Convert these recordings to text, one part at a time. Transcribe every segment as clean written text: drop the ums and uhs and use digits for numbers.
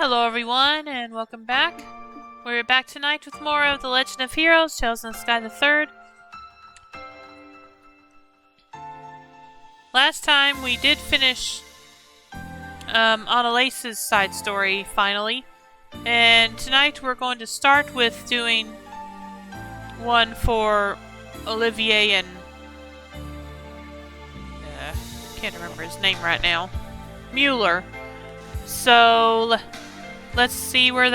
Hello everyone, and welcome back. We're back tonight with more of The Legend of Heroes, Tales in the Sky the Third. Last time we did finish Annalace's side story, finally. And tonight we're going to start with doing one for Olivier and... can't remember his name right now. Mueller. So, let's see what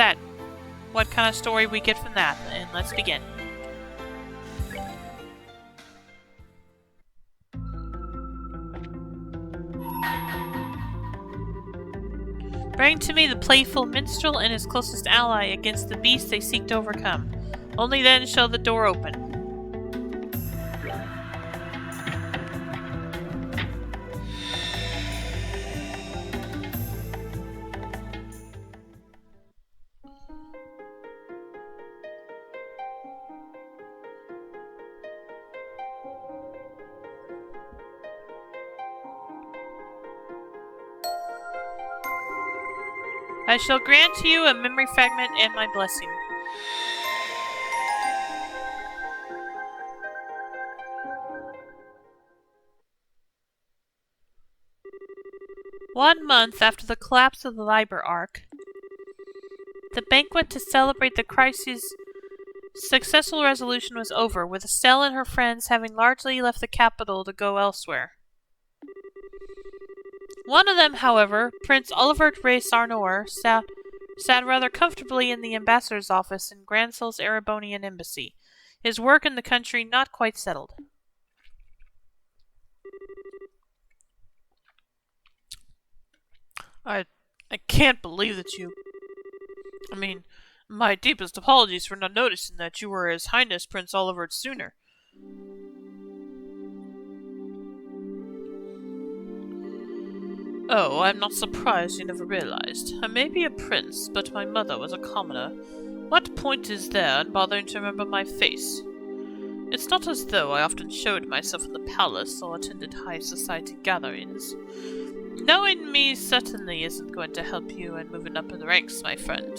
kind of story we get from that, and let's begin. Bring to me the playful minstrel and his closest ally against the beast they seek to overcome. Only then shall the door open. I shall grant you a memory fragment and my blessing. One month after the collapse of the Liber Arc, the banquet to celebrate the crisis' successful resolution was over, with Estelle and her friends having largely left the capital to go elsewhere. One of them, however, Prince Olivert Ray Sarnor, sat rather comfortably in the ambassador's office in Gransel's Erebonian embassy, his work in the country not quite settled. I can't believe that you... my deepest apologies for not noticing that you were His Highness Prince Olivert sooner. Oh, I'm not surprised you never realized. I may be a prince, but my mother was a commoner. What point is there in bothering to remember my face? It's not as though I often showed myself in the palace or attended high society gatherings. Knowing me certainly isn't going to help you in moving up in the ranks, my friend.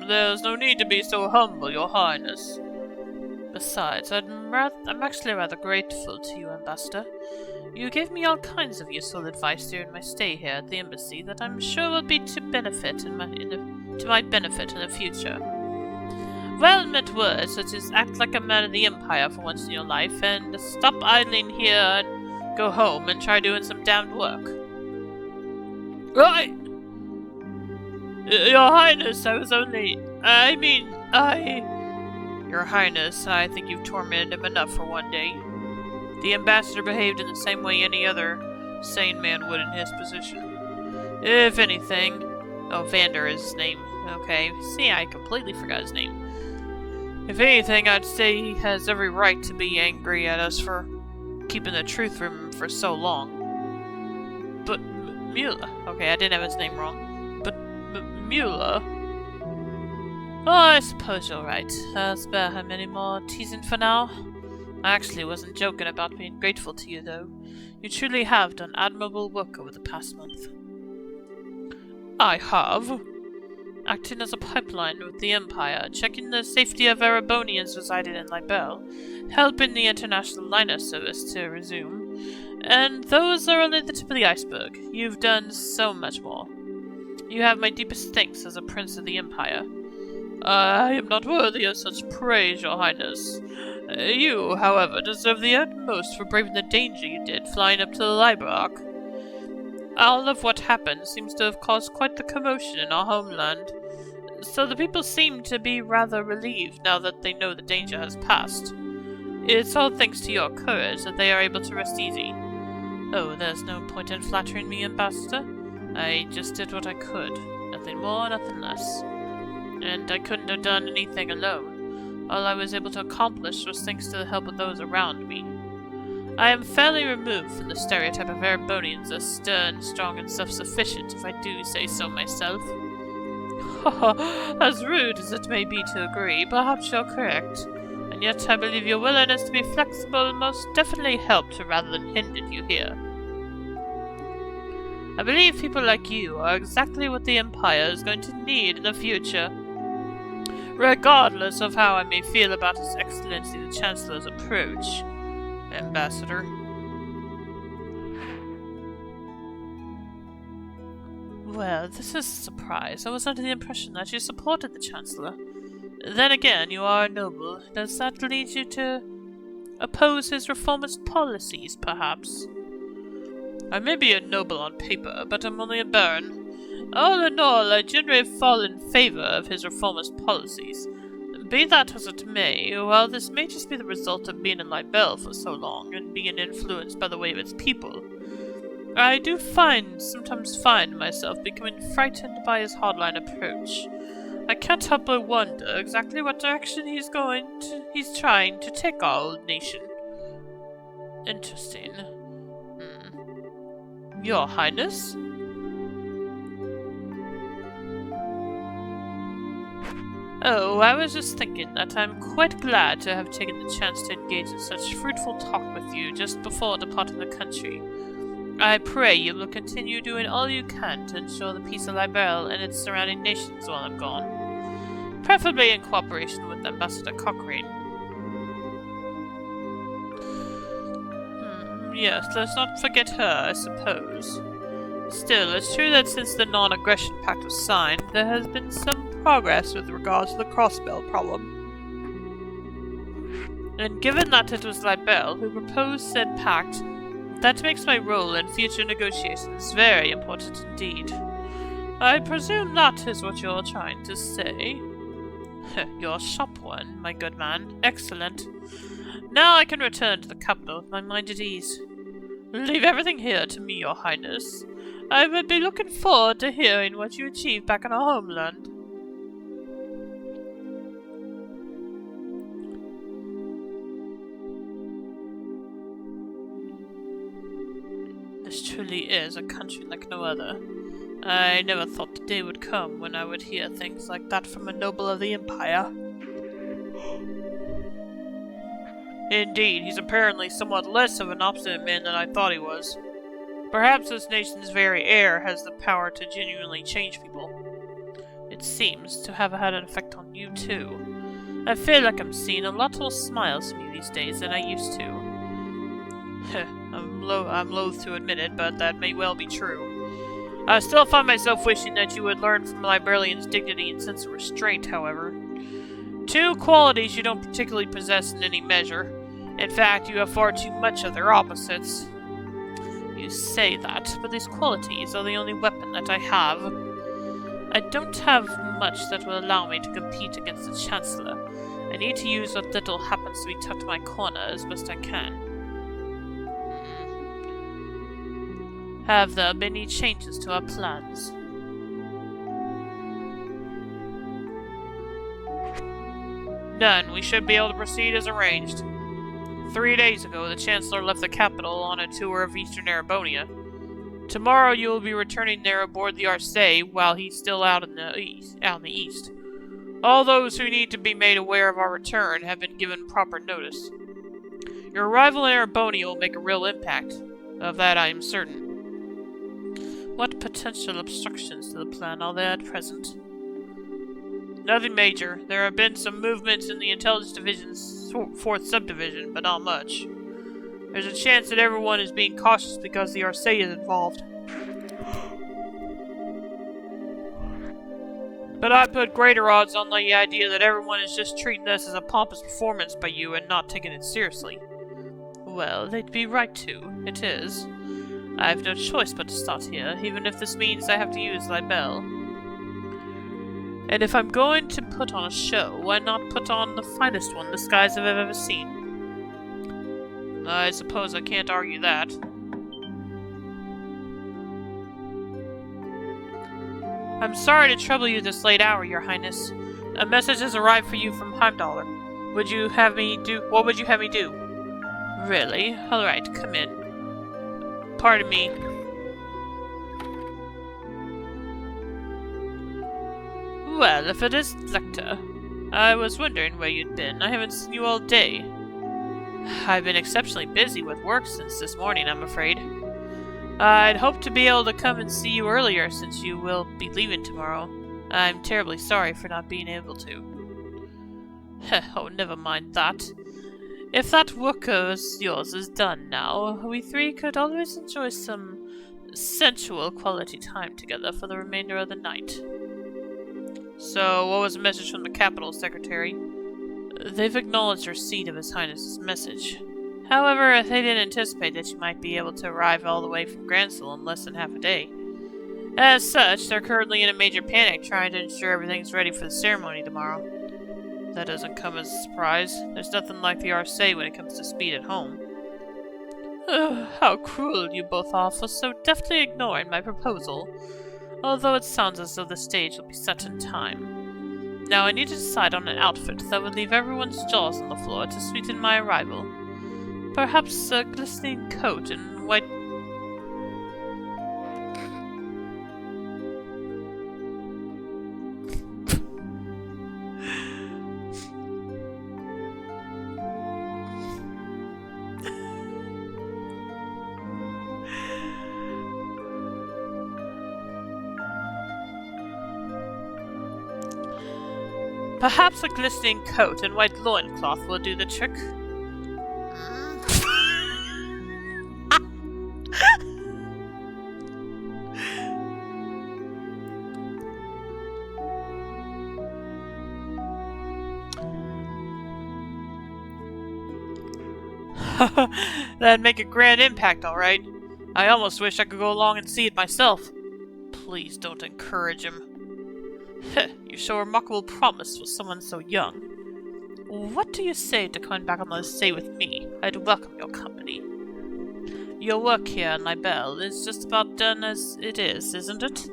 There's no need to be so humble, Your Highness. Besides, I'm actually rather grateful to you, Ambassador. You gave me all kinds of useful advice during my stay here at the embassy that I'm sure will be to my benefit in the future. Well-meant words such as act like a man of the Empire for once in your life, and stop idling here and go home and try doing some damned work. Right! Your Highness, Your Highness, I think you've tormented him enough for one day. The ambassador behaved in the same way any other sane man would in his position. If anything... Oh, Vander is his name. Okay, see, I completely forgot his name. If anything, I'd say he has every right to be angry at us for keeping the truth from him for so long. But Mueller... Okay, I didn't have his name wrong. But Mueller... Oh, I suppose you're right. Spare him any more teasing for now. I actually wasn't joking about being grateful to you, though. You truly have done admirable work over the past month. I have. Acting as a pipeline with the Empire, checking the safety of Erebonians residing in Libelle, helping the International Liner Service to resume. And those are only the tip of the iceberg. You've done so much more. You have my deepest thanks as a Prince of the Empire. I am not worthy of such praise, Your Highness. You, however, deserve the utmost for braving the danger you did flying up to the Liber Arc. All of what happened seems to have caused quite the commotion in our homeland, so the people seem to be rather relieved now that they know the danger has passed. It's all thanks to your courage that they are able to rest easy. Oh, there's no point in flattering me, Ambassador. I just did what I could. Nothing more, nothing less. And I couldn't have done anything alone. All I was able to accomplish was thanks to the help of those around me. I am fairly removed from the stereotype of Erebonians as stern, strong, and self-sufficient, if I do say so myself. As rude as it may be to agree, perhaps you're correct. And yet I believe your willingness to be flexible most definitely helped rather than hindered you here. I believe people like you are exactly what the Empire is going to need in the future. Regardless of how I may feel about His Excellency the Chancellor's approach, Ambassador. Well, this is a surprise. I was under the impression that you supported the Chancellor. Then again, you are a noble. Does that lead you to oppose his reformist policies, perhaps? I may be a noble on paper, but I'm only a baron. All in all, I generally fall in favor of his reformist policies. Be that as it may, while this may just be the result of being in Libelle for so long and being influenced by the way of its people, I do sometimes find myself becoming frightened by his hardline approach. I can't help but wonder exactly what direction he's trying to take our old nation. Interesting. Your Highness? Oh, I was just thinking that I'm quite glad to have taken the chance to engage in such fruitful talk with you just before departing the country. I pray you will continue doing all you can to ensure the peace of Libelle and its surrounding nations while I'm gone. Preferably in cooperation with Ambassador Cochrane. Yes, let's not forget her, I suppose. Still, it's true that since the non-aggression pact was signed, there has been some progress with regards to the Crossbell problem. And given that it was Libelle who proposed said pact, that makes my role in future negotiations very important indeed. I presume that is what you're trying to say. You're a sharp one, my good man. Excellent. Now I can return to the capital with my mind at ease. Leave everything here to me, Your Highness. I would be looking forward to hearing what you achieve back in our homeland. This truly is a country like no other. I never thought the day would come when I would hear things like that from a noble of the Empire. Indeed, he's apparently somewhat less of an obstinate man than I thought he was. Perhaps this nation's very air has the power to genuinely change people. It seems to have had an effect on you, too. I feel like I'm seeing a lot more smiles from you these days than I used to. I'm loath to admit it, but that may well be true. I still find myself wishing that you would learn from Librarian's dignity and sense of restraint, however. Two qualities you don't particularly possess in any measure. In fact, you have far too much of their opposites. You say that, but these qualities are the only weapon that I have. I don't have much that will allow me to compete against the Chancellor. I need to use what little happens to be tucked in my corner as best I can. Have there been any changes to our plans? None. We should be able to proceed as arranged. 3 days ago, the Chancellor left the capital on a tour of Eastern Erebonia. Tomorrow you will be returning there aboard the Arcée while he's still out in the east. All those who need to be made aware of our return have been given proper notice. Your arrival in Erebonia will make a real impact. Of that I am certain. What potential obstructions to the plan are there at present? Nothing major. There have been some movements in the Intelligence Division's 4th subdivision, but not much. There's a chance that everyone is being cautious because the Arcée is involved. But I put greater odds on the idea that everyone is just treating this as a pompous performance by you and not taking it seriously. Well, they'd be right to. It is. I have no choice but to start here, even if this means I have to use Libelle. And if I'm going to put on a show, why not put on the finest one the skies have ever seen? I suppose I can't argue that. I'm sorry to trouble you this late hour, Your Highness. A message has arrived for you from Heimdallr. What would you have me do? Really? Alright, come in. Pardon me. Well, if it is Lecter, I was wondering where you'd been. I haven't seen you all day. I've been exceptionally busy with work since this morning, I'm afraid. I'd hoped to be able to come and see you earlier since you will be leaving tomorrow. I'm terribly sorry for not being able to. Oh, never mind that. If that work of yours is done now, we three could always enjoy some sensual quality time together for the remainder of the night. So, what was the message from the Capital Secretary? They've acknowledged receipt of His Highness's message. However, they didn't anticipate that you might be able to arrive all the way from Gransel in less than half a day. As such, they're currently in a major panic trying to ensure everything's ready for the ceremony tomorrow. That doesn't come as a surprise. There's nothing like the Arcée when it comes to speed at home. How cruel you both are for so deftly ignoring my proposal, although it sounds as though the stage will be set in time. Now I need to decide on an outfit that would leave everyone's jaws on the floor to sweeten my arrival. Perhaps a glistening coat and white... Perhaps a glistening coat and white loincloth will do the trick. That'd make a grand impact, alright. I almost wish I could go along and see it myself. Please don't encourage him. You show remarkable promise for someone so young. What do you say to coming back on the Arcée with me? I'd welcome your company. Your work here in Libelle is just about done as it is, isn't it?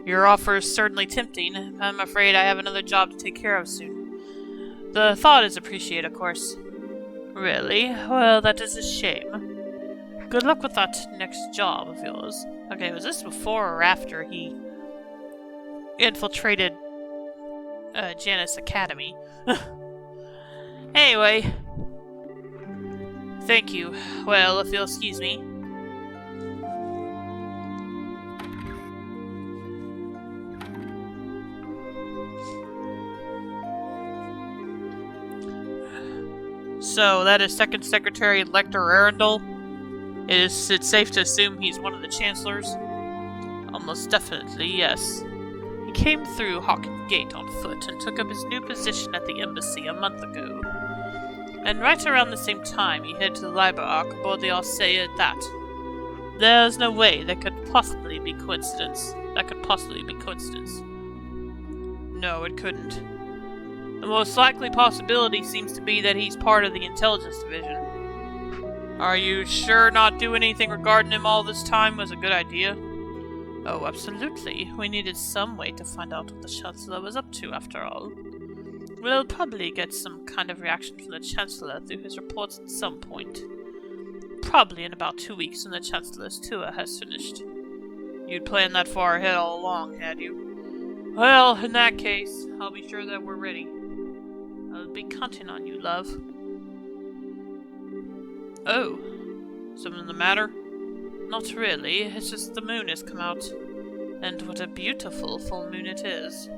Your offer is certainly tempting. I'm afraid I have another job to take care of soon. The thought is appreciated, of course. Really? Well, that is a shame. Good luck with that next job of yours. Okay, was this before or after he infiltrated Janus Academy? Anyway. Thank you. Well, if you'll excuse me. So, that is Second Secretary Lecter Arundel. Is it safe to assume he's one of the Chancellors? Almost definitely, yes. He came through Hawken Gate on foot and took up his new position at the embassy a month ago. And right around the same time, he headed to the Liber-Arc aboard the Arcée at that. There's no way that could possibly be coincidence. No, it couldn't. The most likely possibility seems to be that he's part of the Intelligence Division. Are you sure not doing anything regarding him all this time was a good idea? Oh, absolutely. We needed some way to find out what the Chancellor was up to, after all. We'll probably get some kind of reaction from the Chancellor through his reports at some point. Probably in about 2 weeks when the Chancellor's tour has finished. You'd planned that far ahead all along, had you? Well, in that case, I'll be sure that we're ready. I'll be counting on you, love. Oh, something the matter? Not really, it's just the moon has come out. And what a beautiful full moon it is.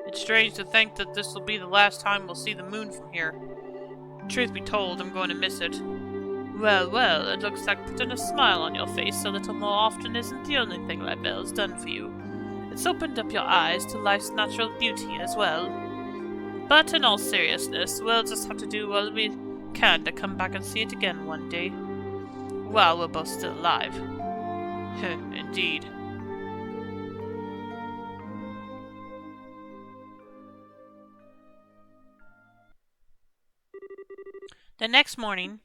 It's strange to think that this will be the last time we'll see the moon from here. Truth be told, I'm going to miss it. Well, well, it looks like putting a smile on your face a little more often isn't the only thing Libelle's done for you. It's opened up your eyes to life's natural beauty as well. But in all seriousness, we'll just have to do what we can to come back and see it again one day. While we're both still alive. Indeed. The next morning,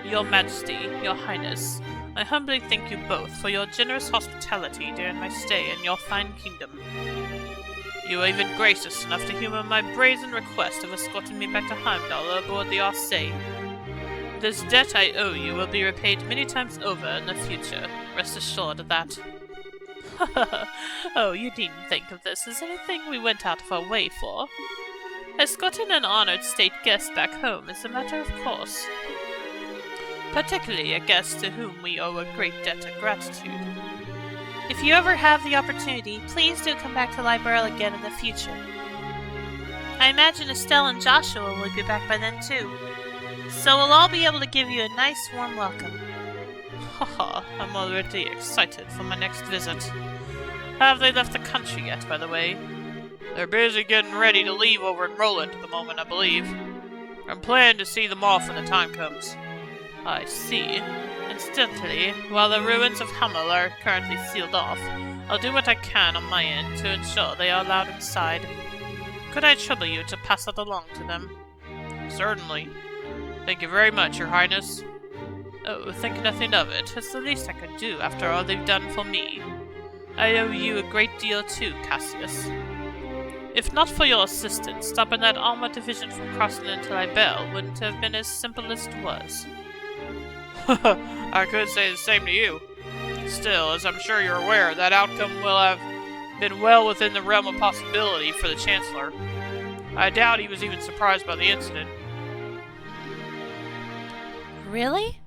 Your Majesty, Your Highness, I humbly thank you both for your generous hospitality during my stay in your fine kingdom. You were even gracious enough to humor my brazen request of escorting me back to Heimdall aboard the Orsay. This debt I owe you will be repaid many times over in the future. Rest assured of that. Oh, you needn't think of this as anything we went out of our way for. Escorting an honored state guest back home is a matter of course. Particularly a guest to whom we owe a great debt of gratitude. If you ever have the opportunity, please do come back to Liberl again in the future. I imagine Estelle and Joshua will be back by then too. So we'll all be able to give you a nice warm welcome. Haha, I'm already excited for my next visit. Have they left the country yet, by the way? They're busy getting ready to leave over in Roland at the moment, I believe. I'm planning to see them off when the time comes. I see. Incidentally, while the ruins of Hummel are currently sealed off, I'll do what I can on my end to ensure they are allowed inside. Could I trouble you to pass that along to them? Certainly. Thank you very much, Your Highness. Oh, think nothing of it. It's the least I could do after all they've done for me. I owe you a great deal too, Cassius. If not for your assistance, stopping that armored division from crossing into Libelle wouldn't have been as simple as it was. I could say the same to you. Still, as I'm sure you're aware, that outcome will have been well within the realm of possibility for the Chancellor. I doubt he was even surprised by the incident. Really?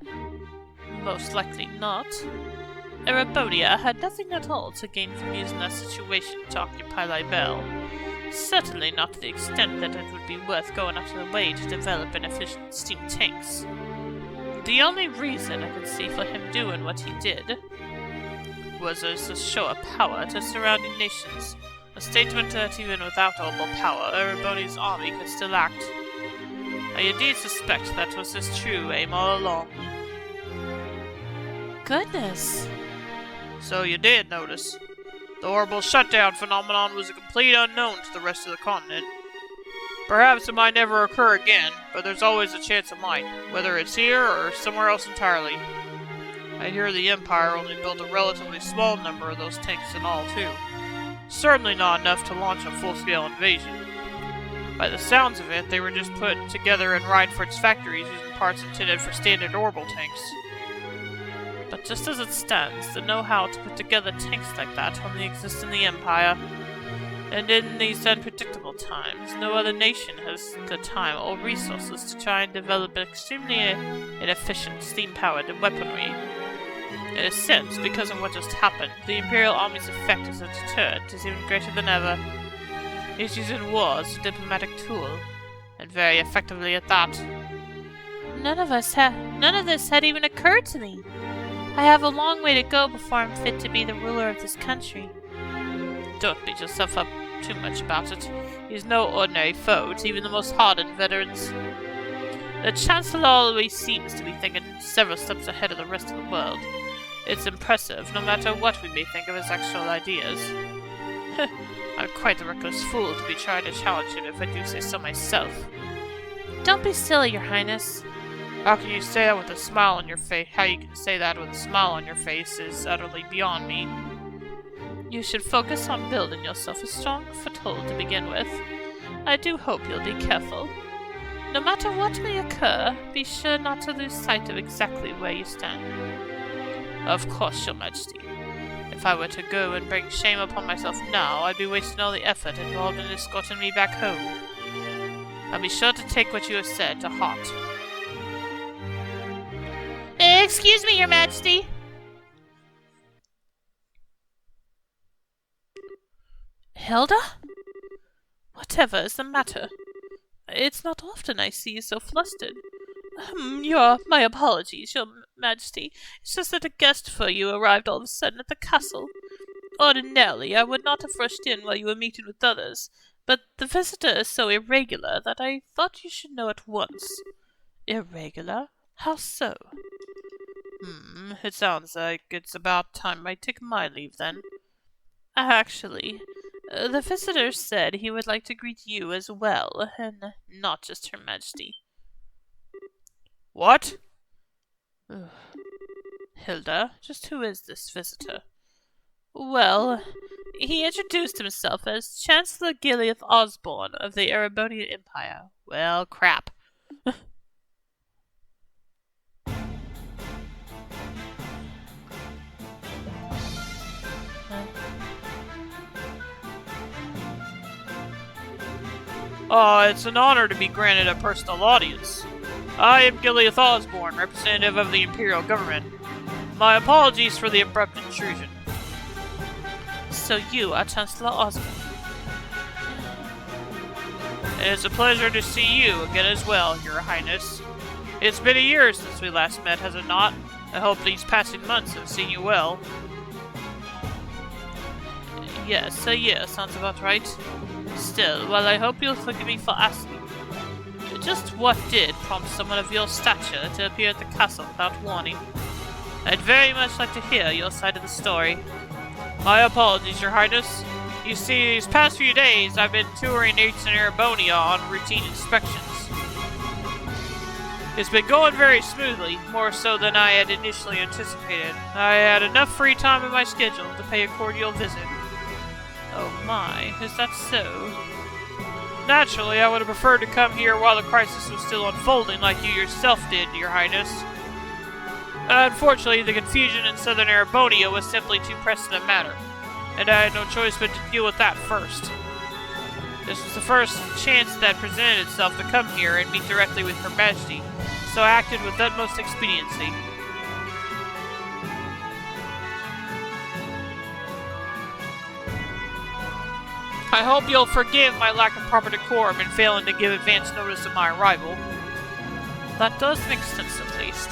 Most likely not. Erebonia had nothing at all to gain from using that situation to occupy Libelle. Certainly not to the extent that it would be worth going out of the way to develop inefficient steam tanks. The only reason I could see for him doing what he did was as a show of power to surrounding nations, a statement that even without all power, Erebonia's army could still act. I indeed suspect that was his true aim all along. Goodness. So you did notice. The horrible shutdown phenomenon was a complete unknown to the rest of the continent. Perhaps it might never occur again, but there's always a chance it might, whether it's here or somewhere else entirely. I hear the Empire only built a relatively small number of those tanks in all, too. Certainly not enough to launch a full-scale invasion. By the sounds of it, they were just put together in Reinford's factories using parts intended for standard orbital tanks. But just as it stands, the know-how to put together tanks like that only exists in the Empire. And in these unpredictable times, no other nation has the time or resources to try and develop an extremely inefficient steam-powered weaponry. In a sense, because of what just happened, the Imperial Army's effect as a deterrent is even greater than ever. It's using war as a diplomatic tool, and very effectively at that. None of this had even occurred to me. I have a long way to go before I'm fit to be the ruler of this country. Don't beat yourself up too much about it. He's no ordinary foe to even the most hardened veterans. The Chancellor always seems to be thinking several steps ahead of the rest of the world. It's impressive, no matter what we may think of his actual ideas. I'm quite a reckless fool to be trying to challenge him if I do say so myself. Don't be silly, Your Highness. How can you say that with a smile on your face? How you can say that with a smile on your face is utterly beyond me. You should focus on building yourself a strong foothold to begin with. I do hope you'll be careful. No matter what may occur, be sure not to lose sight of exactly where you stand. Of course, Your Majesty. If I were to go and bring shame upon myself now, I'd be wasting all the effort involved in escorting me back home. I'll be sure to take what you have said to heart. Excuse me, Your Majesty! Hilda? Whatever is the matter? It's not often I see you so flustered. My apologies, Your Majesty. It's just that a guest for you arrived all of a sudden at the castle. Ordinarily, I would not have rushed in while you were meeting with others, but the visitor is so irregular that I thought you should know at once. Irregular? How so? It sounds like it's about time I take my leave, then. Actually, the visitor said he would like to greet you as well, and not just Her Majesty. What? Hilda, just who is this visitor? Well, He introduced himself as Chancellor Gileath Osborne of the Erebonian Empire. Well, crap. It's an honor to be granted a personal audience. I am Gileath Osborne, representative of the Imperial Government. My apologies for the abrupt intrusion. So you are Chancellor Osborne. It is a pleasure to see you again as well, Your Highness. It's been a year since we last met, has it not? I hope these passing months have seen you well. Yes, a year sounds about right. Still, well, I hope you'll forgive me for asking. Just what did prompt someone of your stature to appear at the castle without warning? I'd very much like to hear your side of the story. My apologies, Your Highness. You see, these past few days I've been touring Ancient Erebonia on routine inspections. It's been going very smoothly, more so than I had initially anticipated. I had enough free time in my schedule to pay a cordial visit. Oh my, is that so? Naturally, I would have preferred to come here while the crisis was still unfolding like you yourself did, Your Highness. Unfortunately, the confusion in southern Erebonia was simply too pressing a matter, and I had no choice but to deal with that first. This was the first chance that presented itself to come here and meet directly with Her Majesty, so I acted with utmost expediency. I hope you'll forgive my lack of proper decorum in failing to give advance notice of my arrival. That does make sense, at least.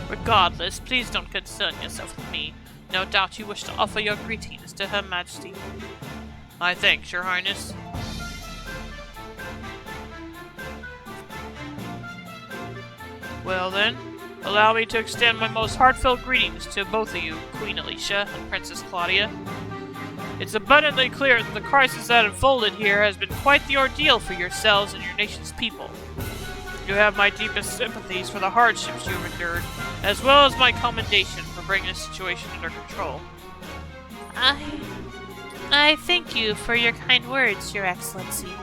Regardless, please don't concern yourself with me. No doubt you wish to offer your greetings to Her Majesty. My thanks, Your Highness. Well then, allow me to extend my most heartfelt greetings to both of you, Queen Alicia and Princess Claudia. It's abundantly clear that the crisis that unfolded here has been quite the ordeal for yourselves and your nation's people. You have my deepest sympathies for the hardships you have endured, as well as my commendation for bringing the situation under control. I thank you for your kind words, Your Excellency.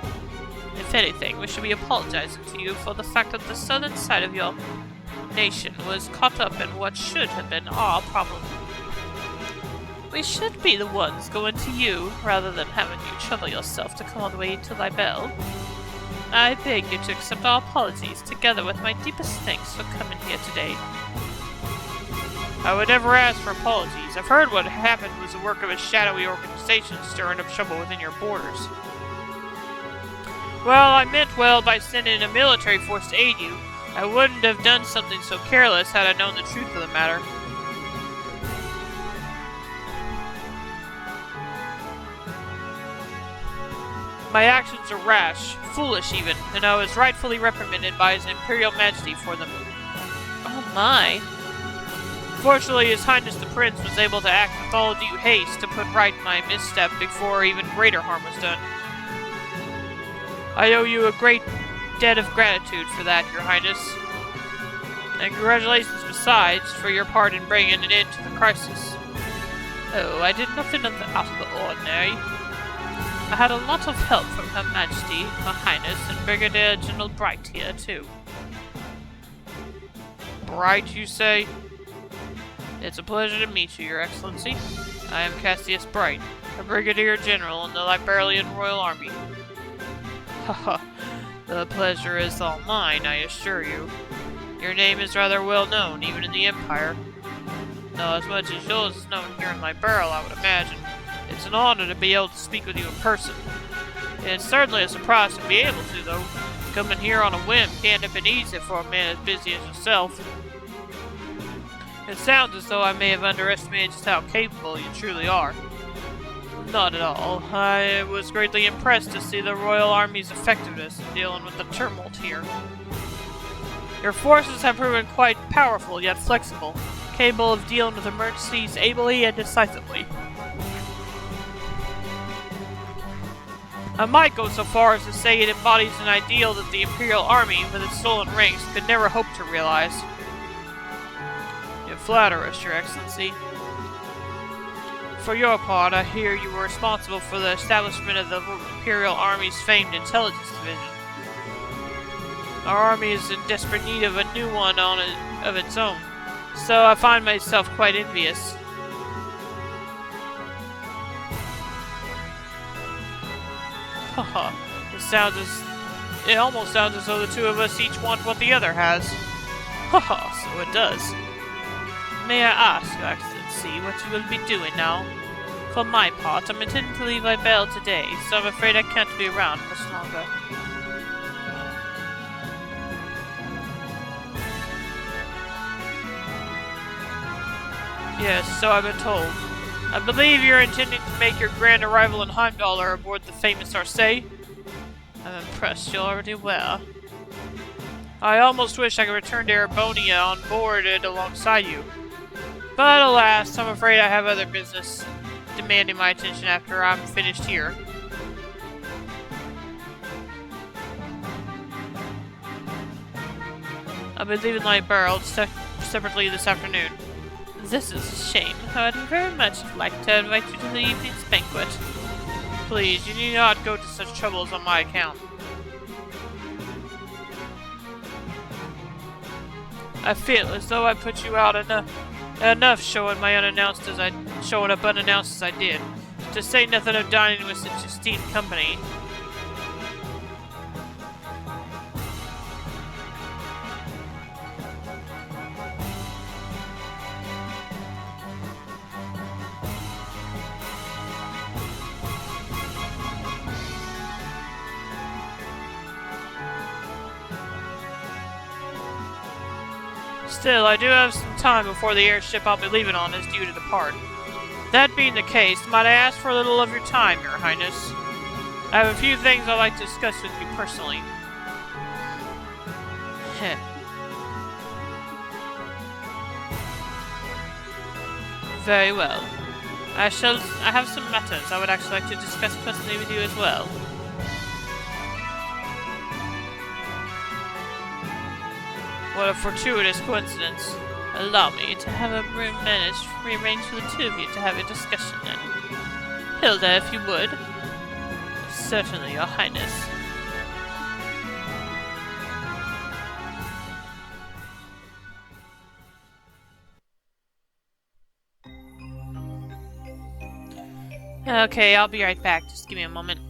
If anything, we should be apologizing to you for the fact that the southern side of your nation was caught up in what should have been our problem. We should be the ones going to you, rather than having you trouble yourself to come all the way to Libelle. I beg you to accept our apologies, together with my deepest thanks for coming here today. I would never ask for apologies. I've heard what happened was the work of a shadowy organization stirring up trouble within your borders. Well, I meant well by sending a military force to aid you. I wouldn't have done something so careless had I known the truth of the matter. My actions are rash, foolish even, and I was rightfully reprimanded by His Imperial Majesty for them. Oh my. Fortunately, His Highness the Prince was able to act with all due haste to put right my misstep before even greater harm was done. I owe you a great debt of gratitude for that, Your Highness. And congratulations besides for your part in bringing an end to the crisis. Oh, I did nothing out of the ordinary. I had a lot of help from Her Majesty, Her Highness, and Brigadier General Bright here, too. Bright, you say? It's a pleasure to meet you, Your Excellency. I am Cassius Bright, a Brigadier General in the Liberalian Royal Army. Haha, the pleasure is all mine, I assure you. Your name is rather well known, even in the Empire. Not as much as yours is known here in Liberal, I would imagine. It's an honor to be able to speak with you in person. It's certainly a surprise to be able to, though. Coming here on a whim can't have been easy for a man as busy as yourself. It sounds as though I may have underestimated just how capable you truly are. Not at all. I was greatly impressed to see the Royal Army's effectiveness in dealing with the tumult here. Your forces have proven quite powerful yet flexible, capable of dealing with emergencies ably and decisively. I might go so far as to say it embodies an ideal that the Imperial Army, with its stolen ranks, could never hope to realize. You flatter us, Your Excellency. For your part, I hear you were responsible for the establishment of the Imperial Army's famed intelligence division. Our army is in desperate need of a new one of its own, so I find myself quite envious. Haha, it almost sounds as though the two of us each want what the other has. Haha, so it does. May I ask, Your Excellency, what you will be doing now? For my part, I'm intending to leave Ibel today, so I'm afraid I can't be around much longer. Yes, so I've been told. I believe you're intending to make your grand arrival in Heimdallr aboard the famous Arcee? I'm impressed you already were. I almost wish I could return to Erebonia on board it alongside you. But alas, I'm afraid I have other business demanding my attention after I'm finished here. I'll be leaving Lightbarrel separately this afternoon. This is a shame. I would very much like to invite you to the evening's banquet. Please, you need not go to such troubles on my account. I feel as though I put you out enough showing up unannounced as I did, to say nothing of dining with such esteemed company. Still, I do have some time before the airship I'll be leaving on is due to depart. That being the case, might I ask for a little of your time, Your Highness? I have a few things I'd like to discuss with you personally. Very well. I have some matters I would actually like to discuss personally with you as well. What a fortuitous coincidence. Allow me to have a room rearranged for the two of you to have a discussion then. Hilda, if you would. Certainly, Your Highness. Okay, I'll be right back. Just give me a moment.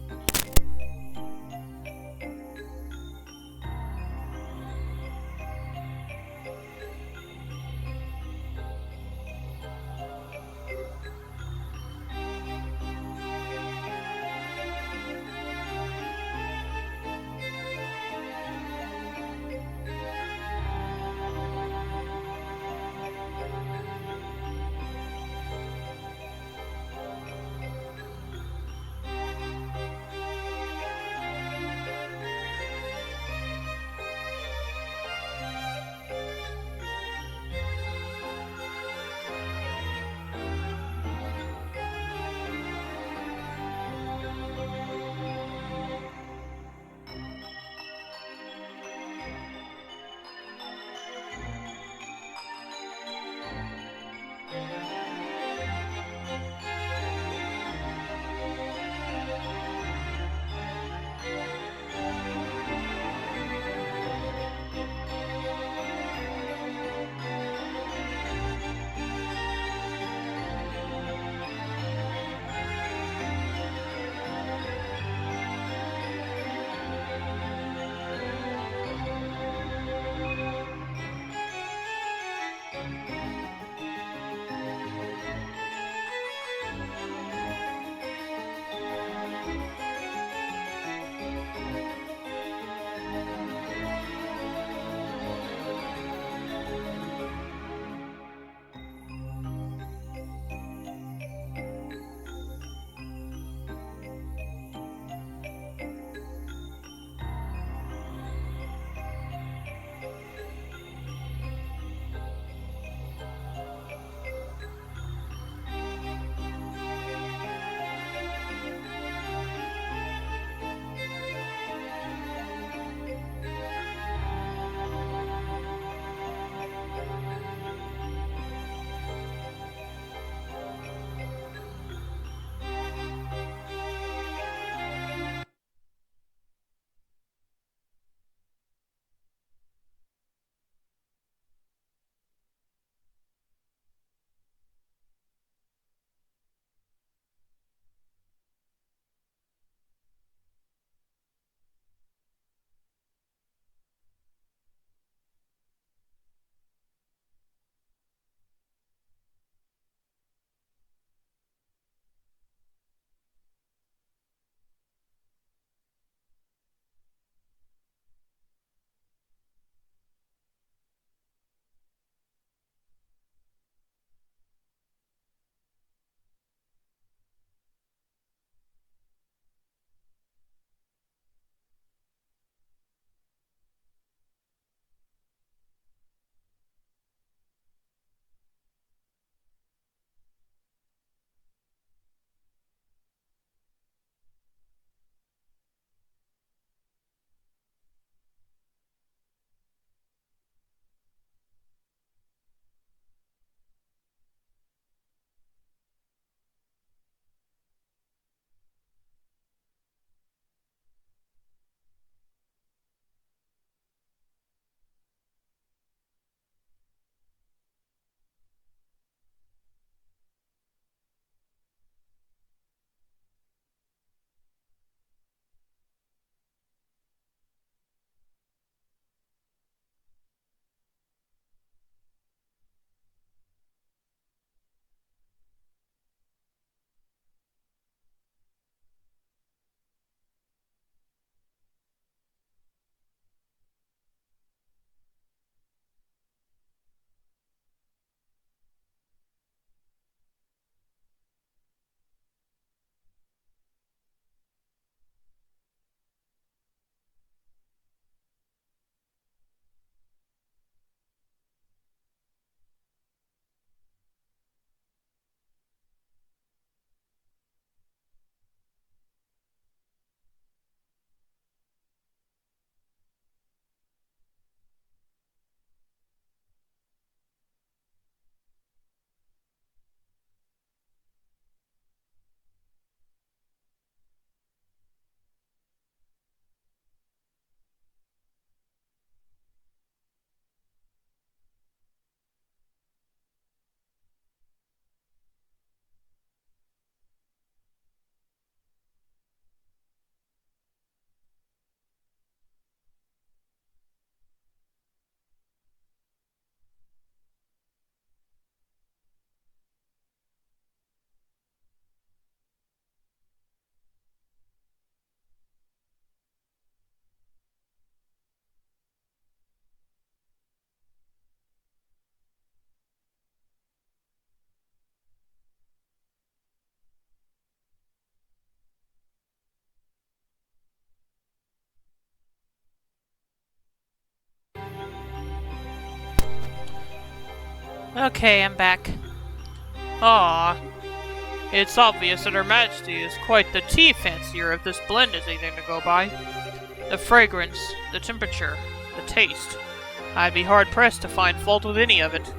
Okay, I'm back. Ah, it's obvious that Her Majesty is quite the tea fancier if this blend is anything to go by. The fragrance, the temperature, the taste. I'd be hard-pressed to find fault with any of it.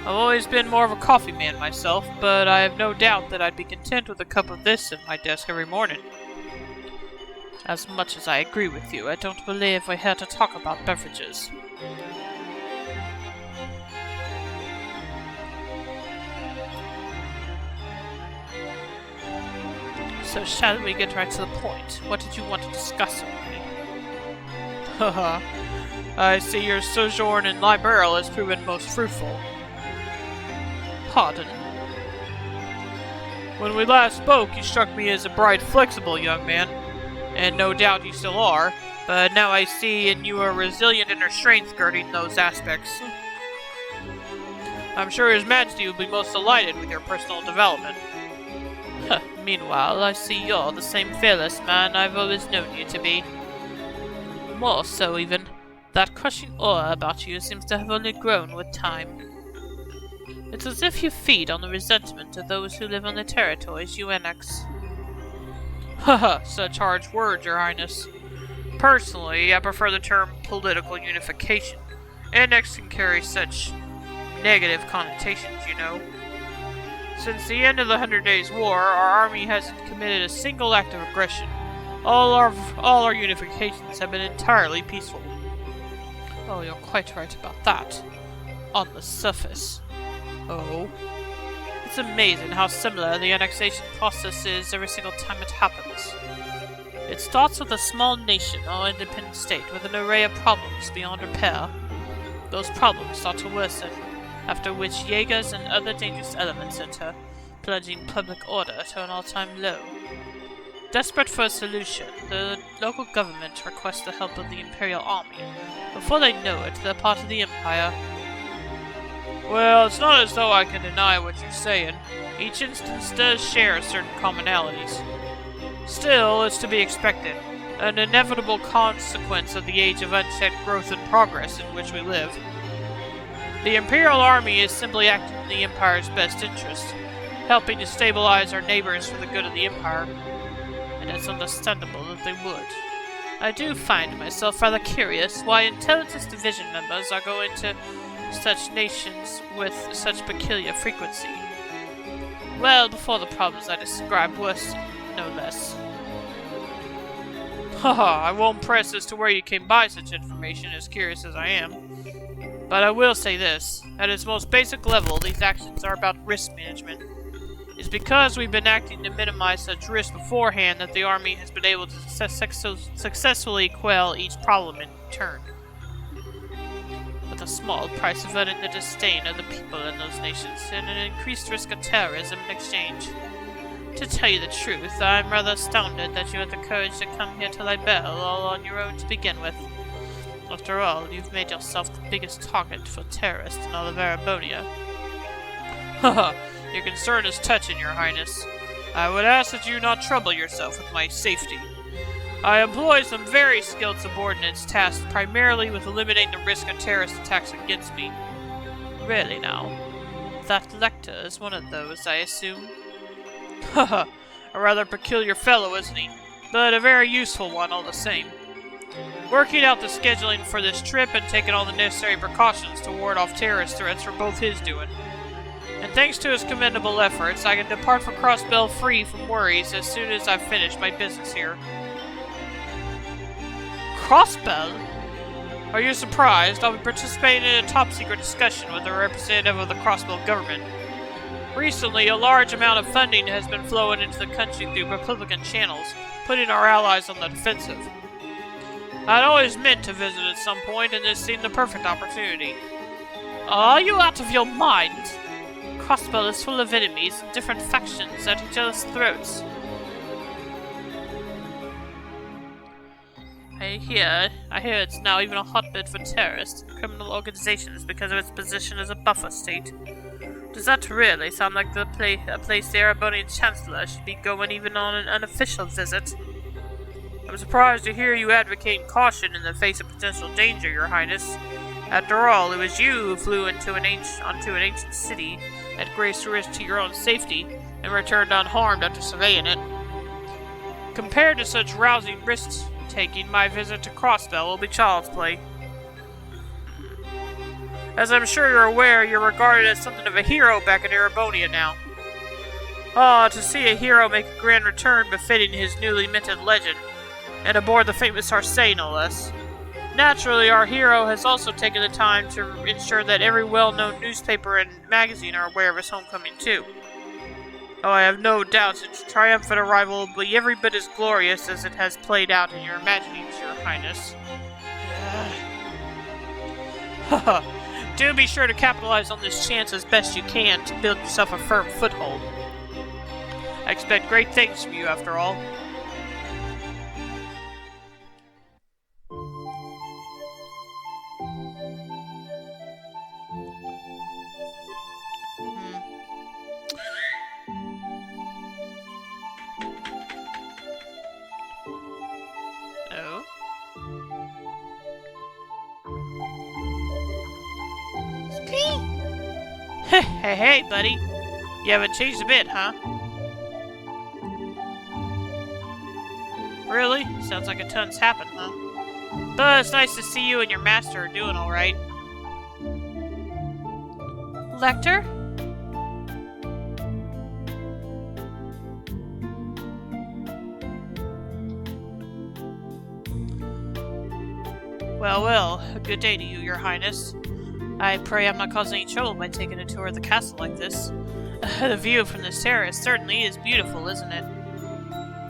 I've always been more of a coffee man myself, but I have no doubt that I'd be content with a cup of this at my desk every morning. As much as I agree with you, I don't believe we're here to talk about beverages. So shall we get right to the point? What did you want to discuss with me? Haha, I see your sojourn in Liberl has proven most fruitful. Pardon? When we last spoke, you struck me as a bright, flexible young man, and no doubt you still are, but now I see in you a resilient inner strength guarding those aspects. I'm sure His Majesty will be most delighted with your personal development. Meanwhile, I see you're the same fearless man I've always known you to be. More so, even. That crushing aura about you seems to have only grown with time. It's as if you feed on the resentment of those who live on the territories you annex. Haha, such harsh words, Your Highness. Personally, I prefer the term political unification. Annex can carry such negative connotations, you know. Since the end of the 100 Days' War, our army hasn't committed a single act of aggression. All our unifications have been entirely peaceful. Oh, you're quite right about that. On the surface. Oh. It's amazing how similar the annexation process is every single time it happens. It starts with a small nation or independent state with an array of problems beyond repair. Those problems start to worsen, after which Jaegers and other dangerous elements enter, plunging public order to an all-time low. Desperate for a solution, the local government requests the help of the Imperial Army. Before they know it, they're part of the Empire. Well, it's not as though I can deny what you're saying. Each instance does share certain commonalities. Still, it's to be expected, an inevitable consequence of the age of unchecked growth and progress in which we live. The Imperial Army is simply acting in the Empire's best interest, helping to stabilize our neighbors for the good of the Empire, and it's understandable that they would. I do find myself rather curious why Intelligence Division members are going to such nations with such peculiar frequency. Well, before the problems I described worsen, no less. Haha, I won't press as to where you came by such information, as curious as I am. But I will say this, at its most basic level, these actions are about risk management. It's because we've been acting to minimize such risk beforehand that the army has been able to successfully quell each problem in turn. With a small price of earning the disdain of the people in those nations and an increased risk of terrorism in exchange. To tell you the truth, I'm rather astounded that you had the courage to come here to Liberl all on your own to begin with. After all, you've made yourself the biggest target for terrorists in all of Erebonia. Haha, your concern is touching, Your Highness. I would ask that you not trouble yourself with my safety. I employ some very skilled subordinates tasked primarily with eliminating the risk of terrorist attacks against me. Really now? That Lecter is one of those, I assume? Haha, a rather peculiar fellow, isn't he? But a very useful one all the same. Working out the scheduling for this trip and taking all the necessary precautions to ward off terrorist threats were both his doing. And thanks to his commendable efforts, I can depart for Crossbell free from worries as soon as I've finished my business here. Crossbell? Are you surprised? I'll be participating in a top-secret discussion with a representative of the Crossbell government. Recently, a large amount of funding has been flowing into the country through Republican channels, putting our allies on the defensive. I'd always meant to visit at some point, and this seemed the perfect opportunity. Are you out of your mind? Crossbell is full of enemies and different factions at each other's throats. I hear it's now even a hotbed for terrorists and criminal organizations because of its position as a buffer state. Does that really sound like a place the Erebonian Chancellor should be going even on an unofficial visit? I'm surprised to hear you advocating caution in the face of potential danger, Your Highness. After all, it was you who flew onto an ancient city at great risk to your own safety and returned unharmed after surveying it. Compared to such rousing risk-taking, my visit to Crossbell will be child's play. As I'm sure you're aware, you're regarded as something of a hero back in Erebonia now. Ah, to see a hero make a grand return befitting his newly minted legend, and aboard the famous Arsay, no less. Naturally, our hero has also taken the time to ensure that every well-known newspaper and magazine are aware of his homecoming too. Oh, I have no doubts its triumphant arrival will be every bit as glorious as it has played out in your imaginings, Your Highness. Do be sure to capitalize on this chance as best you can to build yourself a firm foothold. I expect great things from you, after all. Oh? Hey, buddy. You haven't changed a bit, huh? Really? Sounds like a ton's happened, huh? But it's nice to see you and your master are doing alright. Lecter? Well, a good day to you, Your Highness. I pray I'm not causing any trouble by taking a tour of the castle like this. The view from this terrace certainly is beautiful, isn't it?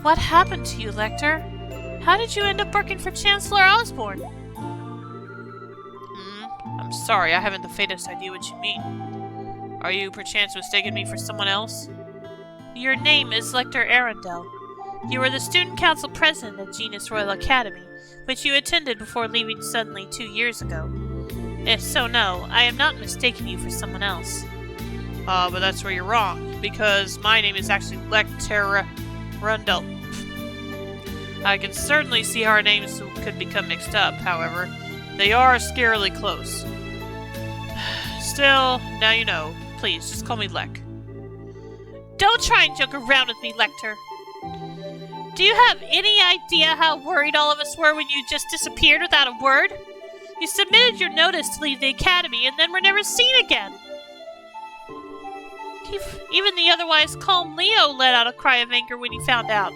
What happened to you, Lecter? How did you end up working for Chancellor Osborne? I'm sorry, I haven't the faintest idea what you mean. Are you perchance mistaking me for someone else? Your name is Lecter Arundel. You were the student council president at Genus Royal Academy, which you attended before leaving suddenly 2 years ago. If so, no, I am not mistaking you for someone else. But that's where you're wrong, because my name is actually Lecter Arundel. I can certainly see how our names could become mixed up, however. They are scarily close. Still, now you know. Please, just call me Lek. Don't try and joke around with me, Lecter. Do you have any idea how worried all of us were when you just disappeared without a word? You submitted your notice to leave the academy and then were never seen again. Even the otherwise calm Leo let out a cry of anger when he found out.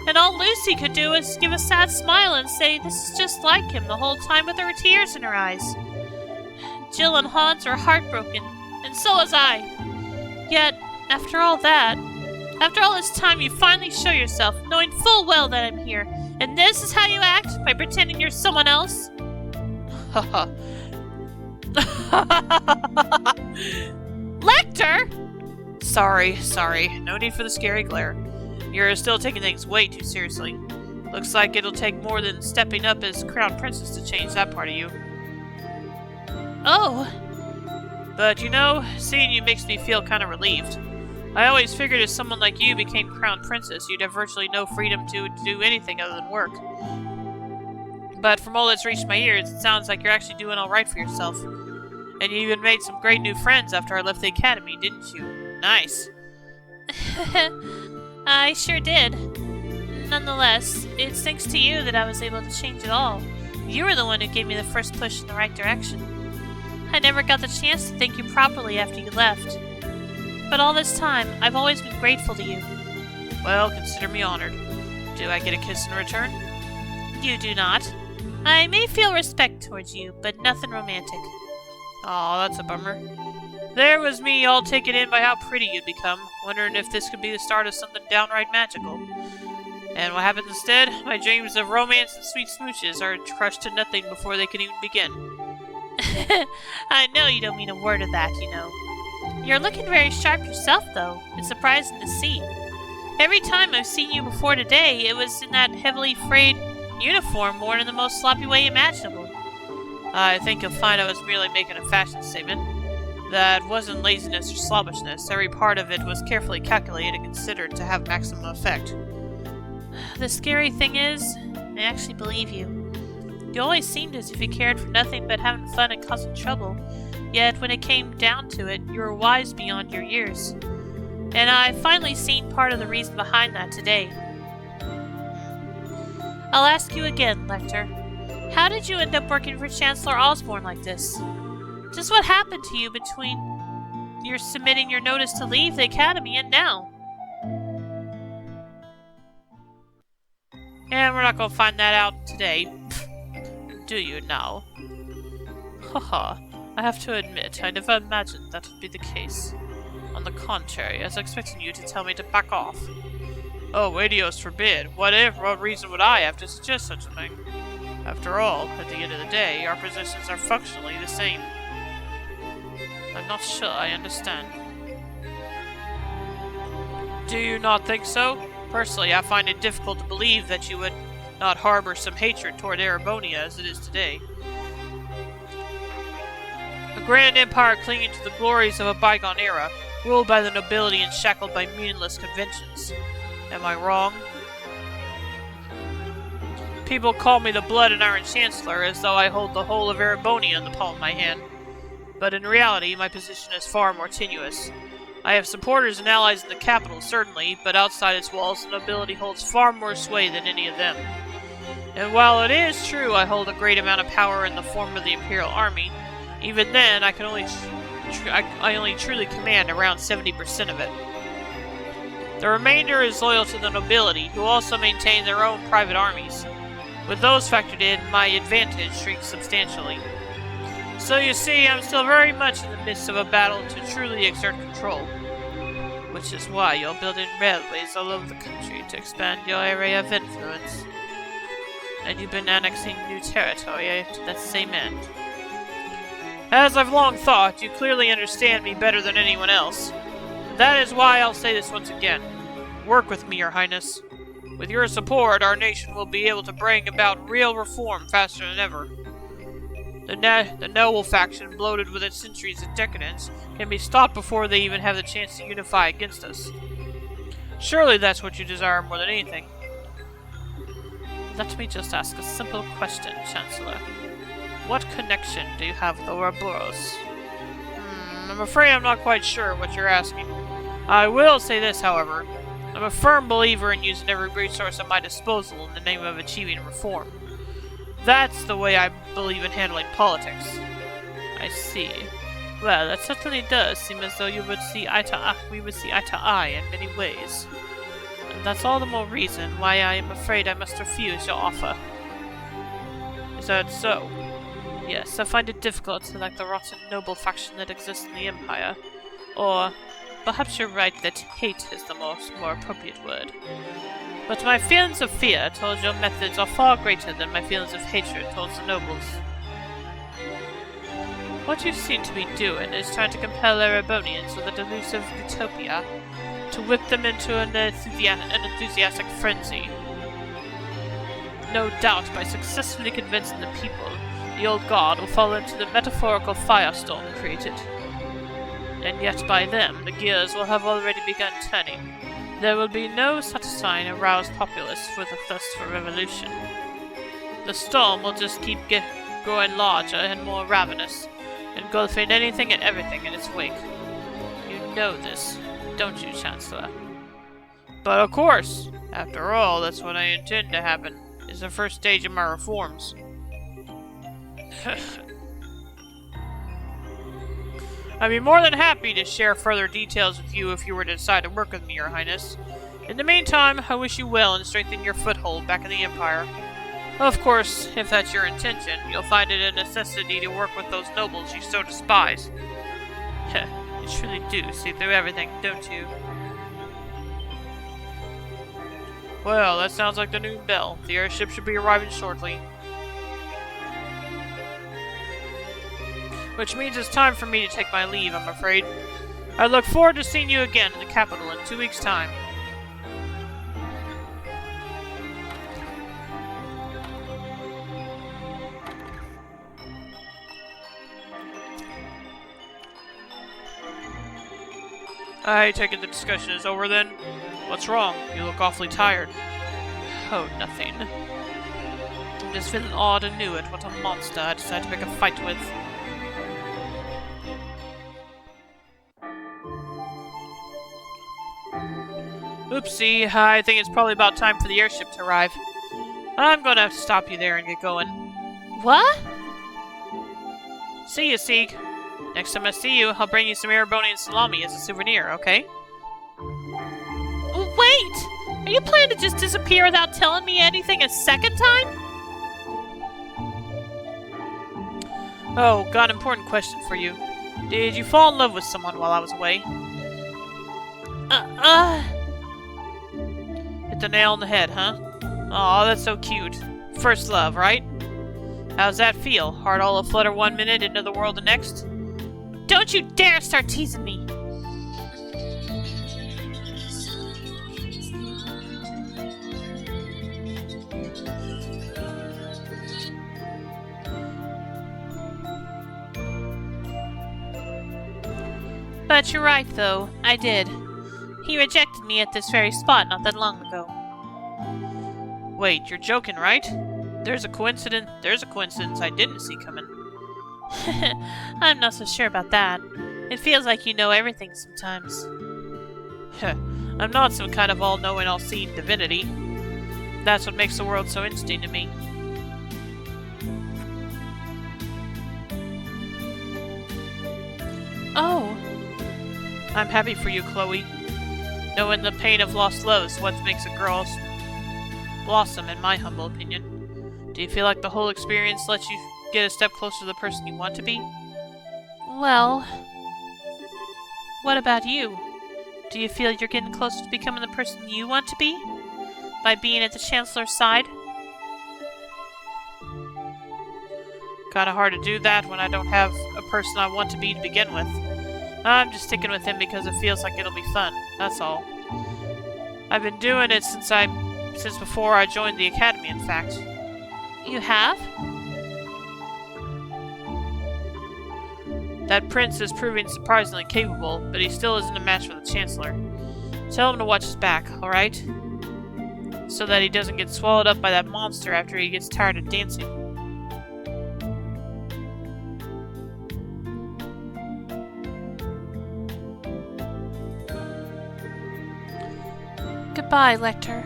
And all Lucy could do was give a sad smile and say this is just like him the whole time with her tears in her eyes. Jill and Hans were heartbroken, and so was I. Yet, after all this time, you finally show yourself, knowing full well that I'm here. And this is how you act, by pretending you're someone else? Lecter! Sorry. No need for the scary glare. You're still taking things way too seriously. Looks like it'll take more than stepping up as Crown Princess to change that part of you. Oh! But you know, seeing you makes me feel kind of relieved. I always figured if someone like you became Crown Princess, you'd have virtually no freedom to do anything other than work. But from all that's reached my ears, it sounds like you're actually doing alright for yourself. And you even made some great new friends after I left the academy, didn't you? Nice. I sure did. Nonetheless, it's thanks to you that I was able to change it all. You were the one who gave me the first push in the right direction. I never got the chance to thank you properly after you left. But all this time, I've always been grateful to you. Well, consider me honored. Do I get a kiss in return? You do not. I may feel respect towards you, but nothing romantic. Aw, that's a bummer. There was me all taken in by how pretty you'd become, wondering if this could be the start of something downright magical. And what happens instead? My dreams of romance and sweet smooches are crushed to nothing before they can even begin. I know you don't mean a word of that, you know. You're looking very sharp yourself, though. It's surprising to see. Every time I've seen you before today, it was in that heavily frayed uniform worn in the most sloppy way imaginable. I think you'll find I was merely making a fashion statement. That wasn't laziness or slobbishness. Every part of it was carefully calculated and considered to have maximum effect. The scary thing is, I actually believe you. You always seemed as if you cared for nothing but having fun and causing trouble. Yet, when it came down to it, you were wise beyond your years. And I finally seen part of the reason behind that today. I'll ask you again, Lecter. How did you end up working for Chancellor Osborne like this? Just what happened to you between your submitting your notice to leave the Academy and now? And we're not gonna find that out today. Do you now? Haha, I have to admit, I never imagined that would be the case. On the contrary, I was expecting you to tell me to back off. Oh, Adios forbid. What reason would I have to suggest such a thing? After all, at the end of the day, our positions are functionally the same. I'm not sure I understand. Do you not think so? Personally, I find it difficult to believe that you would not harbor some hatred toward Erebonia as it is today. A grand empire clinging to the glories of a bygone era, ruled by the nobility and shackled by meaningless conventions. Am I wrong? People call me the Blood and Iron Chancellor, as though I hold the whole of Erebonia in the palm of my hand. But in reality, my position is far more tenuous. I have supporters and allies in the capital, certainly, but outside its walls, the nobility holds far more sway than any of them. And while it is true I hold a great amount of power in the form of the Imperial Army, even then I can only truly command around 70% of it. The remainder is loyal to the nobility, who also maintain their own private armies. With those factored in, my advantage shrinks substantially. So you see, I'm still very much in the midst of a battle to truly exert control. Which is why you're building railways all over the country to expand your area of influence. And you've been annexing new territory to that same end. As I've long thought, you clearly understand me better than anyone else. That is why I'll say this once again. Work with me, Your Highness. With your support, our nation will be able to bring about real reform faster than ever. The noble faction, bloated with its centuries of decadence, can be stopped before they even have the chance to unify against us. Surely that's what you desire more than anything. Let me just ask a simple question, Chancellor. What connection do you have with Ouroboros? I'm afraid I'm not quite sure what you're asking. I will say this, however. I'm a firm believer in using every resource at my disposal in the name of achieving reform. That's the way I believe in handling politics. I see. Well, that certainly does seem as though we would see eye to eye in many ways. And that's all the more reason why I am afraid I must refuse your offer. Is that so? Yes, I find it difficult to like the rotten noble faction that exists in the Empire. Or, perhaps you're right that hate is the more appropriate word. But my feelings of fear towards your methods are far greater than my feelings of hatred towards the nobles. What you seem to be doing is trying to compel Erebonians with a delusive utopia to whip them into an enthusiastic frenzy. No doubt, by successfully convincing the people, the old god will fall into the metaphorical firestorm created. And yet by then, the gears will have already begun turning. There will be no such sign aroused populace with a thirst for revolution. The storm will just keep growing larger and more ravenous, engulfing anything and everything in its wake. You know this, don't you, Chancellor? But of course! After all, that's what I intend to happen, is the first stage of my reforms. I'd be more than happy to share further details with you if you were to decide to work with me, Your Highness. In the meantime, I wish you well in strengthening your foothold back in the Empire. Of course, if that's your intention, you'll find it a necessity to work with those nobles you so despise. You truly do see through everything, don't you? Well, that sounds like the noon bell. The airship should be arriving shortly. Which means it's time for me to take my leave, I'm afraid. I look forward to seeing you again in the capital in 2 weeks' time. I take it the discussion is over then? What's wrong? You look awfully tired. Oh, nothing. this villain Alder knew it. What a monster I decided to make a fight with. Oopsie, I think it's probably about time for the airship to arrive. I'm gonna have to stop you there and get going. What? See you, Sieg. Next time I see you, I'll bring you some Erebonian salami as a souvenir, okay? Wait! Are you planning to just disappear without telling me anything a second time? Oh, got an important question for you. Did you fall in love with someone while I was away? Hit the nail on the head, huh? Aw, that's so cute. First love, right? How's that feel? Heart all aflutter 1 minute, into the world the next? Don't you dare start teasing me! But you're right, though. I did. He rejected me at this very spot not that long ago. Wait, you're joking, right? There's a coincidence I didn't see coming. I'm not so sure about that. It feels like you know everything sometimes. I'm not some kind of all-knowing, all-seeing divinity. That's what makes the world so interesting to me. Oh. I'm happy for you, Chloe. Knowing the pain of lost love is what makes a girl blossom, in my humble opinion. Do you feel like the whole experience lets you get a step closer to the person you want to be? Well, what about you? Do you feel you're getting closer to becoming the person you want to be? By being at the Chancellor's side? Kinda hard to do that when I don't have a person I want to be to begin with. I'm just sticking with him because it feels like it'll be fun, that's all. I've been doing it since before I joined the academy, in fact. You have? That prince is proving surprisingly capable, but he still isn't a match for the Chancellor. Tell him to watch his back, alright? So that he doesn't get swallowed up by that monster after he gets tired of dancing. Goodbye, Lecter.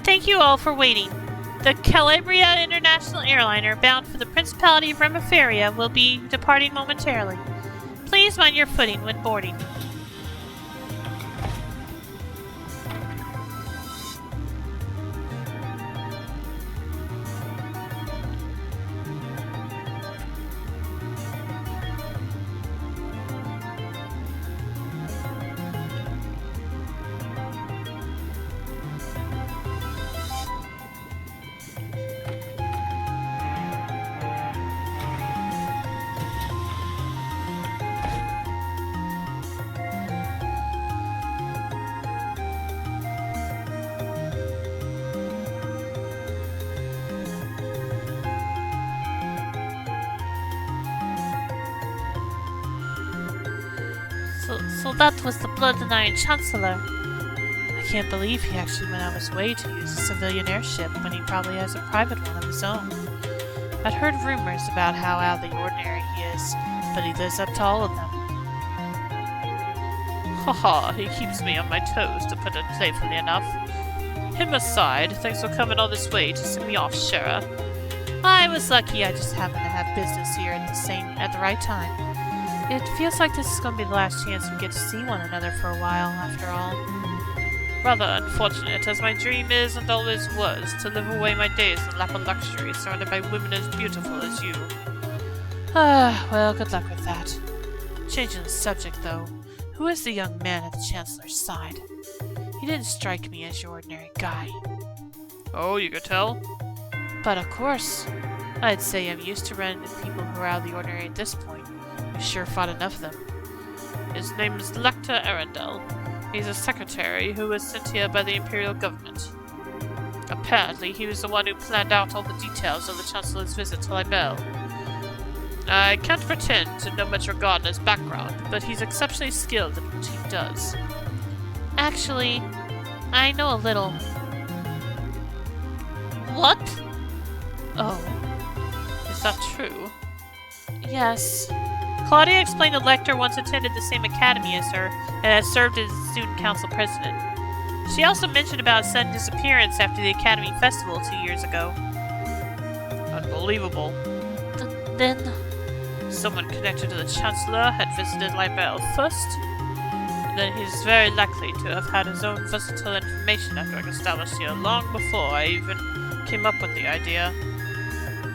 Thank you all for waiting. The Calabria International Airliner bound for the Principality of Remiferia will be departing momentarily. Please mind your footing when boarding. So that was the Blood-Denying Chancellor. I can't believe he actually went out of his way to use a civilian airship when he probably has a private one of his own. I'd heard rumors about how out of the ordinary he is, but he lives up to all of them. Haha, he keeps me on my toes, to put it playfully enough. Him aside, thanks for coming all this way to see me off, Shara. I was lucky I just happened to have business here at the right time. It feels like this is going to be the last chance we get to see one another for a while, after all. Rather unfortunate, as my dream is and always was to live away my days in the lap of luxury, surrounded by women as beautiful as you. Well, good luck with that. Changing the subject, though, who is the young man at the Chancellor's side? He didn't strike me as your ordinary guy. Oh, you could tell? But of course. I'd say I'm used to running into people who are out of the ordinary at this point. We sure fought enough of them. His name is Lecter Arundel. He's a secretary who was sent here by the Imperial government. Apparently, he was the one who planned out all the details of the Chancellor's visit to Libelle. I can't pretend to know much of Gardner's background, but he's exceptionally skilled at what he does. Actually, I know a little. What? Oh, is that true? Yes. Claudia explained the Lector once attended the same academy as her and has served as student council president. She also mentioned about his sudden disappearance after the academy festival 2 years ago. Unbelievable. Then... Someone connected to the Chancellor had visited Libelle first. Then he's very likely to have had his own versatile information network established here long before I even came up with the idea.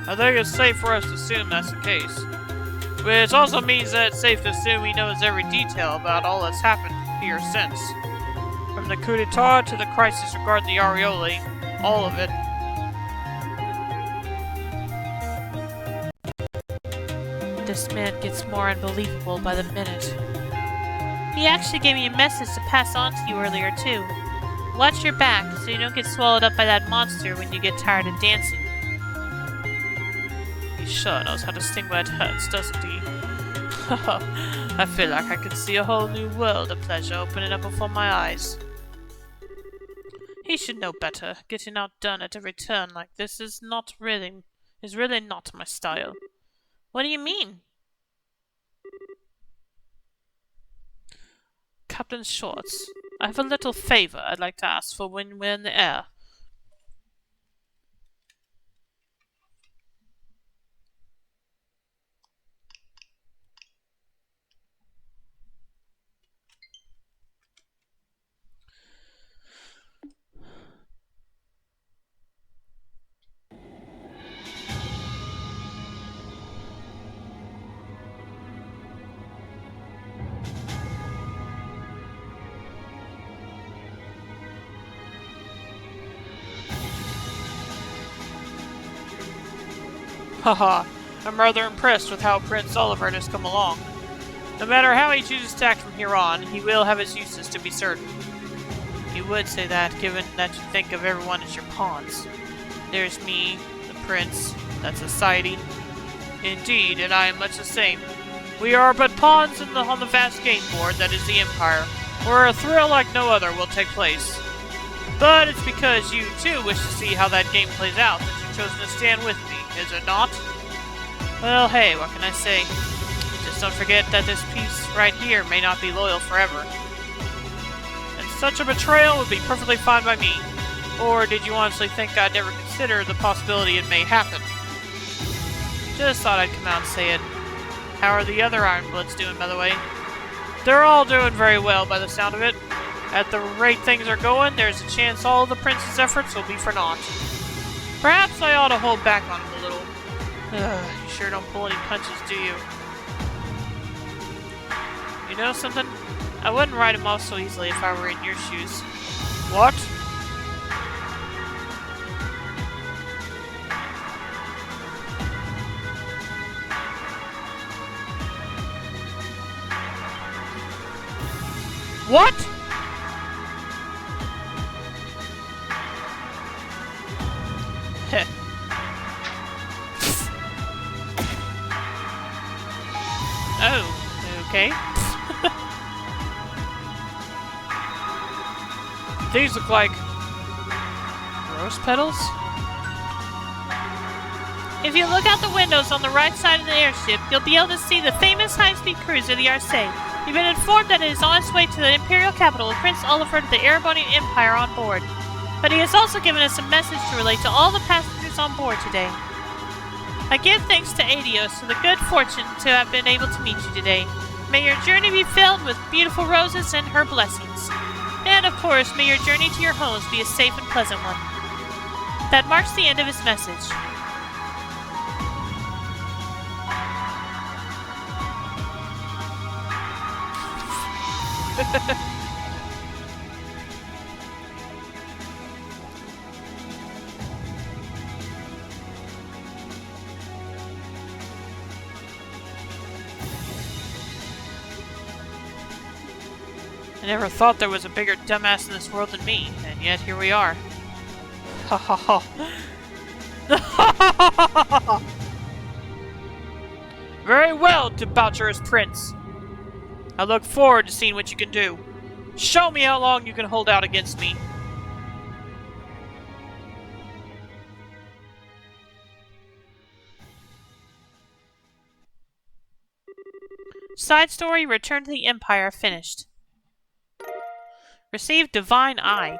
I think it's safe for us to assume that's the case. Which also means that it's safe to assume he knows every detail about all that's happened here since. From the coup d'etat to the crisis regarding the Arioli, all of it. This man gets more unbelievable by the minute. He actually gave me a message to pass on to you earlier, too. Watch your back so you don't get swallowed up by that monster when you get tired of dancing. He sure knows how to sting where it hurts, doesn't he? I feel like I can see a whole new world of pleasure opening up before my eyes. He should know better. Getting outdone at every turn like this is really not my style. What do you mean? Captain Shorts, I have a little favor I'd like to ask for when we're in the air. Haha, I'm rather impressed with how Prince Oliver has come along. No matter how he chooses to act from here on, he will have his uses to be certain. You would say that, given that you think of everyone as your pawns. There's me, the Prince, that society. Indeed, and I am much the same. We are but pawns on the vast game board that is the Empire, where a thrill like no other will take place. But it's because you, too, wish to see how that game plays out that you've chosen to stand with me, is it not? Well, hey, what can I say? Just don't forget that this piece right here may not be loyal forever. And such a betrayal would be perfectly fine by me. Or did you honestly think I'd never consider the possibility it may happen? Just thought I'd come out and say it. How are the other Ironbloods doing, by the way? They're all doing very well, by the sound of it. At the rate things are going, there's a chance all of the Prince's efforts will be for naught. Perhaps I ought to hold back on him a little. You sure don't pull any punches, do you? You know something? I wouldn't write him off so easily if I were in your shoes. What? What? Heh. Oh, okay. These look like rose petals? If you look out the windows on the right side of the airship, you'll be able to see the famous high-speed cruiser, the Arcee. You've been informed that it is on its way to the Imperial capital with Prince Oliver of the Erebonian Empire on board. But he has also given us a message to relate to all the passengers on board today. I give thanks to Adios for the good fortune to have been able to meet you today. May your journey be filled with beautiful roses and her blessings. And, of course, may your journey to your homes be a safe and pleasant one. That marks the end of his message. I never thought there was a bigger dumbass in this world than me, and yet here we are. Very well, debaucherous prince. I look forward to seeing what you can do. Show me how long you can hold out against me. Side story, Return to the Empire, finished. Received Divine Eye.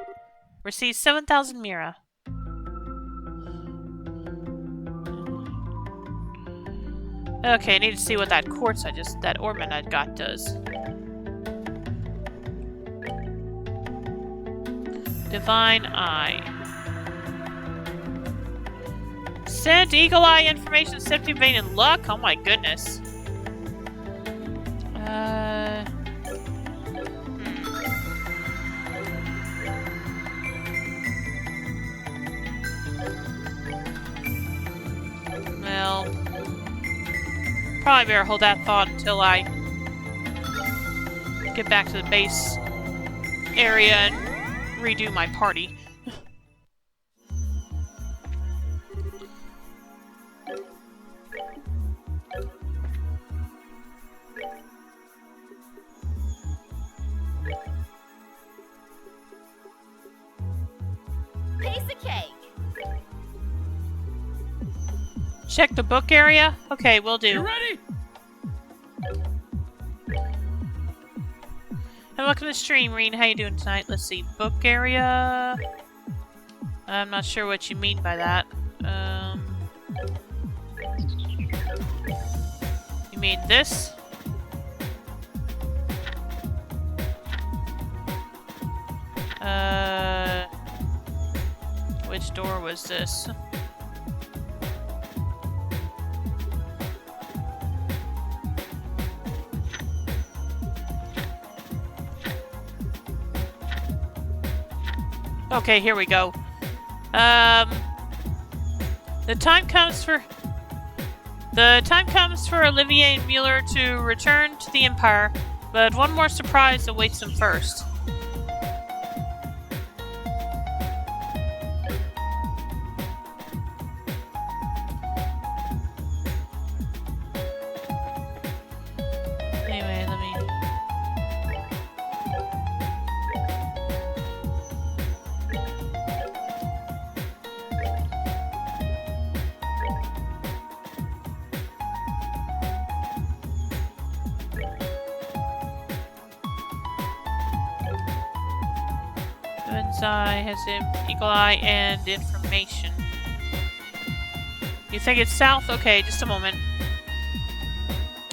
Received 7,000 Mira. Okay, I need to see what that quartz that ornament I got does. Divine Eye. Sent Eagle Eye information, Septium Vein, and Luck? Oh my goodness. Well, probably better hold that thought until I get back to the base area and redo my party. Piece of cake. Check the book area? Okay, will do. You ready? And welcome to the stream, Reen. How you doing tonight? Let's see. Book area... I'm not sure what you mean by that. You mean this? Which door was this? Okay, here we go. The time comes for Olivier and Mueller to return to the Empire, but one more surprise awaits them first. Anyway, let me... Eye has Eagle Eye and information. You think it's south? Okay, just a moment.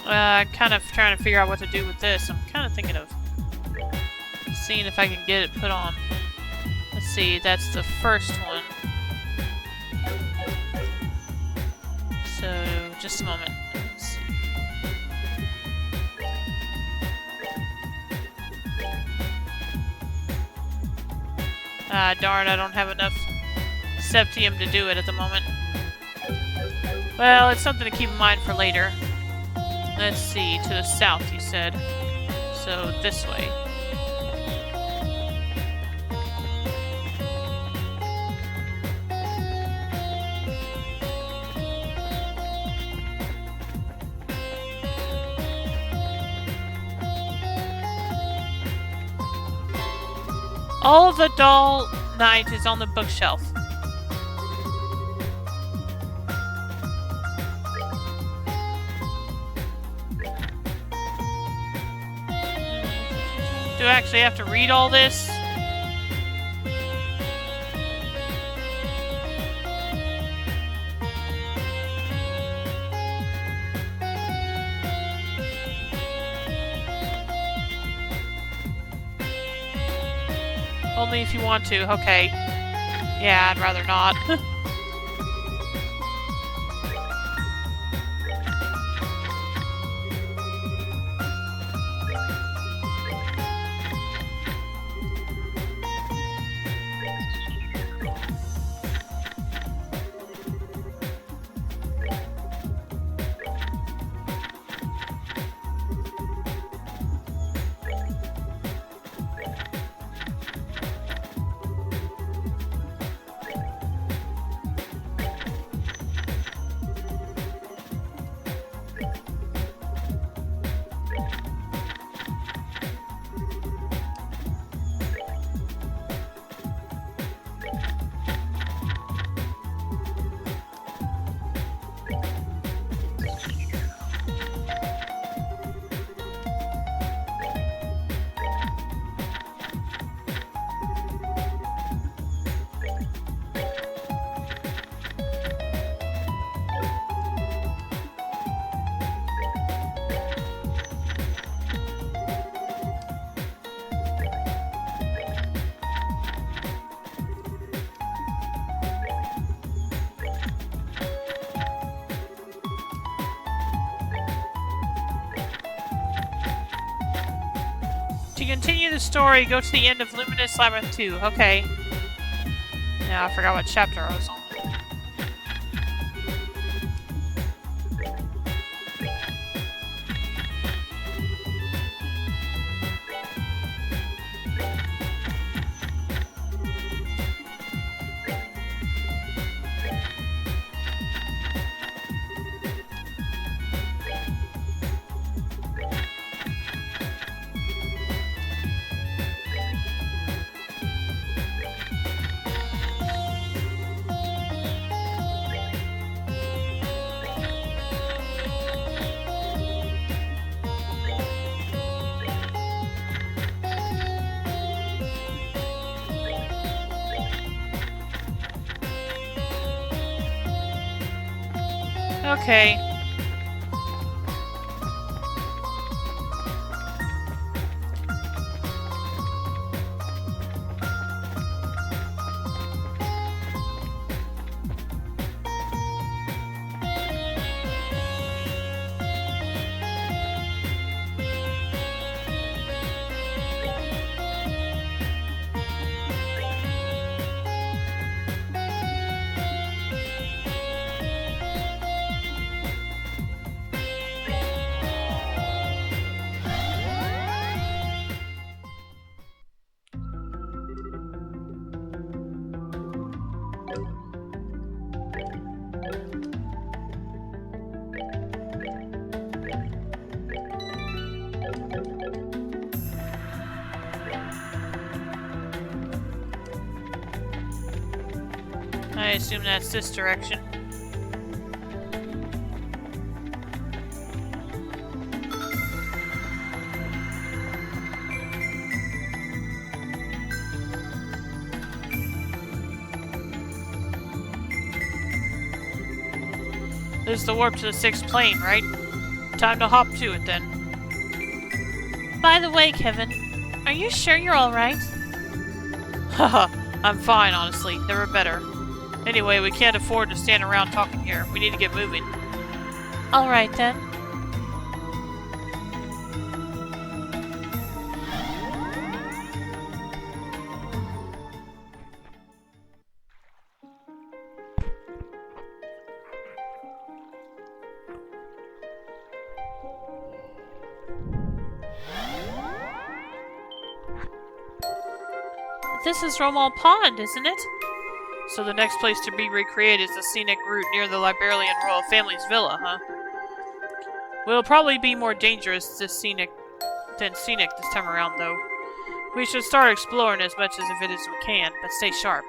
Kind of trying to figure out what to do with this. I'm kind of thinking of seeing if I can get it put on. Let's see, that's the first one. So, just a moment. Let's see. Ah, darn, I don't have enough Septium to do it at the moment. Well, it's something to keep in mind for later. Let's see, to the south, you said. So, this way. All the Doll Knight is on the bookshelf. Do I actually have to read all this? Only if you want to, okay. Yeah, I'd rather not. To continue the story, go to the end of Luminous Labyrinth 2. Okay. Yeah, I forgot what chapter I was on. Okay. I assume that's this direction. There's the warp to the 6th plane, right? Time to hop to it then. By the way, Kevin, are you sure you're alright? Haha, I'm fine, honestly. Never better. Anyway, we can't afford to stand around talking here. We need to get moving. Alright then. This is Romal Pond, isn't it? So the next place to be recreated is the scenic route near the Liberalian royal family's villa, huh? Will probably be more dangerous than scenic this time around, though. We should start exploring as much of it as we can, but stay sharp.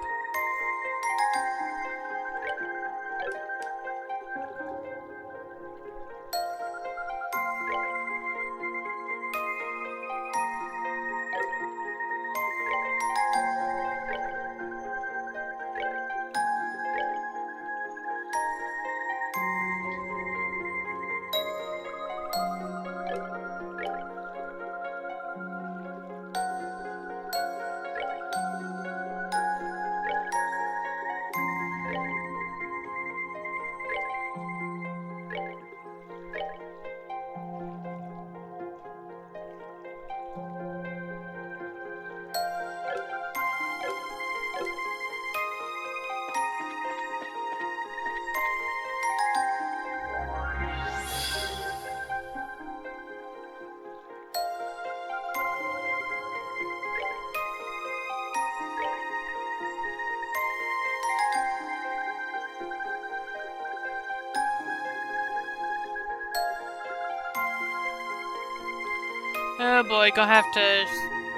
Oh boy, gonna have to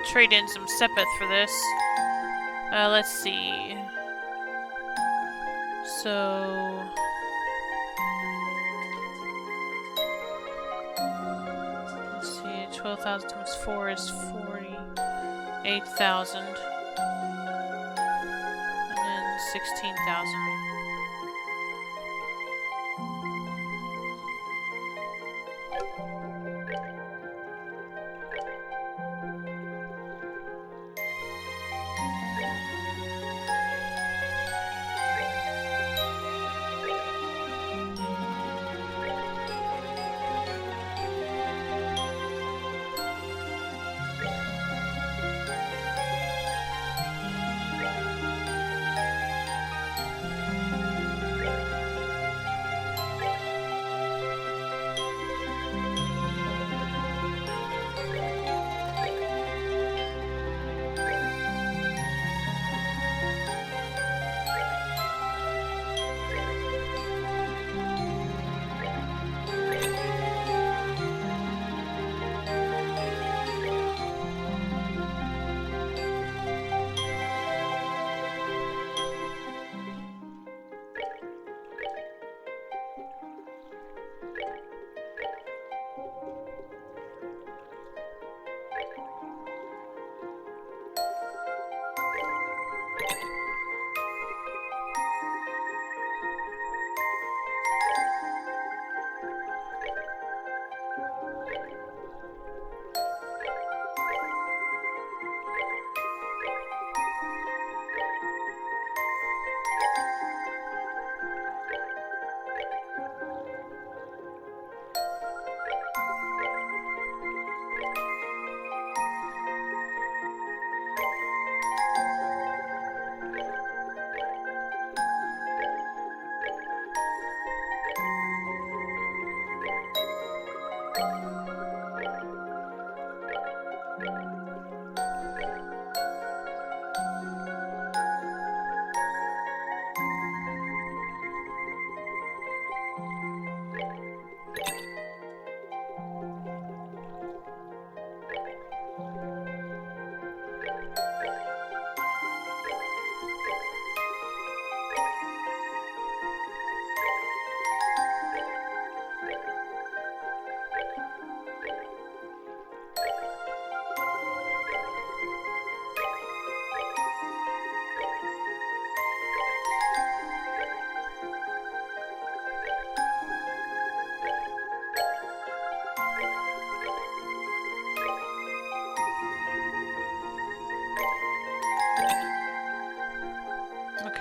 trade in some Sepith for this. Let's see. So... let's see, 12,000 times 4 is 48,000. And then 16,000.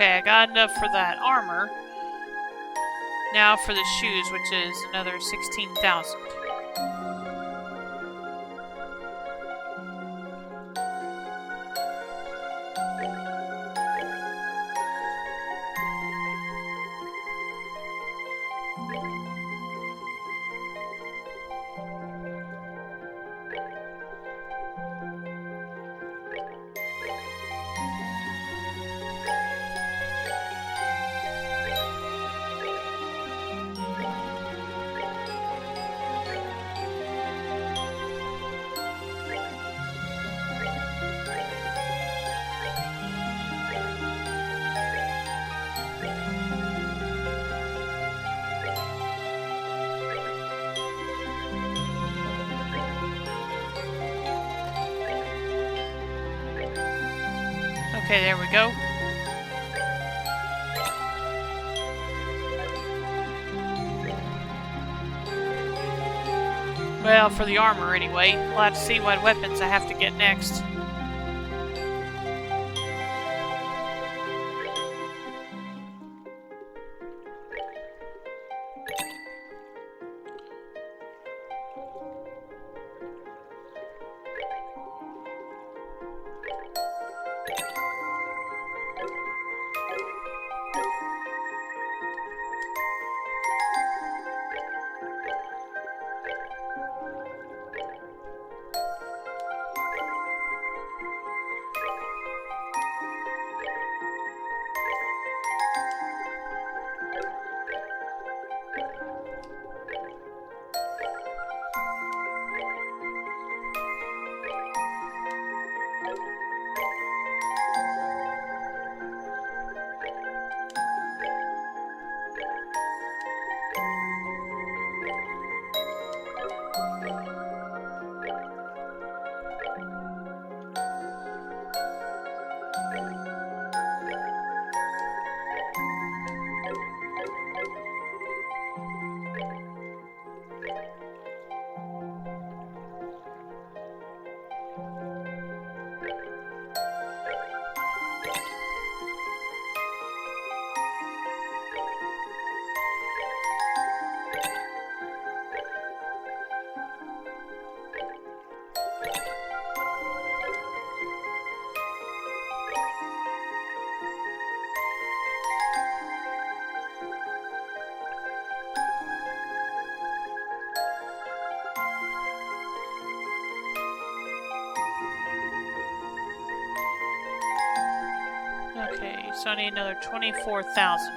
Okay, I got enough for that armor. Now for the shoes, which is another 16,000. Okay, there we go. Well, for the armor anyway. We'll have to see what weapons I have to get next. Okay, so I need another 24,000.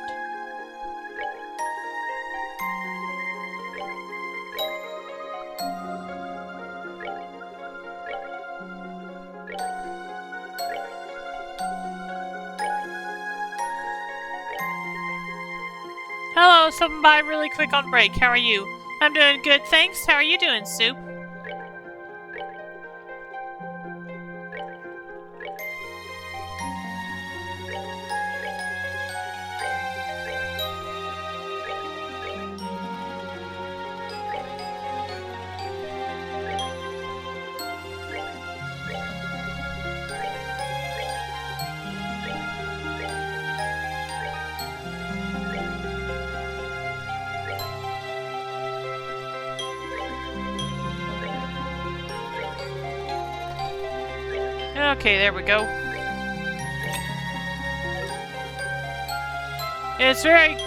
Hello, stopping by really quick on break. How are you? I'm doing good, thanks. How are you doing, Soup? Okay, there we go. It's very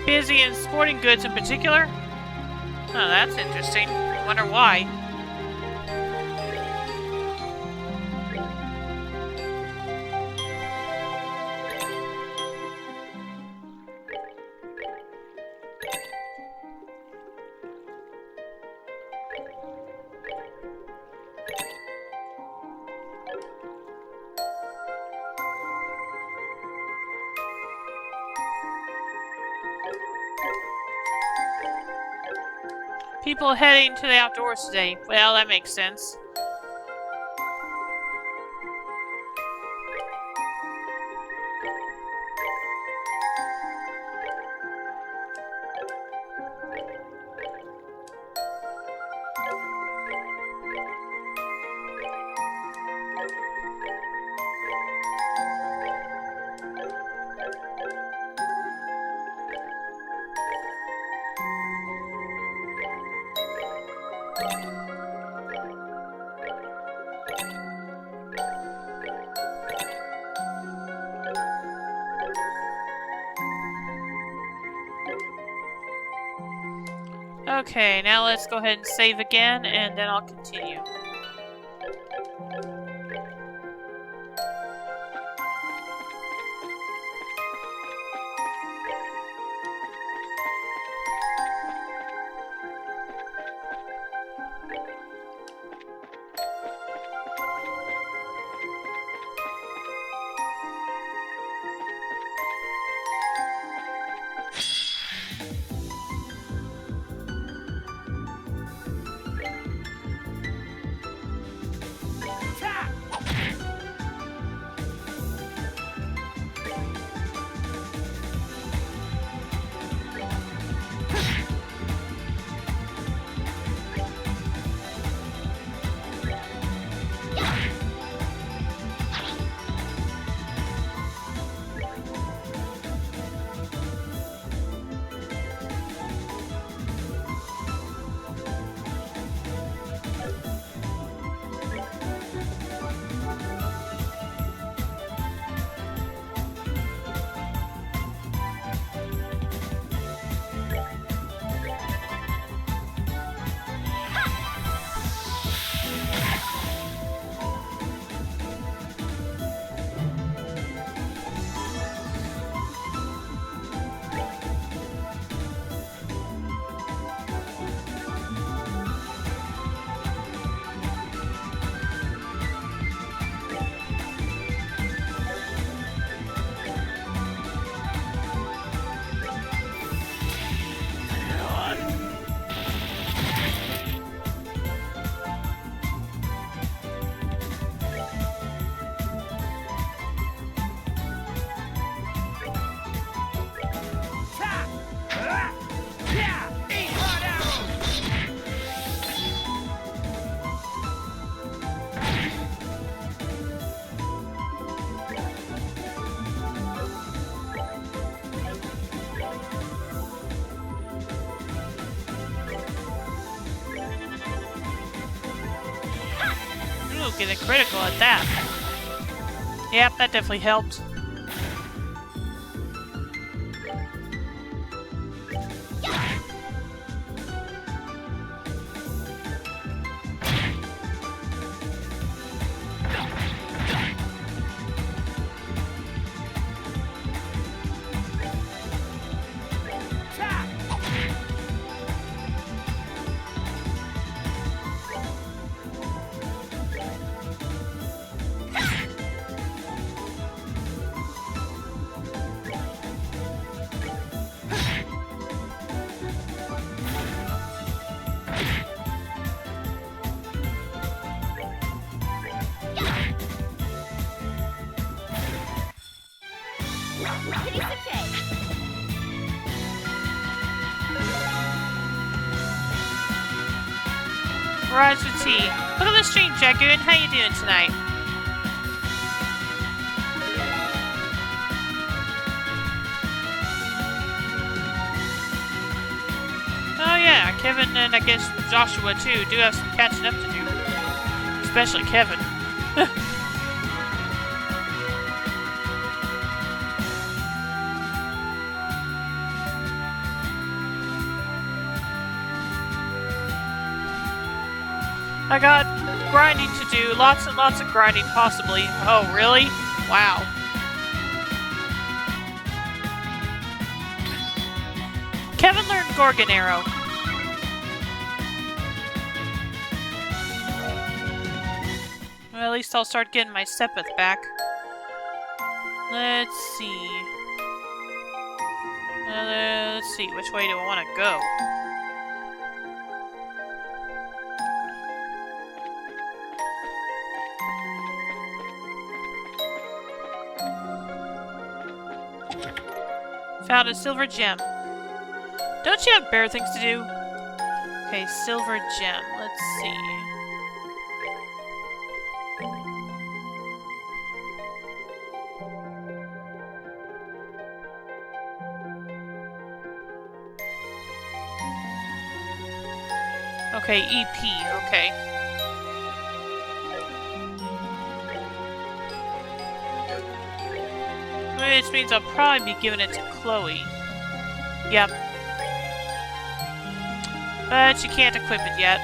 busy in sporting goods in particular. Oh, that's interesting. Wonder why. People heading to the outdoors today. Well, that makes sense. Okay, now let's go ahead and save again, and then I'll continue. Ooh, getting critical at that. Yep, that definitely helped. Piece of cake. Rise with tea. Look at the stream, Dragoon. How you doing tonight? Oh yeah, Kevin and I guess Joshua too do have some catching up to do. Especially Kevin. I got grinding to do, lots and lots of grinding possibly. Oh, really? Wow. Kevin learned Gorgon Arrow. Well, at least I'll start getting my Sepith back. Let's see. Let's see, which way do I want to go? Found a silver gem. Don't you have better things to do? Okay, silver gem. Let's see. Okay, EP. Okay. Which means I'll probably be giving it to Chloe. Yep. but you can't equip it yet.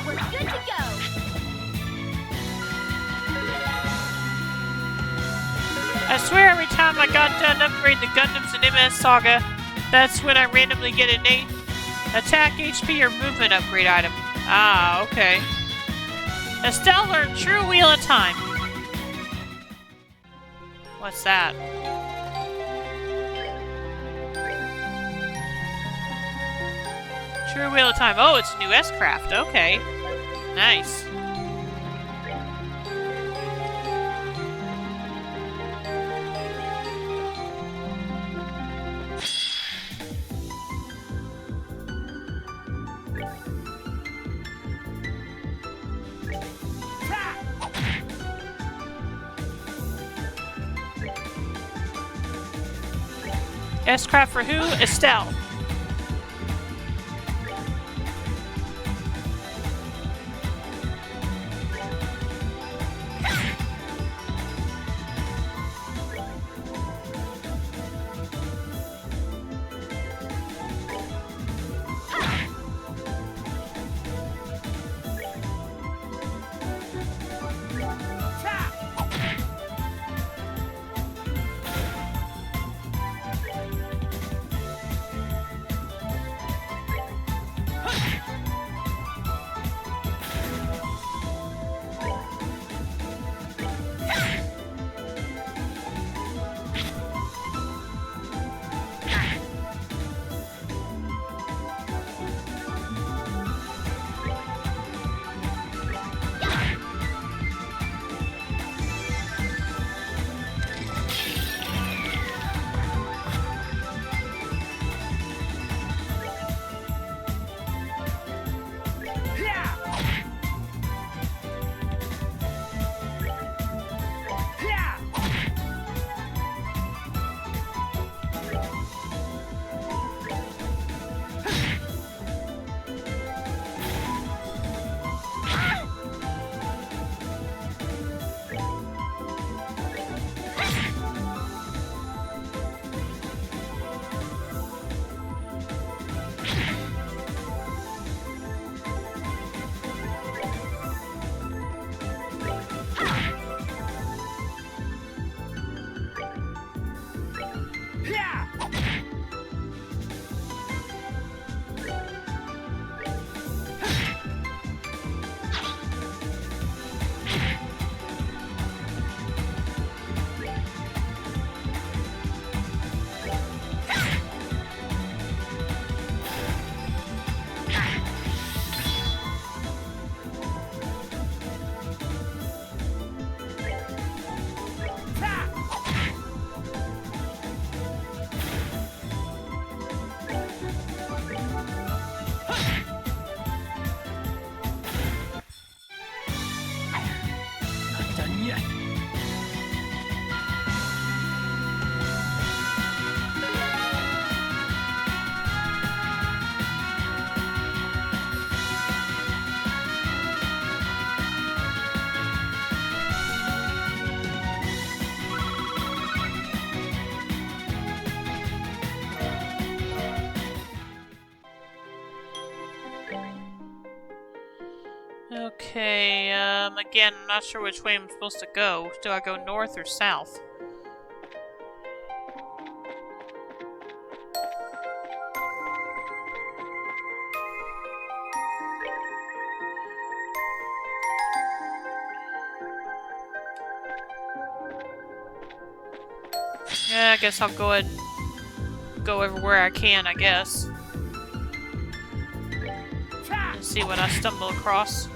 We're good to go. I swear every time I got done upgrading the Gundams in MS Saga, that's when I randomly get an attack, HP, or movement upgrade item. Ah, okay. Estelle learned True Wheel of Time. What's that? True Wheel of Time. Oh, it's a new S-Craft. Okay. Nice. S-Craft for who? Estelle. Okay, again, I'm not sure which way I'm supposed to go. Do I go north or south? Yeah, I guess I'll go ahead and go everywhere I can, I guess. And see what I stumble across.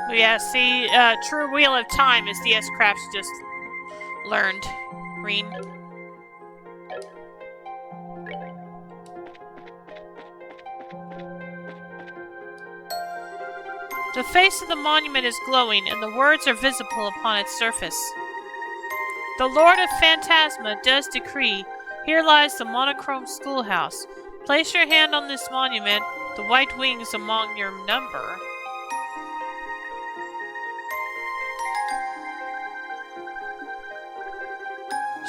Yeah, see, True Wheel of Time is DS Crafts just learned. Reen. The face of the monument is glowing, and the words are visible upon its surface. The Lord of Phantasma does decree, here lies the monochrome schoolhouse. Place your hand on this monument, the white wings among your number.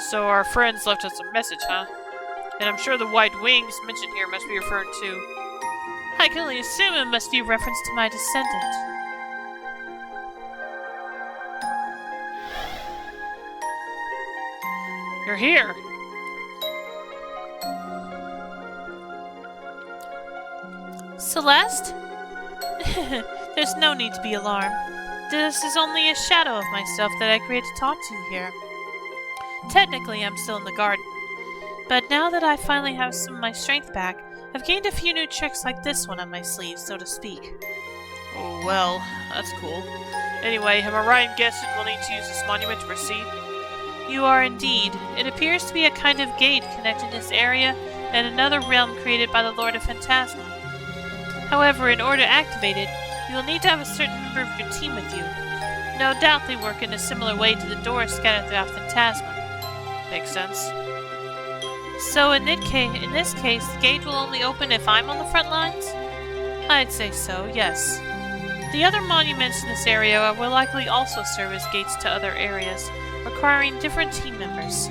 So our friends left us a message, huh? And I'm sure the white wings mentioned here must be referring to... I can only assume it must be a reference to my descendant. You're here. Celeste? There's no need to be alarmed. This is only a shadow of myself that I created to talk to you here. Technically, I'm still in the garden. But now that I finally have some of my strength back, I've gained a few new tricks like this one on my sleeve, so to speak. Oh, well, that's cool. Anyway, am I right in guessing we'll need to use this monument to proceed? You are indeed. It appears to be a kind of gate connecting this area and another realm created by the Lord of Phantasma. However, in order to activate it, you will need to have a certain member of your team with you. No doubt they work in a similar way to the doors scattered throughout Phantasma. Makes sense. So in this case, the gate will only open if I'm on the front lines? I'd say so, yes. The other monuments in this area will likely also serve as gates to other areas, requiring different team members.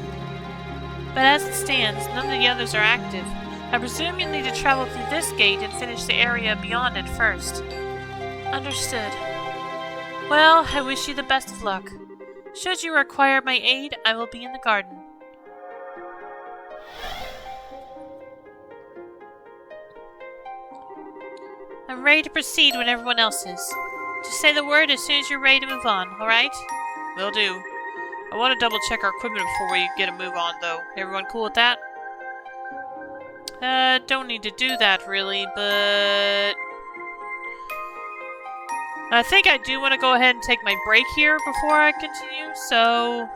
But as it stands, none of the others are active. I presume you'll need to travel through this gate and finish the area beyond it first. Understood. Well, I wish you the best of luck. Should you require my aid, I will be in the garden. I'm ready to proceed when everyone else is. Just say the word as soon as you're ready to move on, alright? Will do. I want to double check our equipment before we get a move on, though. Everyone cool with that? Don't need to do that really, but... I think I do want to go ahead and take my break here before I continue, so...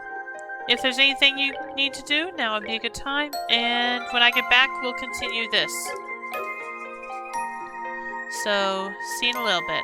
If there's anything you need to do, now would be a good time, and when I get back, we'll continue this. So, see you in a little bit.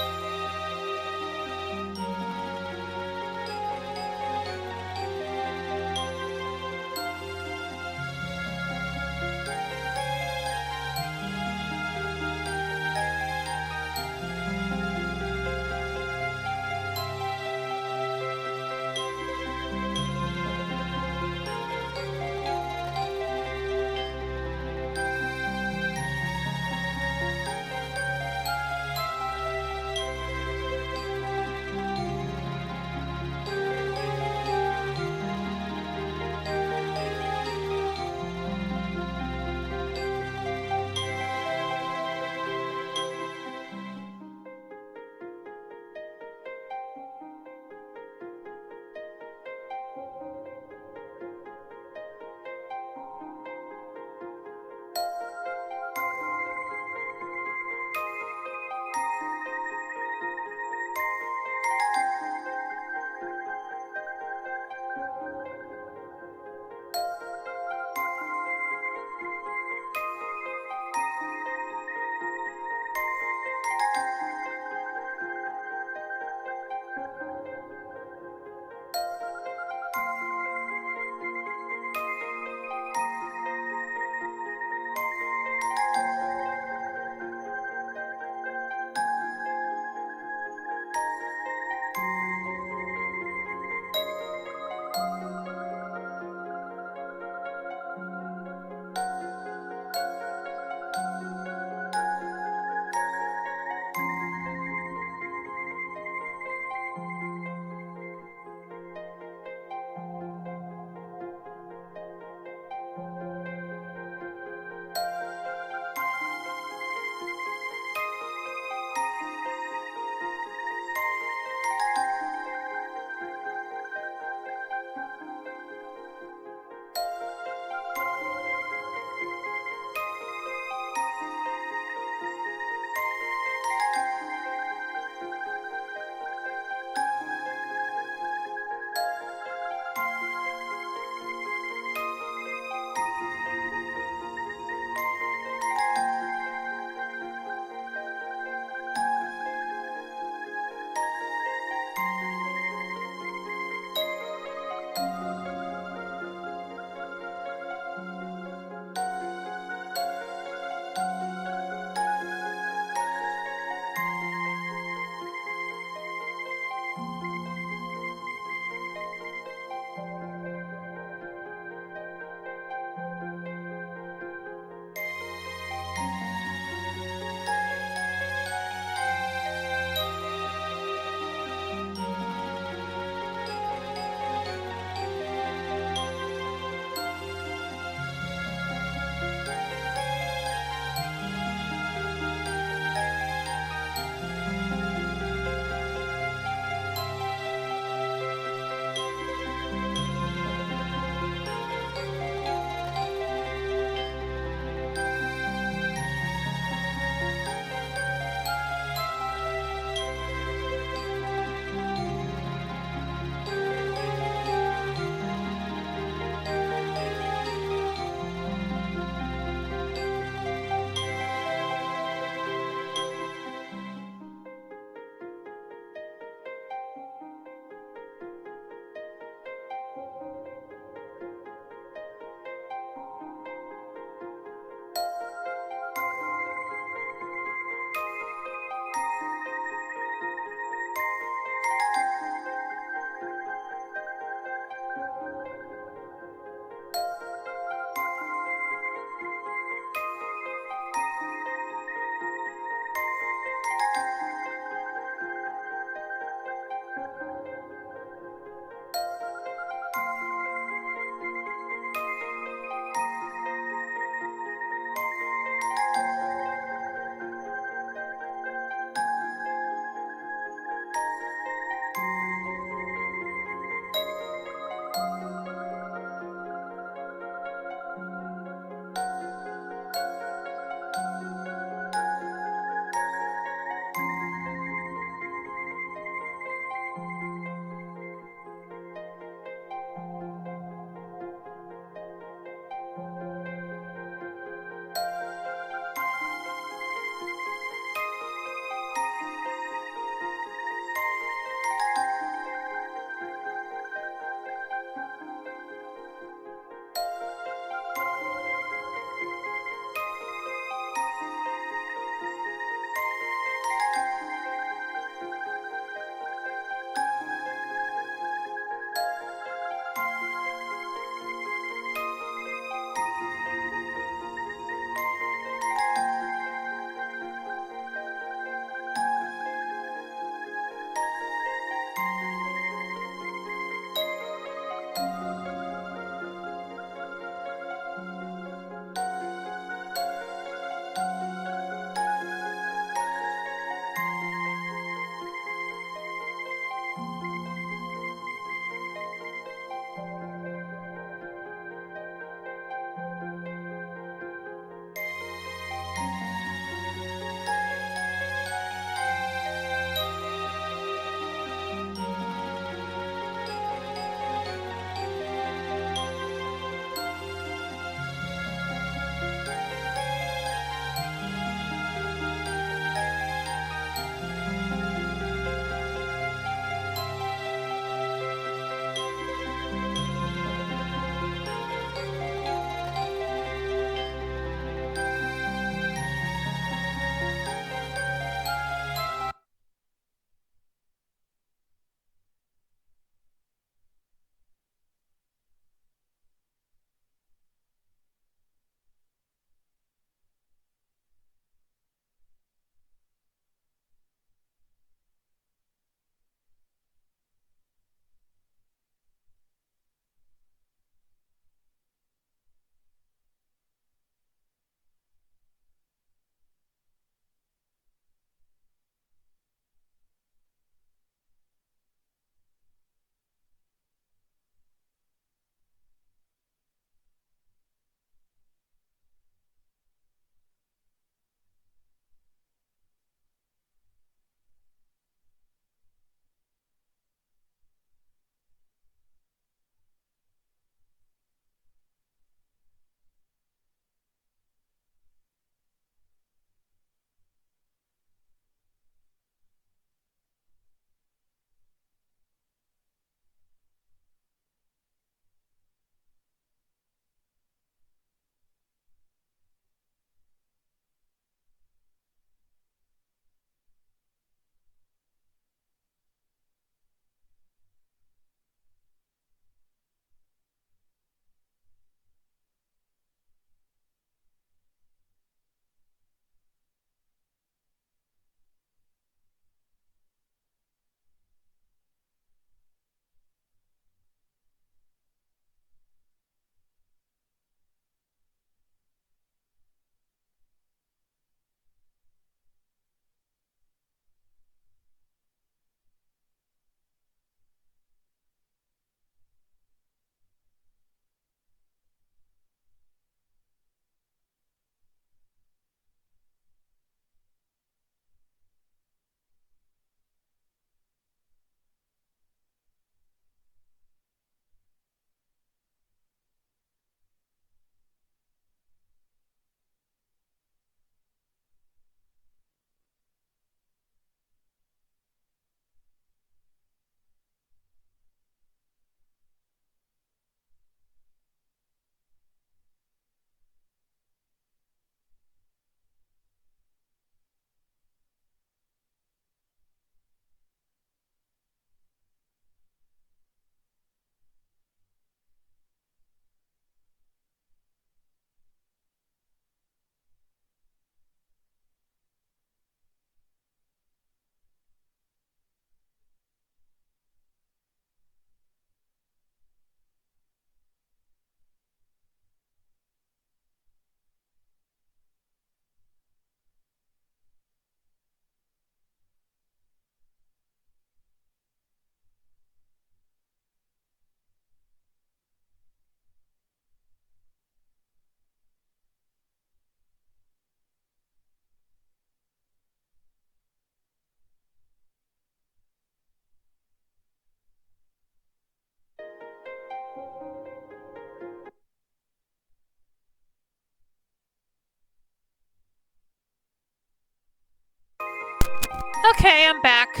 Okay, I'm back.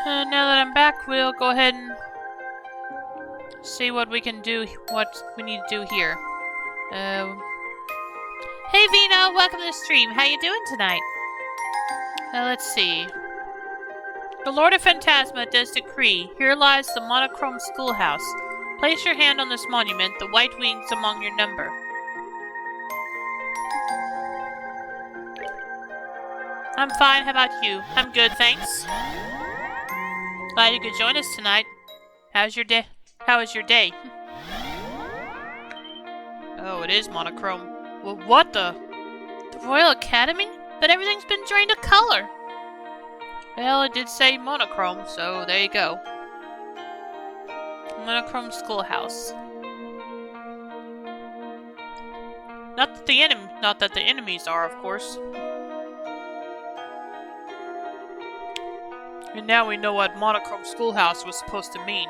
Now that I'm back, we'll go ahead and see what we can do, what we need to do here. Hey Vino, welcome to the stream. How you doing tonight? Let's see. The Lord of Phantasma does decree, here lies the monochrome schoolhouse. Place your hand on this monument, the white wings among your number. I'm fine, how about you? I'm good, thanks. Glad you could join us tonight. How's your day? How was your day? Oh, it is monochrome. Well, what the? The Royal Academy? But everything's been drained of color. Well, it did say monochrome, so there you go. Monochrome schoolhouse. Not that the enemies are, of course. And now we know what monochrome schoolhouse was supposed to mean.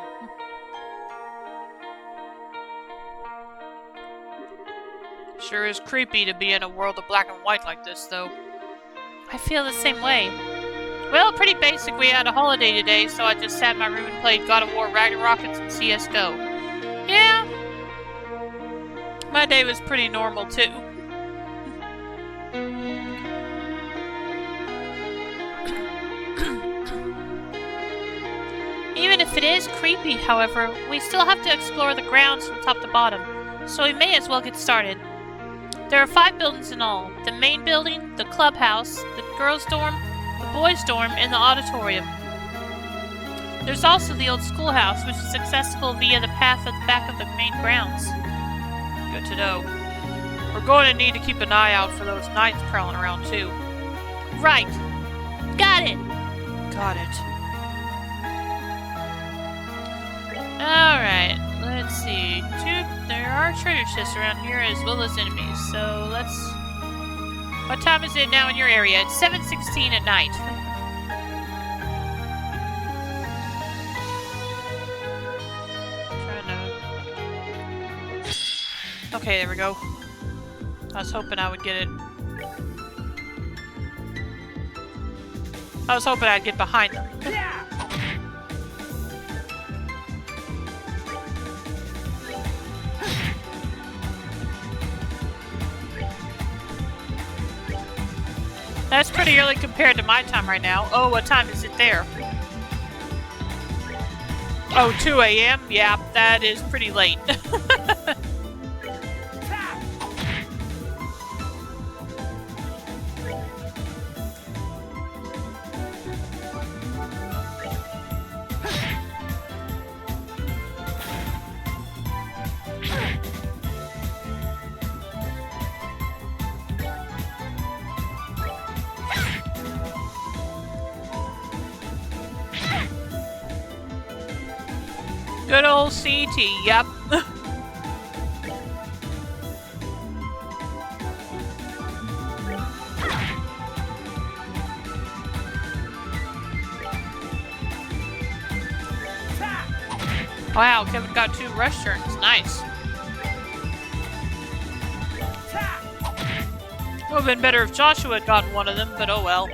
Sure is creepy to be in a world of black and white like this, though. I feel the same way. Well, pretty basic. We had a holiday today, so I just sat in my room and played God of War, Ragnarok, and some CSGO. Yeah. My day was pretty normal, too. Even if it is creepy, however, we still have to explore the grounds from top to bottom, so we may as well get started. There are 5 buildings in all. The main building, the clubhouse, the girls' dorm, the boys' dorm, and the auditorium. There's also the old schoolhouse, which is accessible via the path at the back of the main grounds. Good to know. We're going to need to keep an eye out for those knights prowling around, too. Right. Got it. Got it. Alright, let's see. There are treasure chests around here as well as enemies, so let's... What time is it now in your area? It's 7:16 at night. Okay, there we go. I was hoping I would get it. I was hoping I'd get behind them. That's pretty early compared to my time right now. Oh, what time is it there? Oh, 2 a.m.? Yeah, that is pretty late. Good old CT, yep. Wow, Kevin got 2 rush turns. Nice. Would have been better if Joshua had gotten one of them, but oh well.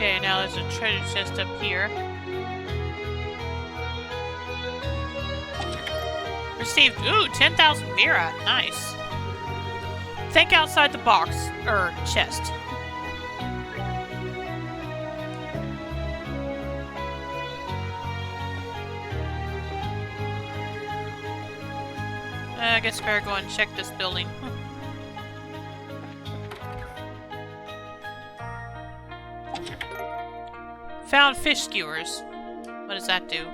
Okay, now there's a treasure chest up here. Received, ooh, 10,000 Mira. Nice. Think outside the box, chest. I guess I better go and check this building. Found fish skewers. What does that do?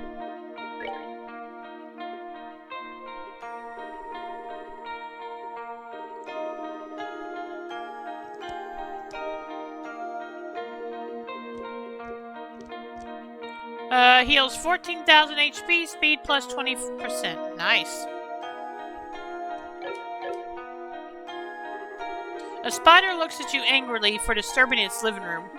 Heals 14,000 HP, speed plus 20%. Nice. A spider looks at you angrily for disturbing its living room.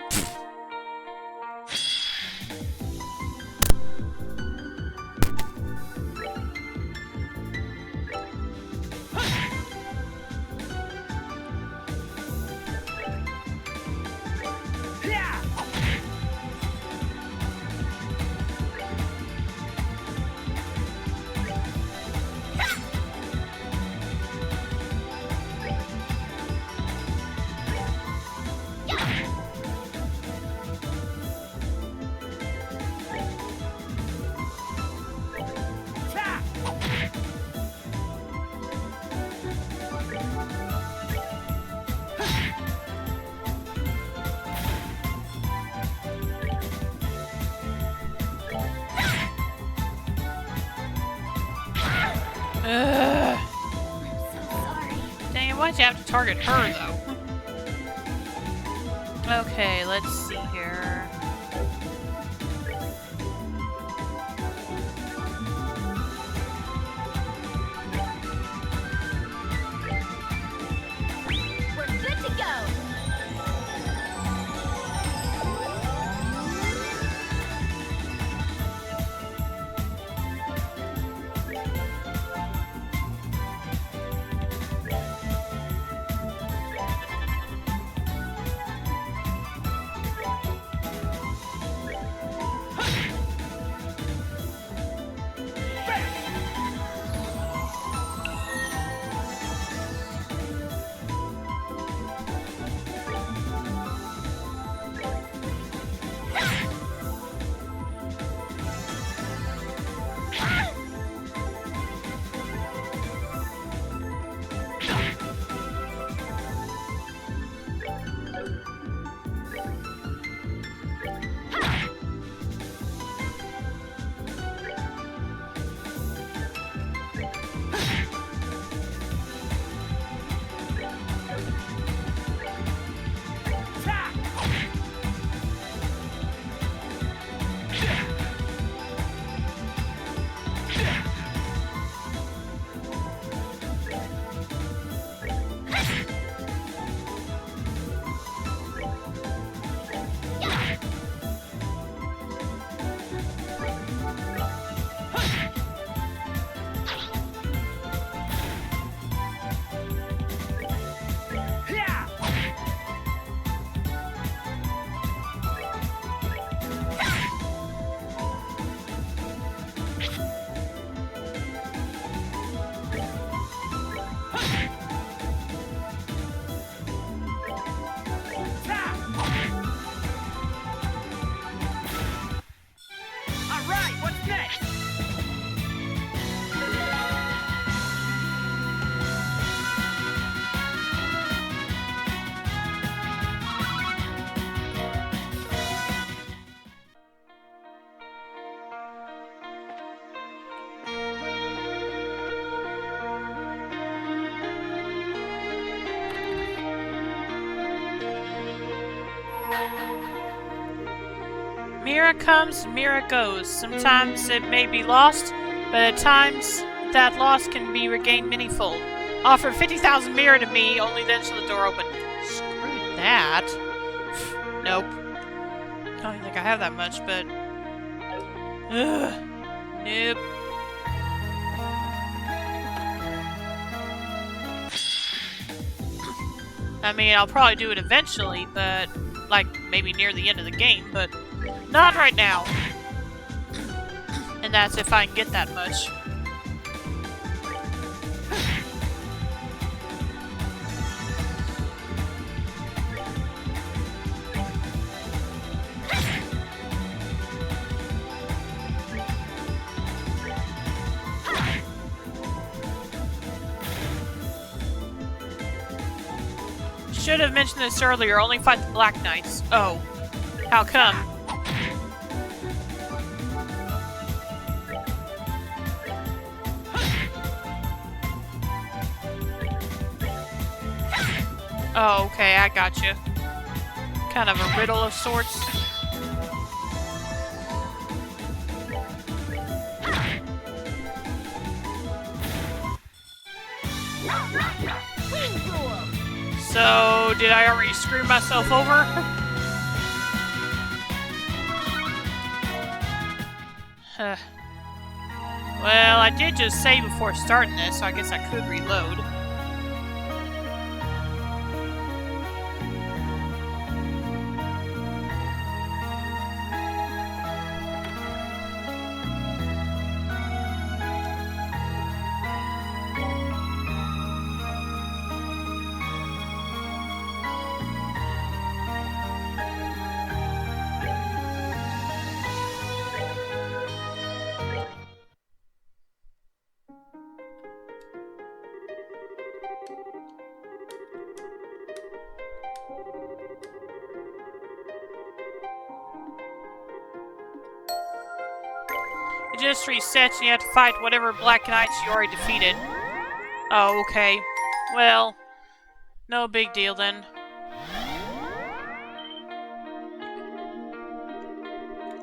I'm so sorry. Dang it, why'd you have to target her, though? Okay, let's see here. We're good to go. Mira comes, Mira goes. Sometimes it may be lost, but at times that loss can be regained manyfold. Offer 50,000 Mira to me, only then shall the door open. Screw that. Nope. I don't even think I have that much, but... Ugh. Nope. I mean, I'll probably do it eventually, but like, maybe near the end of the game, but not right now. And that's if I can get that much. Should have mentioned this earlier. Only fight the Black Knights. Oh. How come? Oh, okay, I gotcha. Kind of a riddle of sorts. So, did I already screw myself over? Well, I did just save before starting this, so I guess I could reload. It just resets and you have to fight whatever Black Knights you already defeated. Oh, okay. Well, no big deal then.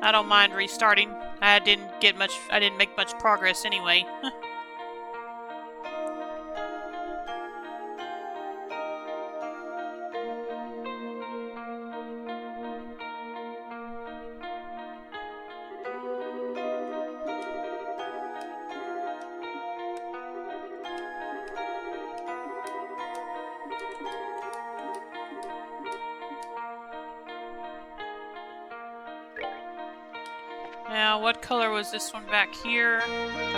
I don't mind restarting. I didn't make much progress anyway. Now, what color was this one back here?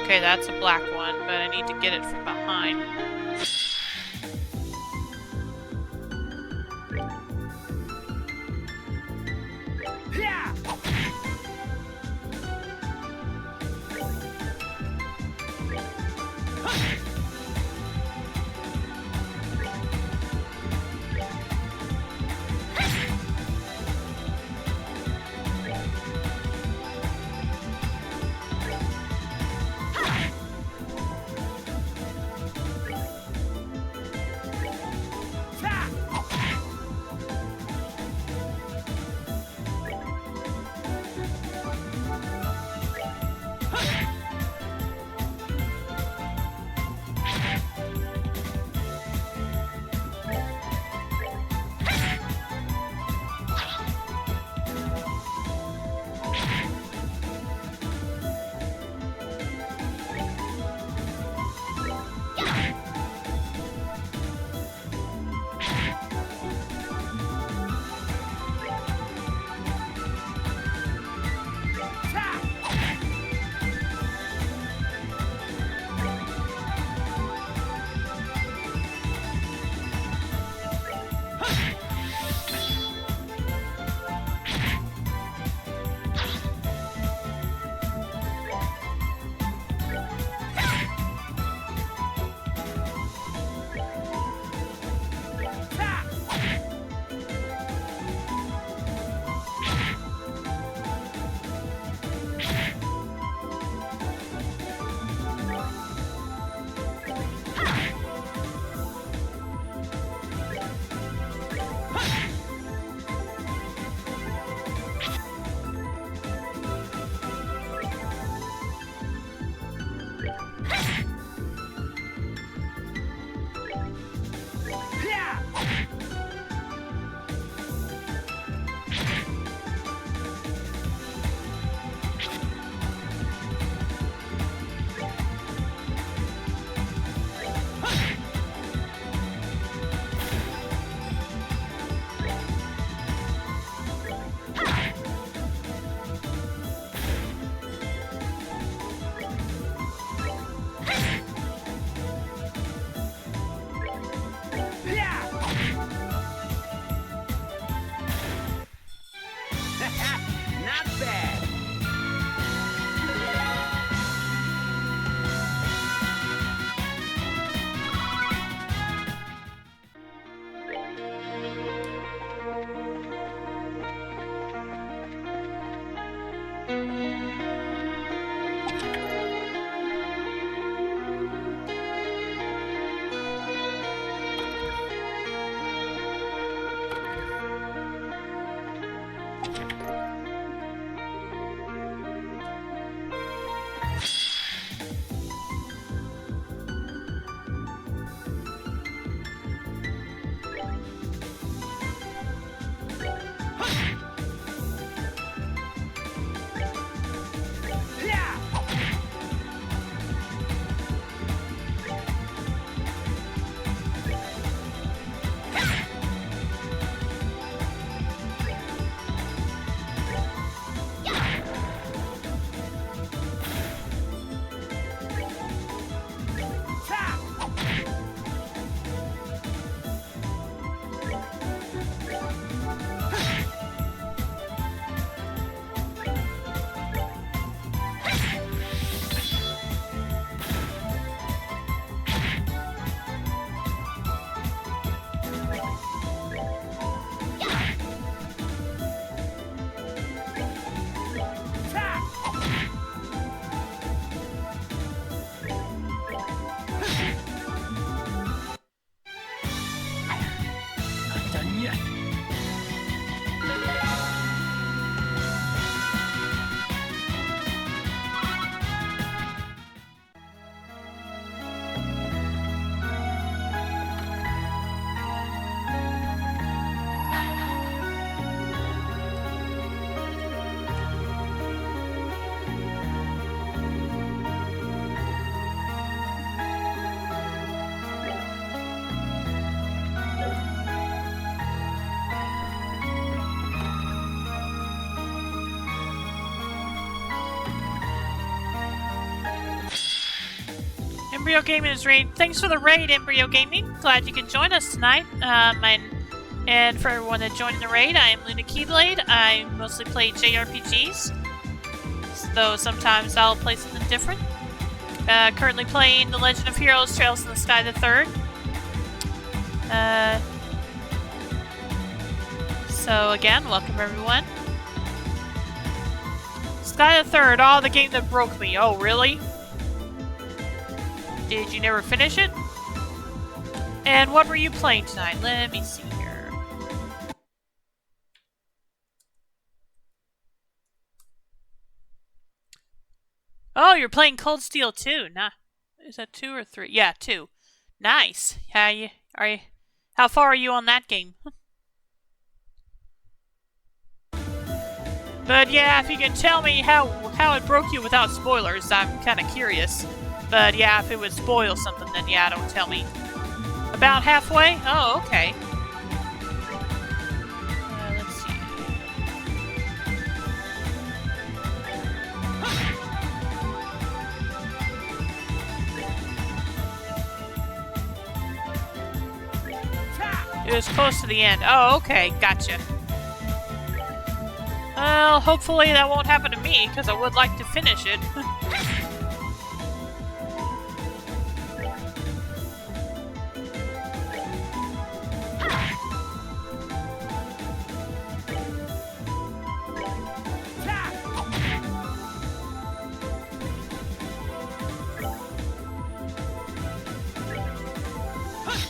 Okay, that's a black one, but I need to get it from behind. Embryo Gaming is raid. Thanks for the raid, Embryo Gaming. Glad you could join us tonight. And for everyone that joined the raid, I am Luna Keyblade. I mostly play JRPGs, though sometimes I'll play something different. Currently playing The Legend of Heroes: Trails in the Sky the Third. So again, welcome everyone. Sky the Third. Oh, the game that broke me. Oh, really? Did you never finish it? And what were you playing tonight? Let me see here. Oh, you're playing Cold Steel 2. Nah. Is that 2 or 3? Yeah, 2. Nice. How far are you on that game? But yeah, if you can tell me how it broke you without spoilers, I'm kind of curious. But yeah, if it would spoil something, then yeah, don't tell me. About halfway? Oh, okay. Let's see. It was close to the end. Oh, okay, gotcha. Well, hopefully that won't happen to me, because I would like to finish it.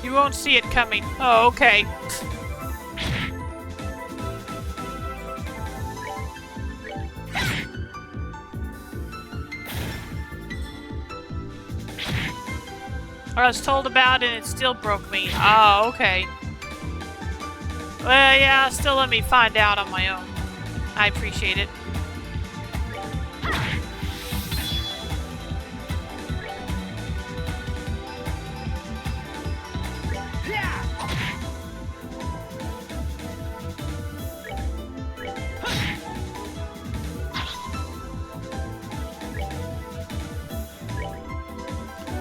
You won't see it coming. Oh, okay. I was told about it and it still broke me. Oh, okay. Well, yeah, still let me find out on my own. I appreciate it.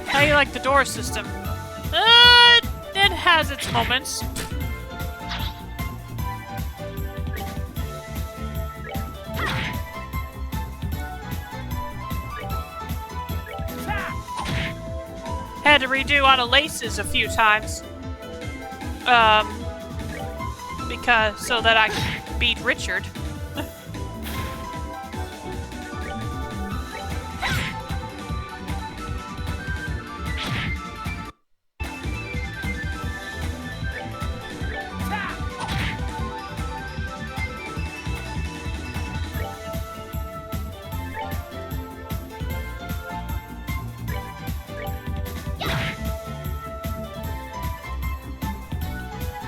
How do you like the door system? It has its moments. Had to redo Auto Laces a few times. Because so that I could beat Richard.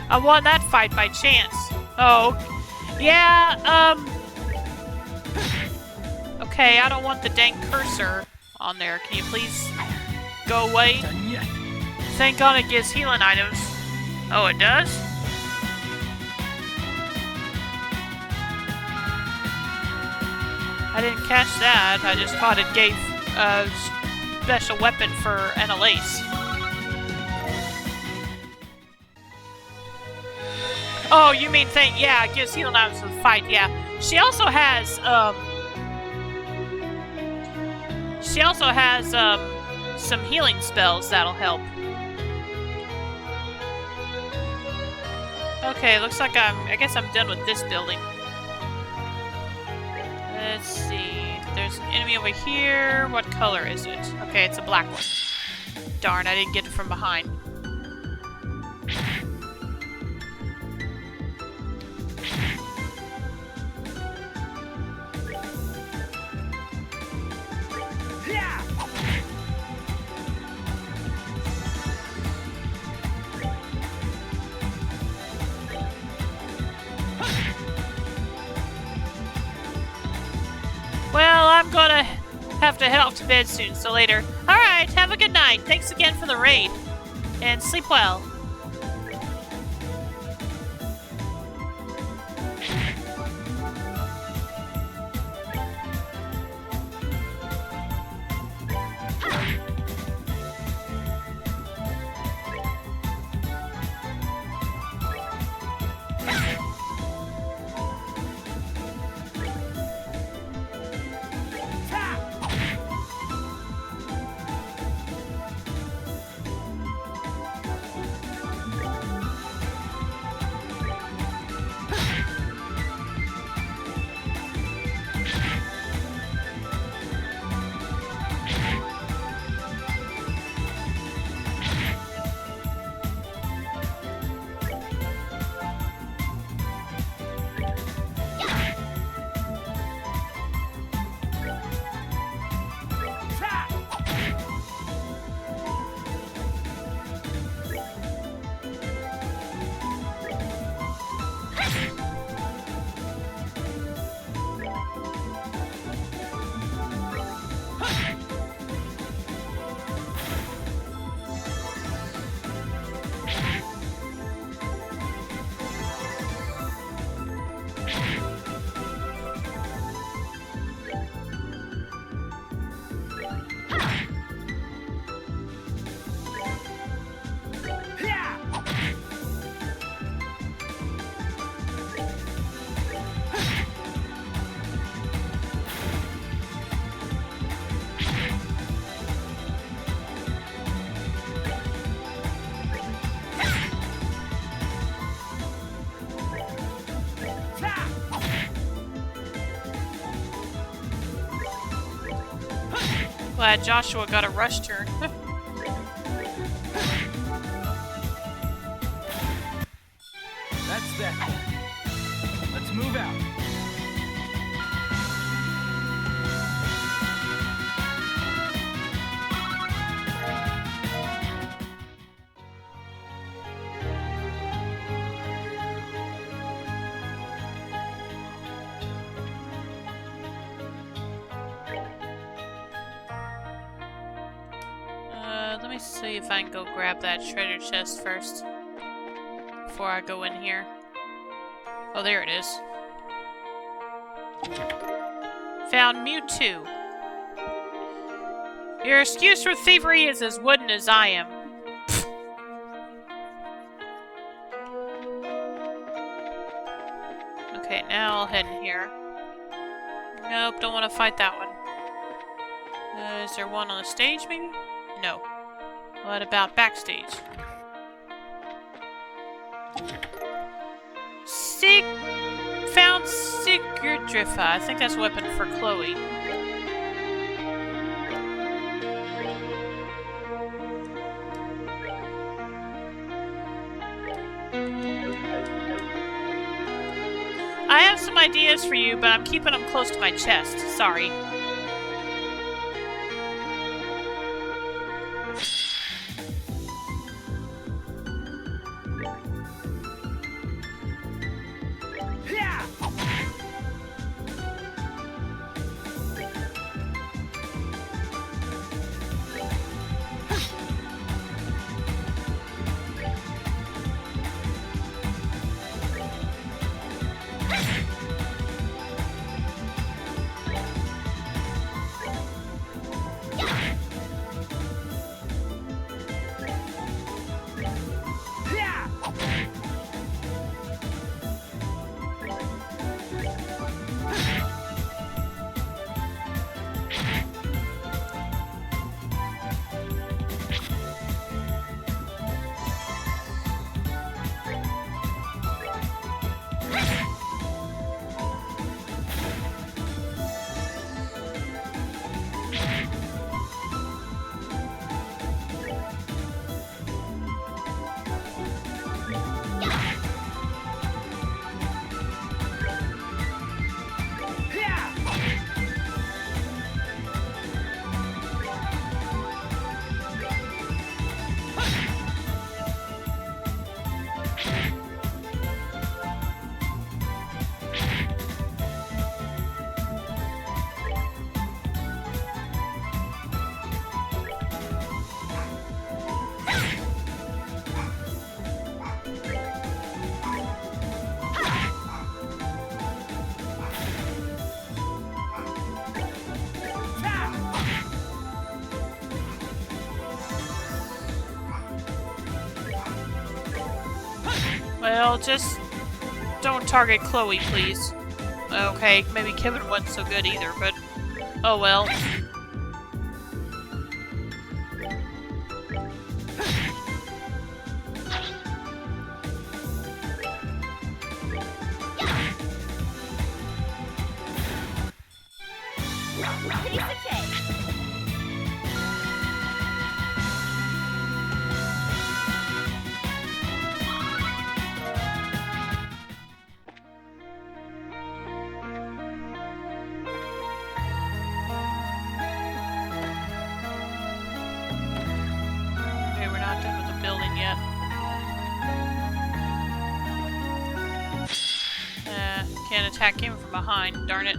I won that fight by chance. Oh, yeah, okay, I don't want the dang cursor on there. Can you please go away? Thank God it gives healing items. Oh, it does? I didn't catch that. I just thought it gave a special weapon for Annalise. Oh, you mean thing? Yeah, it gives healing items for the fight. Yeah, she also has some healing spells that'll help. Okay, looks like I guess I'm done with this building. Let's see. There's an enemy over here. What color is it? Okay, it's a black one. Darn, I didn't get it from behind. to head off to bed soon, so later. Alright, have a good night. Thanks again for the raid. And sleep well. Glad Joshua got a rush turn. That's that. Let's move out. Let me see if I can go grab that treasure chest first. Before I go in here. Oh, there it is. Found Mewtwo. Your excuse for thievery is as wooden as I am. Okay, now I'll head in here. Nope, don't want to fight that one. Is there one on the stage, maybe? No. What about backstage? Found Sigurdrifa. I think that's a weapon for Chloe. I have some ideas for you, but I'm keeping them close to my chest. Sorry. Well, just don't target Chloe, please. Okay, maybe Kevin wasn't so good either, but oh well. Piece of cake. Okay, we're not done with the building yet. Can't attack him from behind, darn it.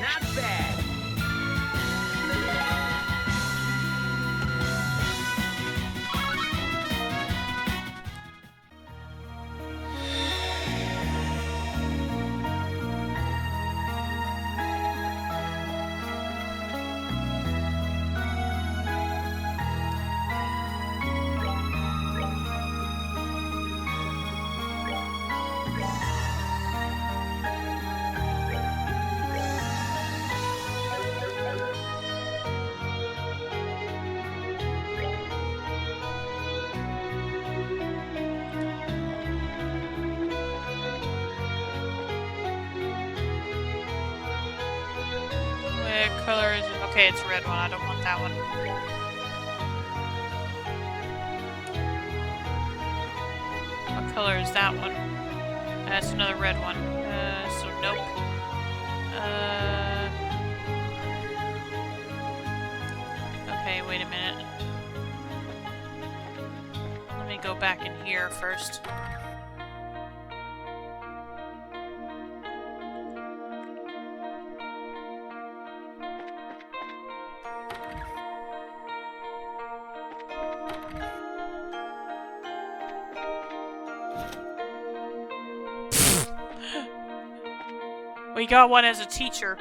Not bad. What color is it? Okay, it's a red one. I don't want that one. What color is that one? That's another red one. So nope. Okay, wait a minute. Let me go back in here first. We got one as a teacher.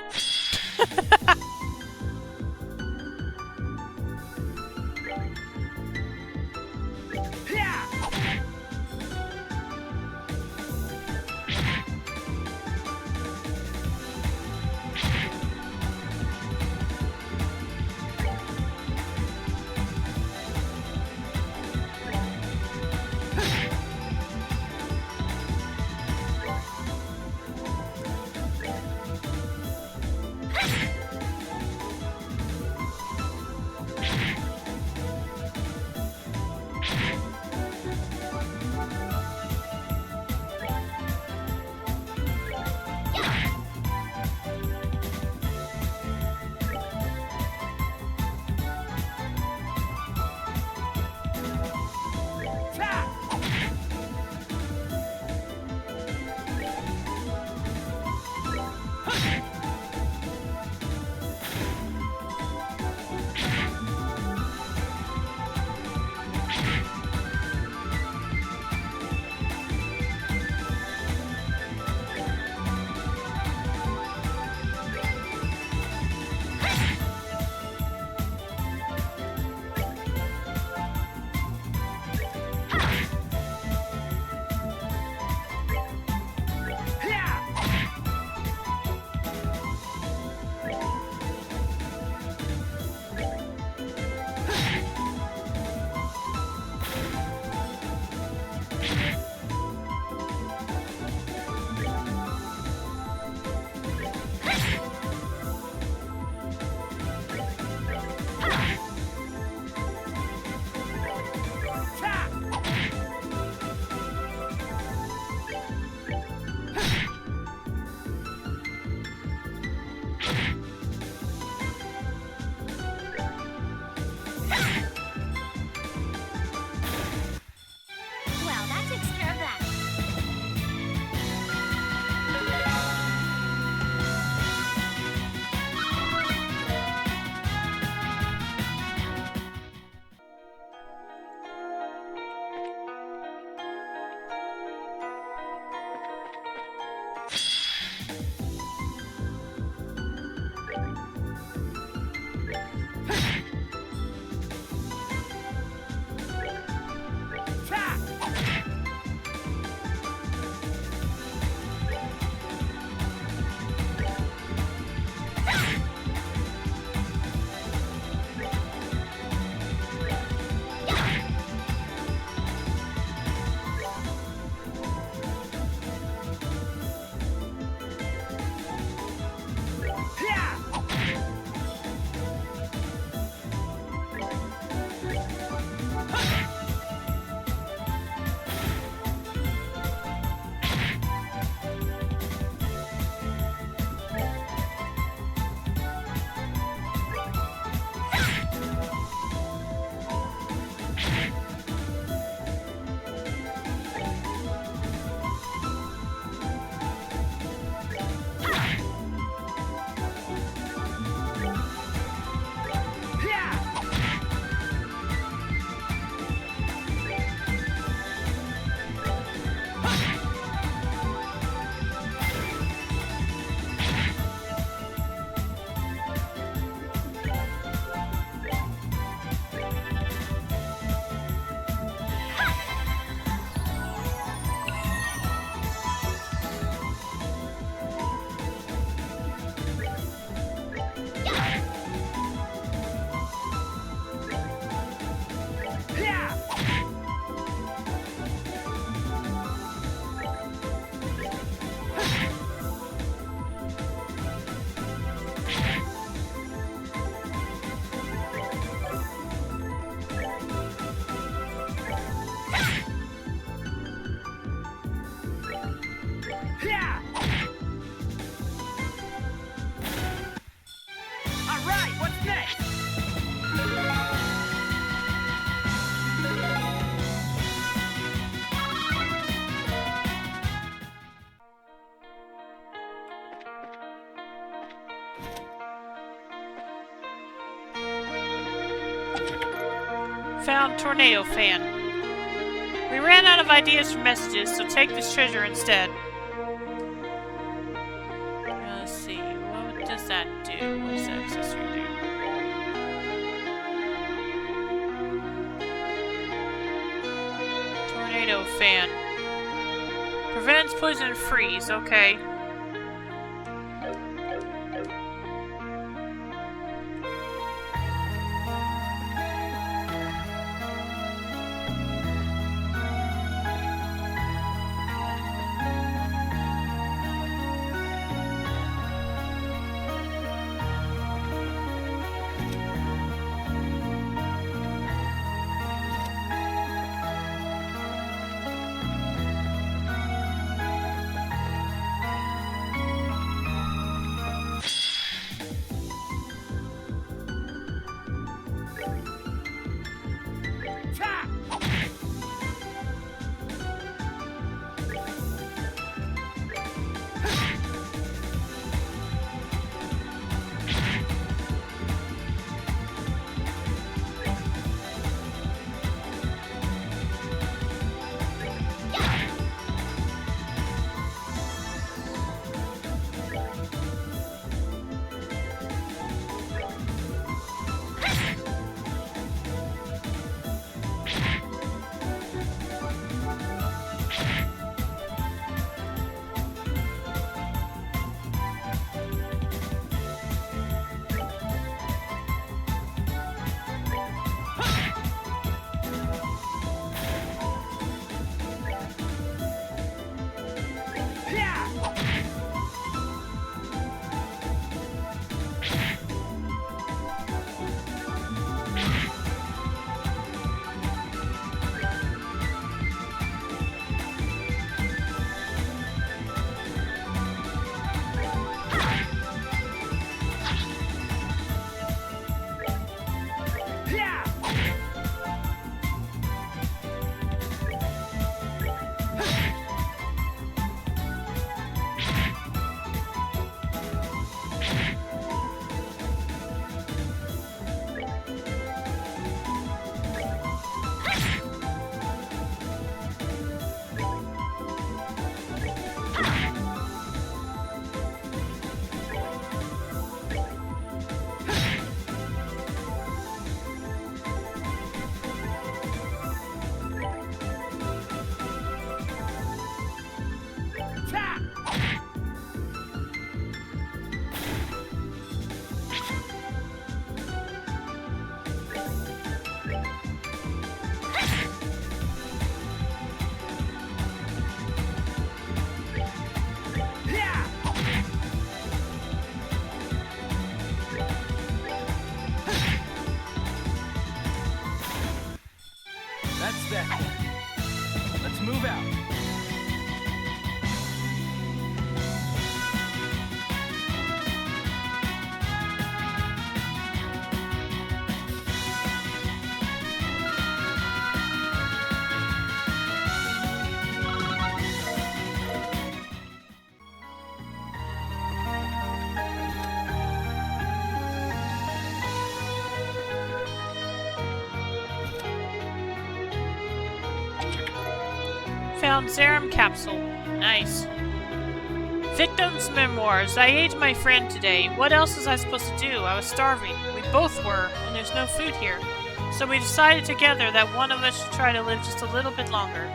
Found tornado fan. We ran out of ideas for messages, so take this treasure instead. Let's see, what does that do? What does that accessory do? Tornado fan. Prevents poison and freeze, okay. That's that. Let's move out. Found serum capsule. Nice. Victim's memoirs. I ate my friend today. What else was I supposed to do? I was starving. We both were, and there's no food here. So we decided together that one of us should try to live just a little bit longer.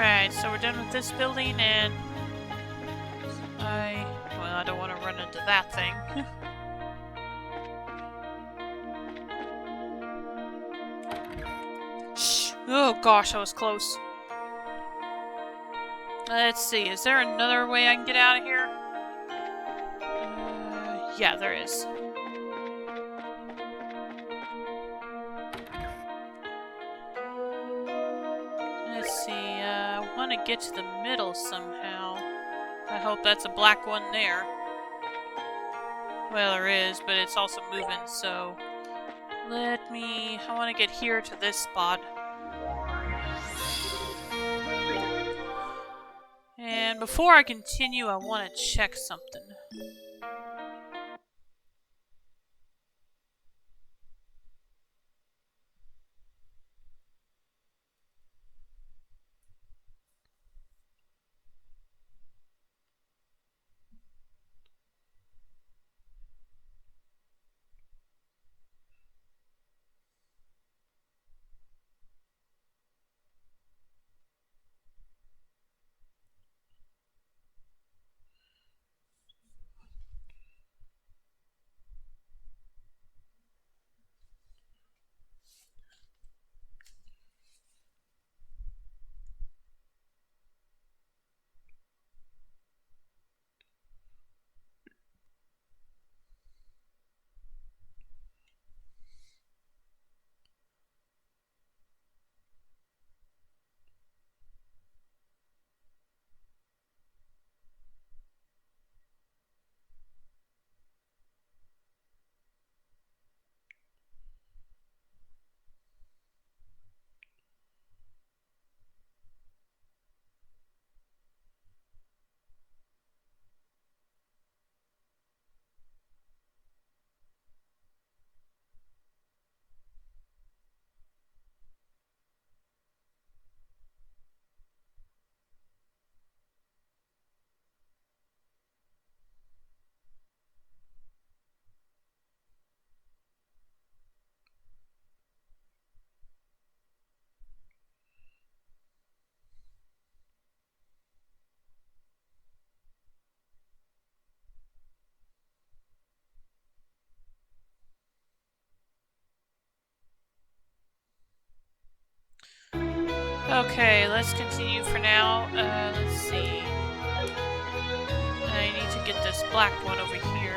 Alright, so we're done with this building, and I don't want to run into that thing. Shh! Oh gosh, I was close. Let's see, is there another way I can get out of here? Yeah, there is. Let's see, I want to get to the middle somehow. I hope that's a black one there. Well, there is, but it's also moving, so... I want to get here to this spot. And before I continue, I want to check something. Okay, let's continue for now. Let's see. I need to get this black one over here.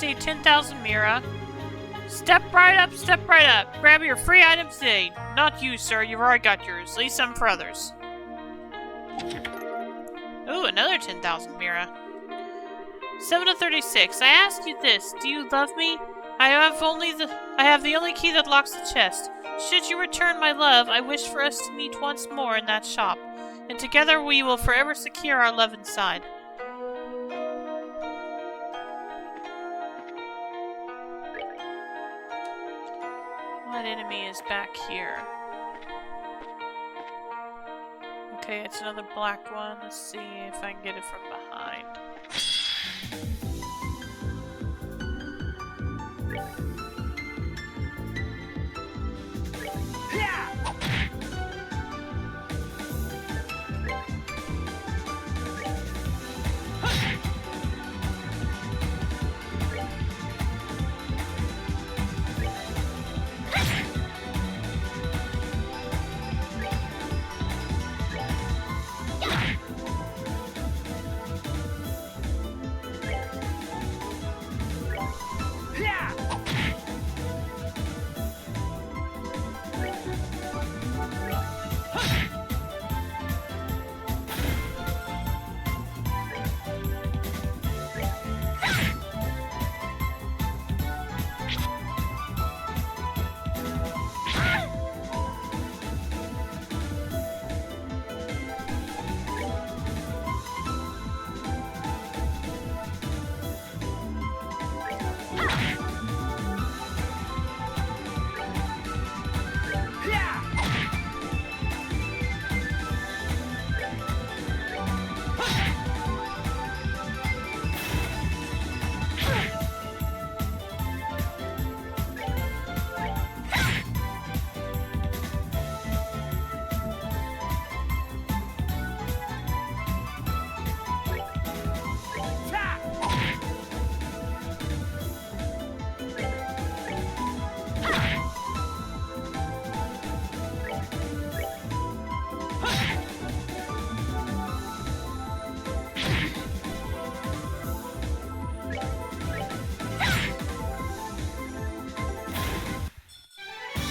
say 10,000 Mira. Step right up, step right up. Grab your free items today. Not you, sir. You've already got yours. Leave some for others. Ooh, another 10,000 Mira. 7 to 36. I ask you this. Do you love me? I have the only key that locks the chest. Should you return my love, I wish for us to meet once more in that shop. And together we will forever secure our love inside. What enemy is back here? Okay, it's another black one. Let's see if I can get it from behind.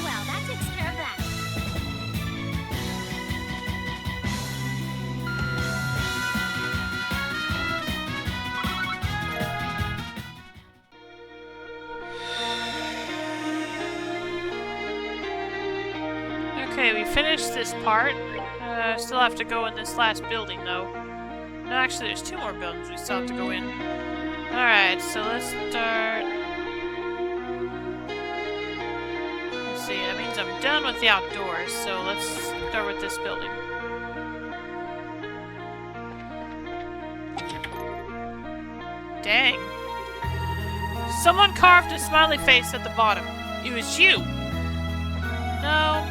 Well, that takes care of that. Okay, we finished this part. Still have to go in this last building, though. No, actually, there's 2 more buildings we still have to go in. Alright, so let's start... Let's see, that means I'm done with the outdoors, so let's start with this building. Dang. Someone carved a smiley face at the bottom. It was you! No.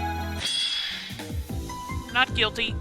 Not guilty.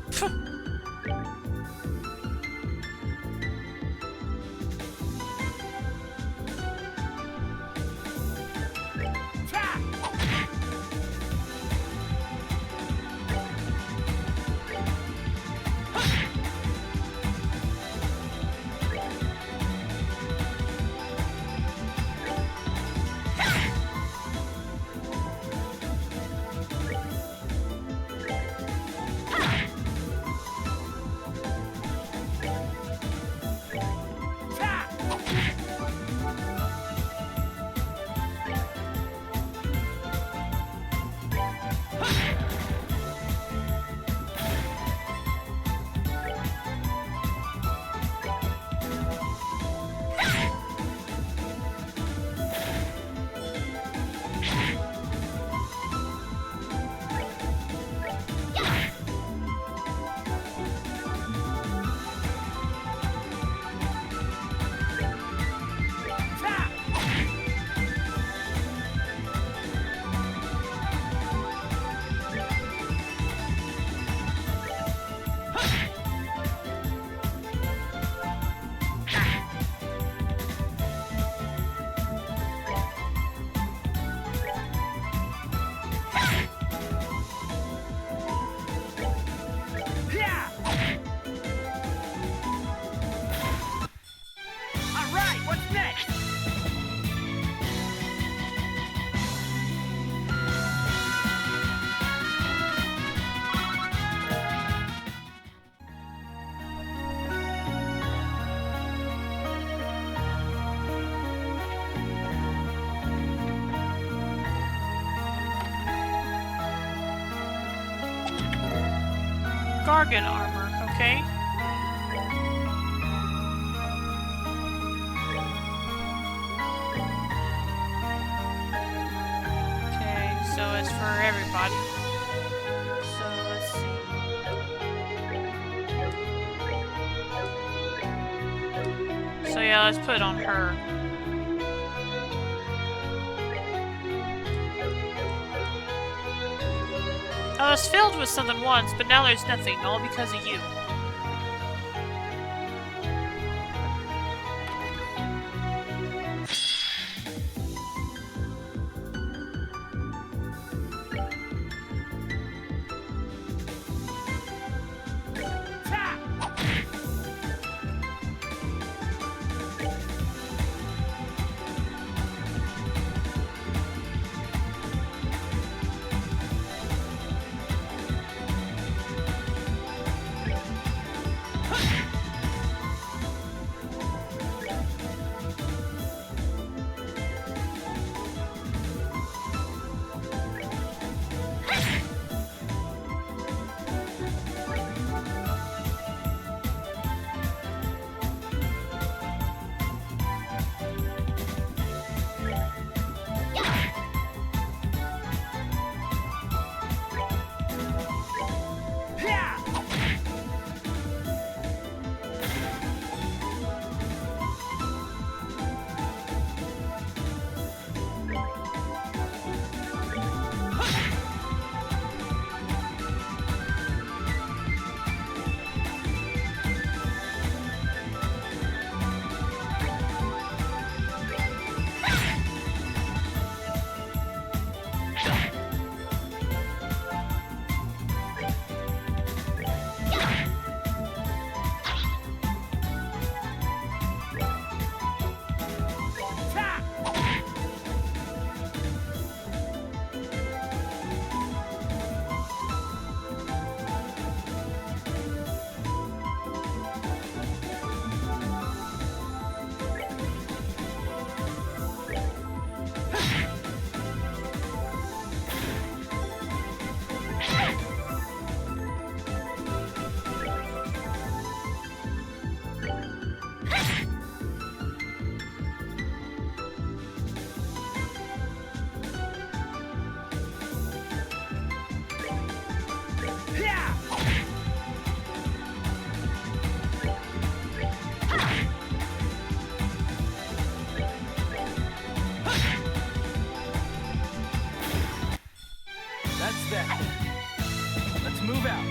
Gargan armor, okay? Okay, so it's for everybody. So let's see. So yeah, let's put it on her. I was filled with something once, but now there's nothing, all because of you. That's that. Let's move out.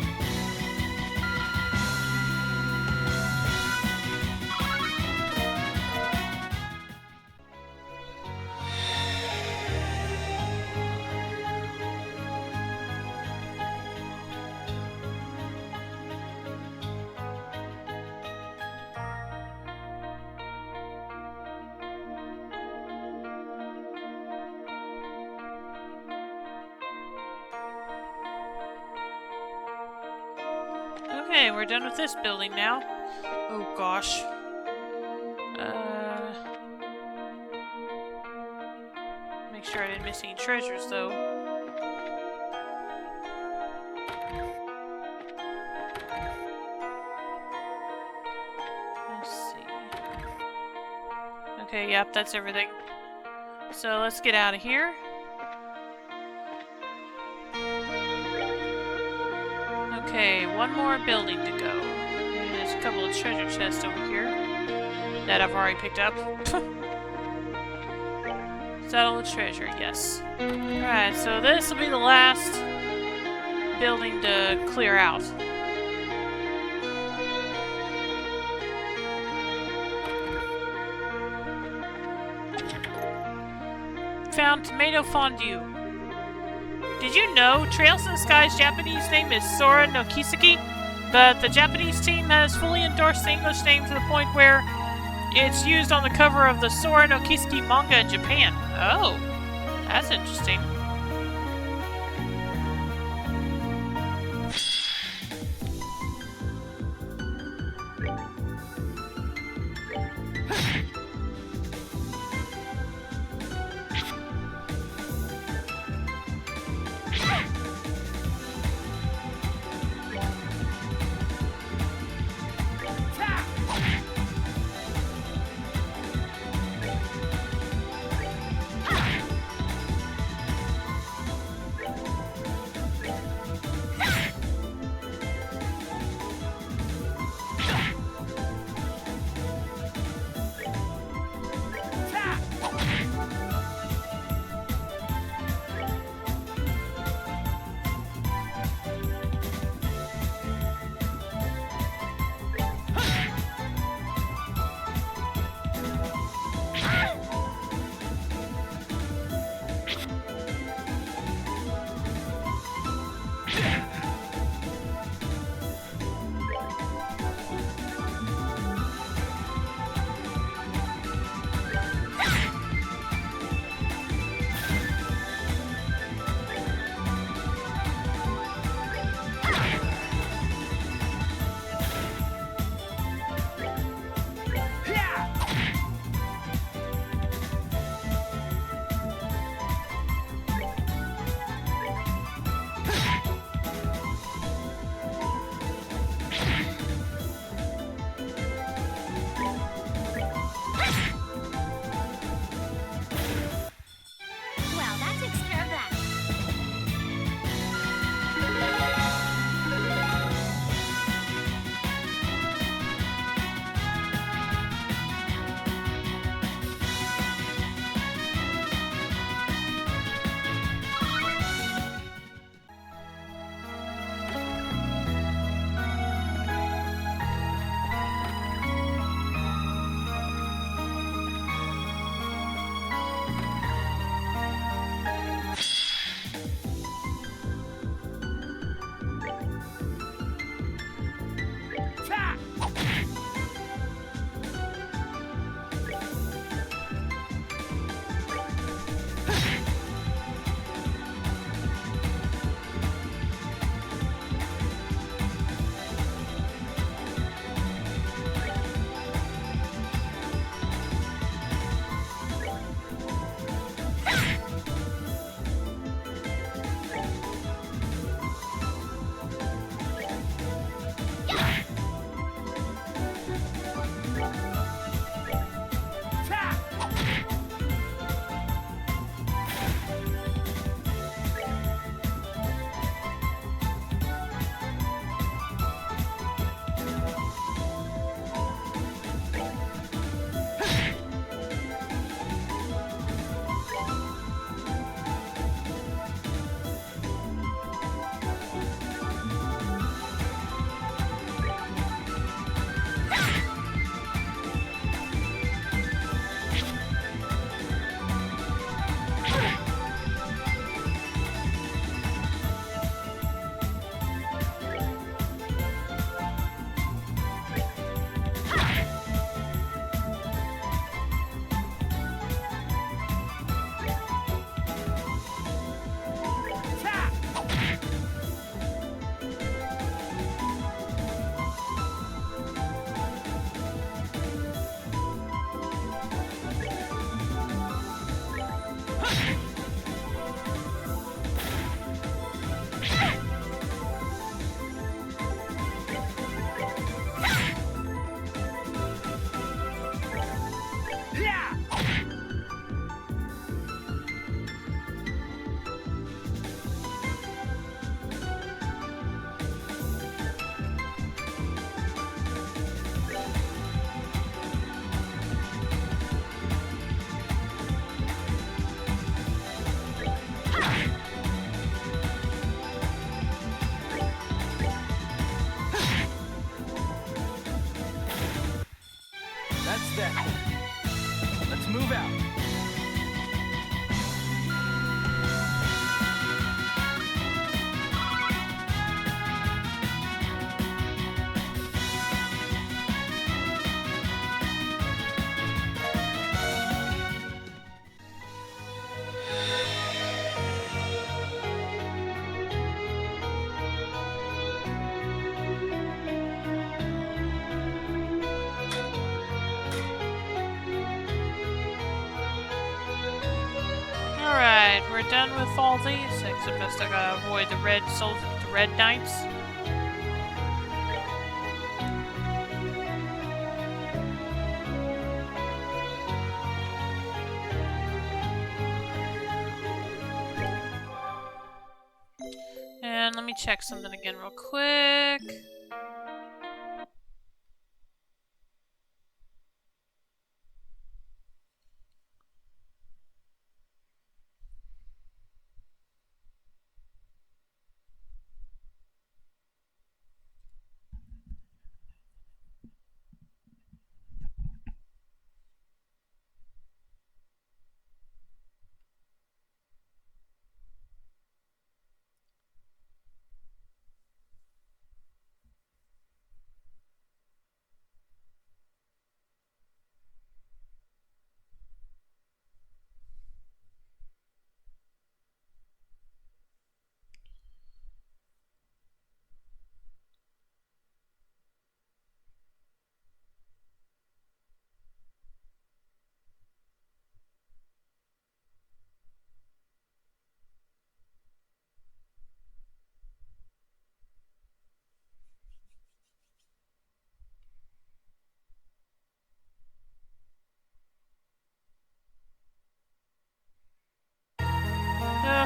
Okay, we're done with this building now. Oh gosh. Make sure I didn't miss any treasures though. Let's see. Okay, yep, that's everything. So let's get out of here. Okay, one more building to go. And there's a couple of treasure chests over here that I've already picked up. Saddle of treasure, yes. Alright, so this will be the last building to clear out. Found tomato fondue. Did you know Trails in the Sky's Japanese name is Sora no Kiseki? But the Japanese team has fully endorsed the English name to the point where it's used on the cover of the Sora no Kiseki manga in Japan. Oh, that's interesting. Alright, we're done with all these things. I guess I gotta avoid the red knights. And let me check something again real quick.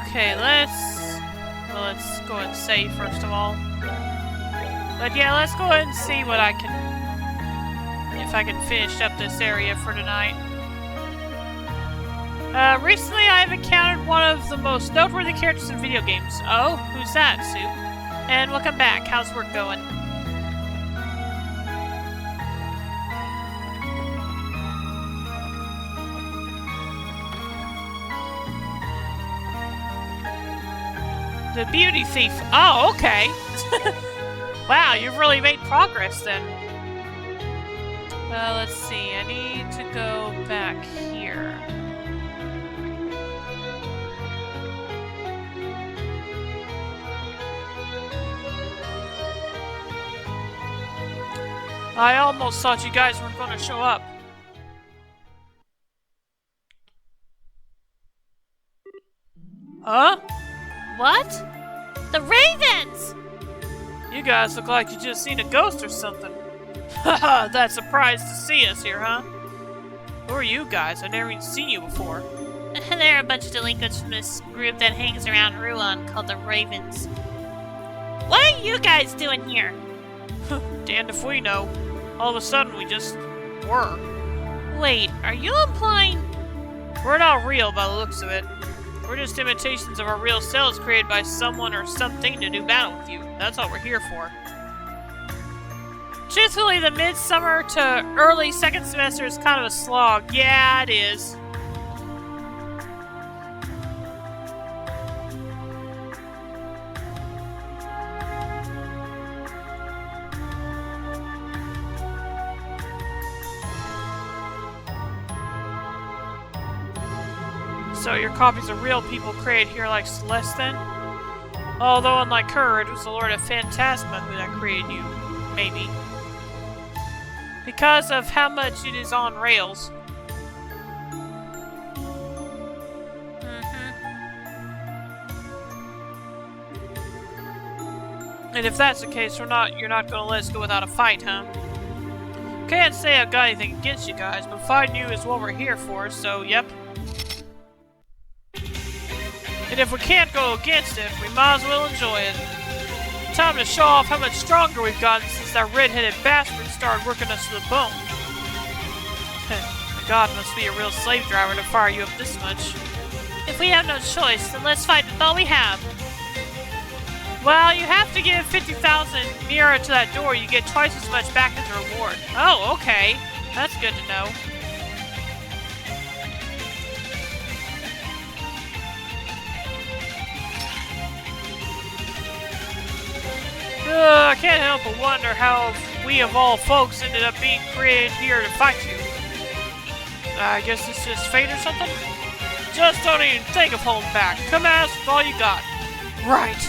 Okay, let's go and save first of all. But yeah, let's go ahead and see what I can, if I can finish up this area for tonight. Recently I've encountered one of the most noteworthy characters in video games. Oh, who's that, Soup? And welcome back. How's work going? The beauty thief. Oh, okay. Wow, you've really made progress then. Let's see. I need to go back here. I almost thought you guys weren't going to show up. Huh? What? The Ravens! You guys look like you just seen a ghost or something. Haha, that surprised to see us here, huh? Who are you guys? I've never even seen you before. They're a bunch of delinquents from this group that hangs around Ruan called the Ravens. What are you guys doing here? Damned if we know. All of a sudden, we just were. Wait, are you implying... We're not real by the looks of it. We're just imitations of our real selves created by someone or something to do battle with you. That's all we're here for. Truthfully, the midsummer to early second semester is kind of a slog. Yeah, it is. So your copies of real people created here like Celeste then? Although unlike her, it was the Lord of Phantasma who that created you. Maybe. Because of how much it is on rails. And if that's the case, you're not gonna let us go without a fight, huh? Can't say I've got anything against you guys, but fighting you is what we're here for, so yep. And if we can't go against it, we might as well enjoy it. Time to show off how much stronger we've gotten since that red-headed bastard started working us to the bone. The god must be a real slave driver to fire you up this much. If we have no choice, then let's fight with all we have. Well, you have to give 50,000 Mira to that door. You get twice as much back as a reward. Oh, okay. That's good to know. I can't help but wonder how we of all folks ended up being created here to fight you. I guess it's just fate or something? Just don't even think of holding back. Come at us with all you got. Right.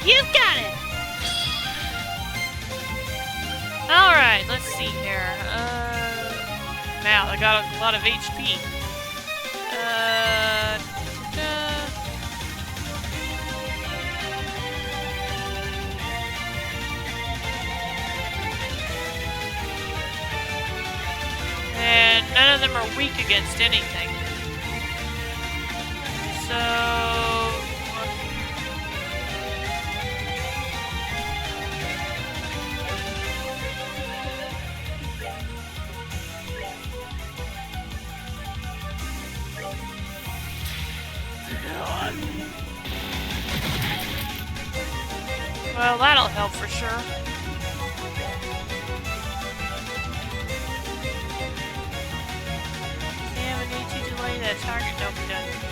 You've got it! Alright, let's see here. Now, I got a lot of HP. them are weak against anything. So... well, that'll help for sure. Sam, I need you to delay that target. Nope, it doesn't.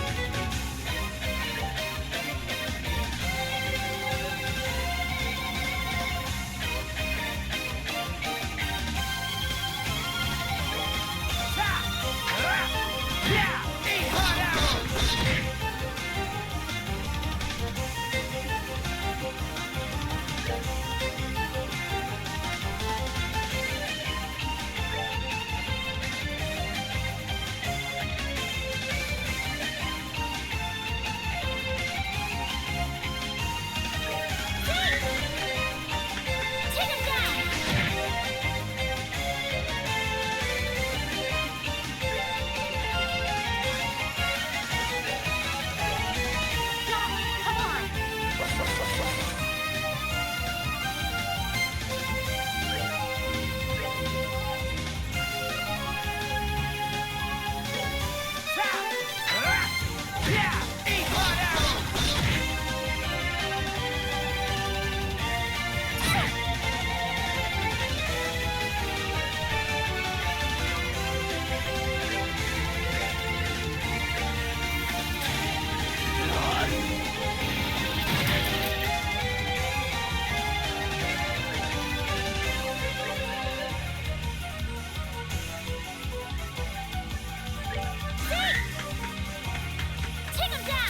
Take him down! Got it! Come on! Take him down! Take him down!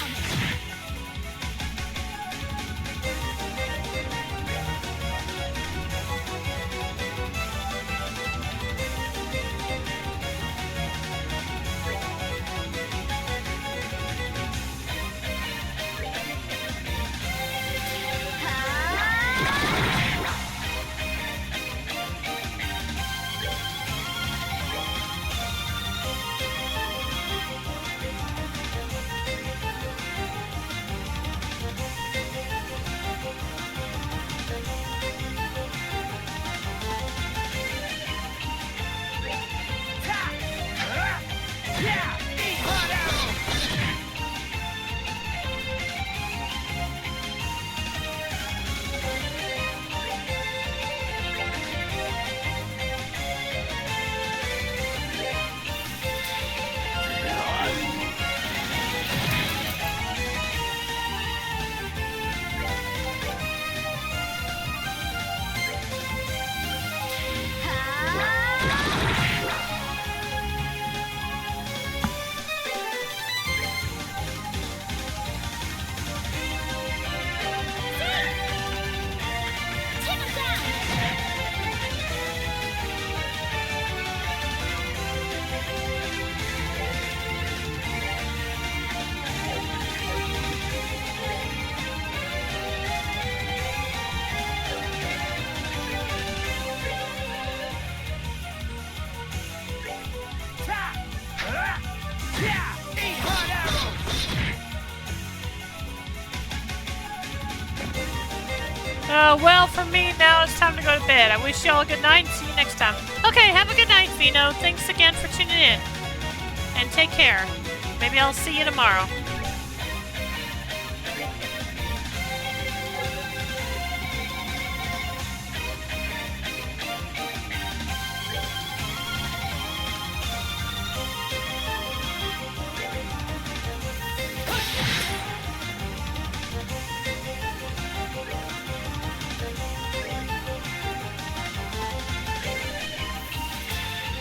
Well, for me, now it's time to go to bed. I wish y'all a good night and see you next time. Okay, have a good night, Vino. Thanks again for tuning in. And take care. Maybe I'll see you tomorrow.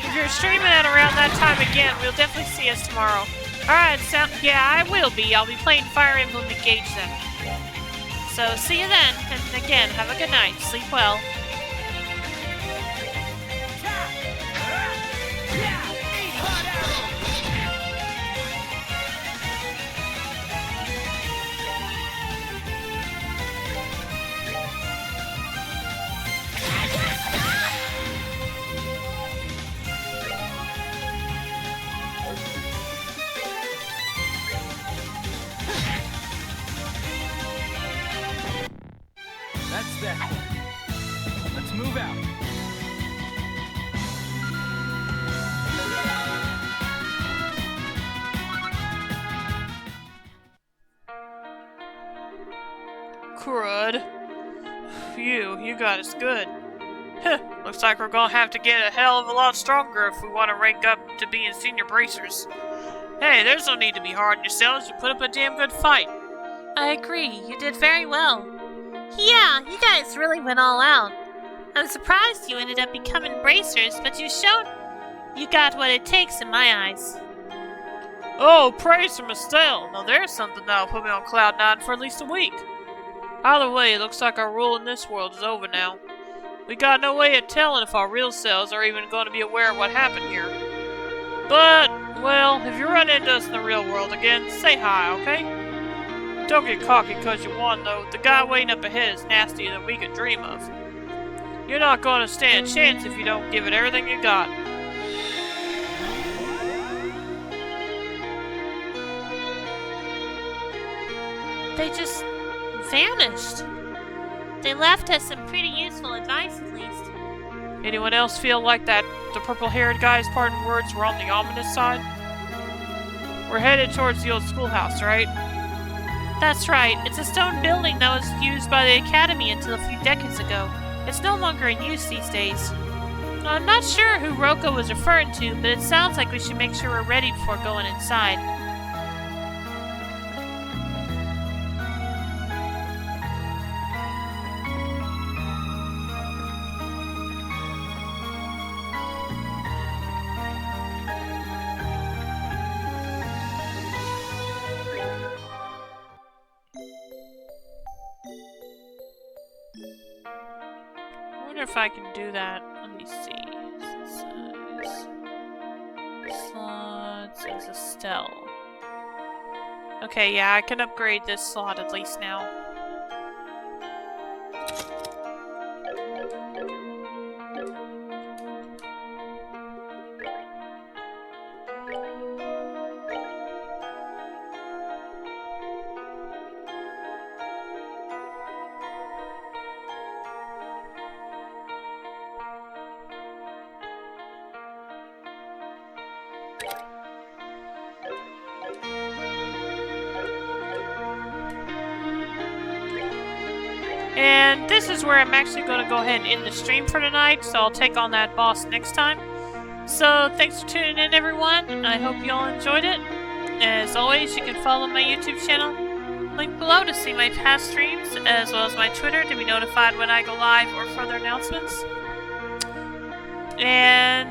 If you're streaming at around that time again, we'll definitely see us tomorrow. Alright, so yeah, I will be. I'll be playing Fire Emblem Engage then. So see you then, and again, have a good night. Sleep well. That's that. Let's move out. Crud. Phew, you got us good. Heh, looks like we're gonna have to get a hell of a lot stronger if we want to rank up to being senior bracers. Hey, there's no need to be hard on yourselves. You put up a damn good fight. I agree. You did very well. Yeah, you guys really went all out. I'm surprised you ended up becoming bracers, but you showed you got what it takes in my eyes. Oh, praise from Estelle. Now there's something that'll put me on cloud 9 for at least a week. Either way, it looks like our rule in this world is over now. We got no way of telling if our real selves are even going to be aware of what happened here. But, well, if you run into us in the real world again, say hi, okay? Don't get cocky because you won, though. The guy waiting up ahead is nastier than we could dream of. You're not going to stand a chance if you don't give it everything you got. They just vanished. They left us some pretty useful advice, at least. Anyone else feel like that the purple-haired guy's parting words were on the ominous side? We're headed towards the old schoolhouse, right? That's right. It's a stone building that was used by the Academy until a few decades ago. It's no longer in use these days. I'm not sure who Roko was referring to, but it sounds like we should make sure we're ready before going inside. I wonder if I can do that. Let me see. Slots as Estelle. Okay, yeah, I can upgrade this slot at least now. And this is where I'm actually going to go ahead and end the stream for tonight, so I'll take on that boss next time. So thanks for tuning in, everyone. I hope you all enjoyed it. As always, you can follow my YouTube channel. Link below to see my past streams, as well as my Twitter to be notified when I go live or further announcements. And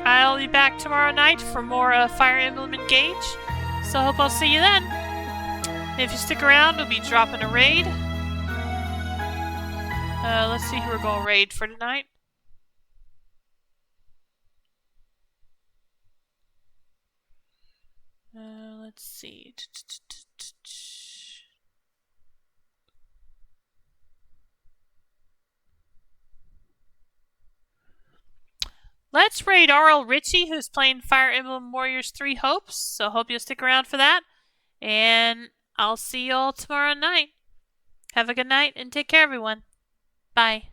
I'll be back tomorrow night for more Fire Emblem Engage. So I hope I'll see you then. If you stick around, we'll be dropping a raid. Let's see who we're going to raid for tonight. Let's see. Let's raid R.L. Ritchie, who's playing Fire Emblem Warriors 3 Hopes. So hope you'll stick around for that. And I'll see you all tomorrow night. Have a good night and take care, everyone. Bye.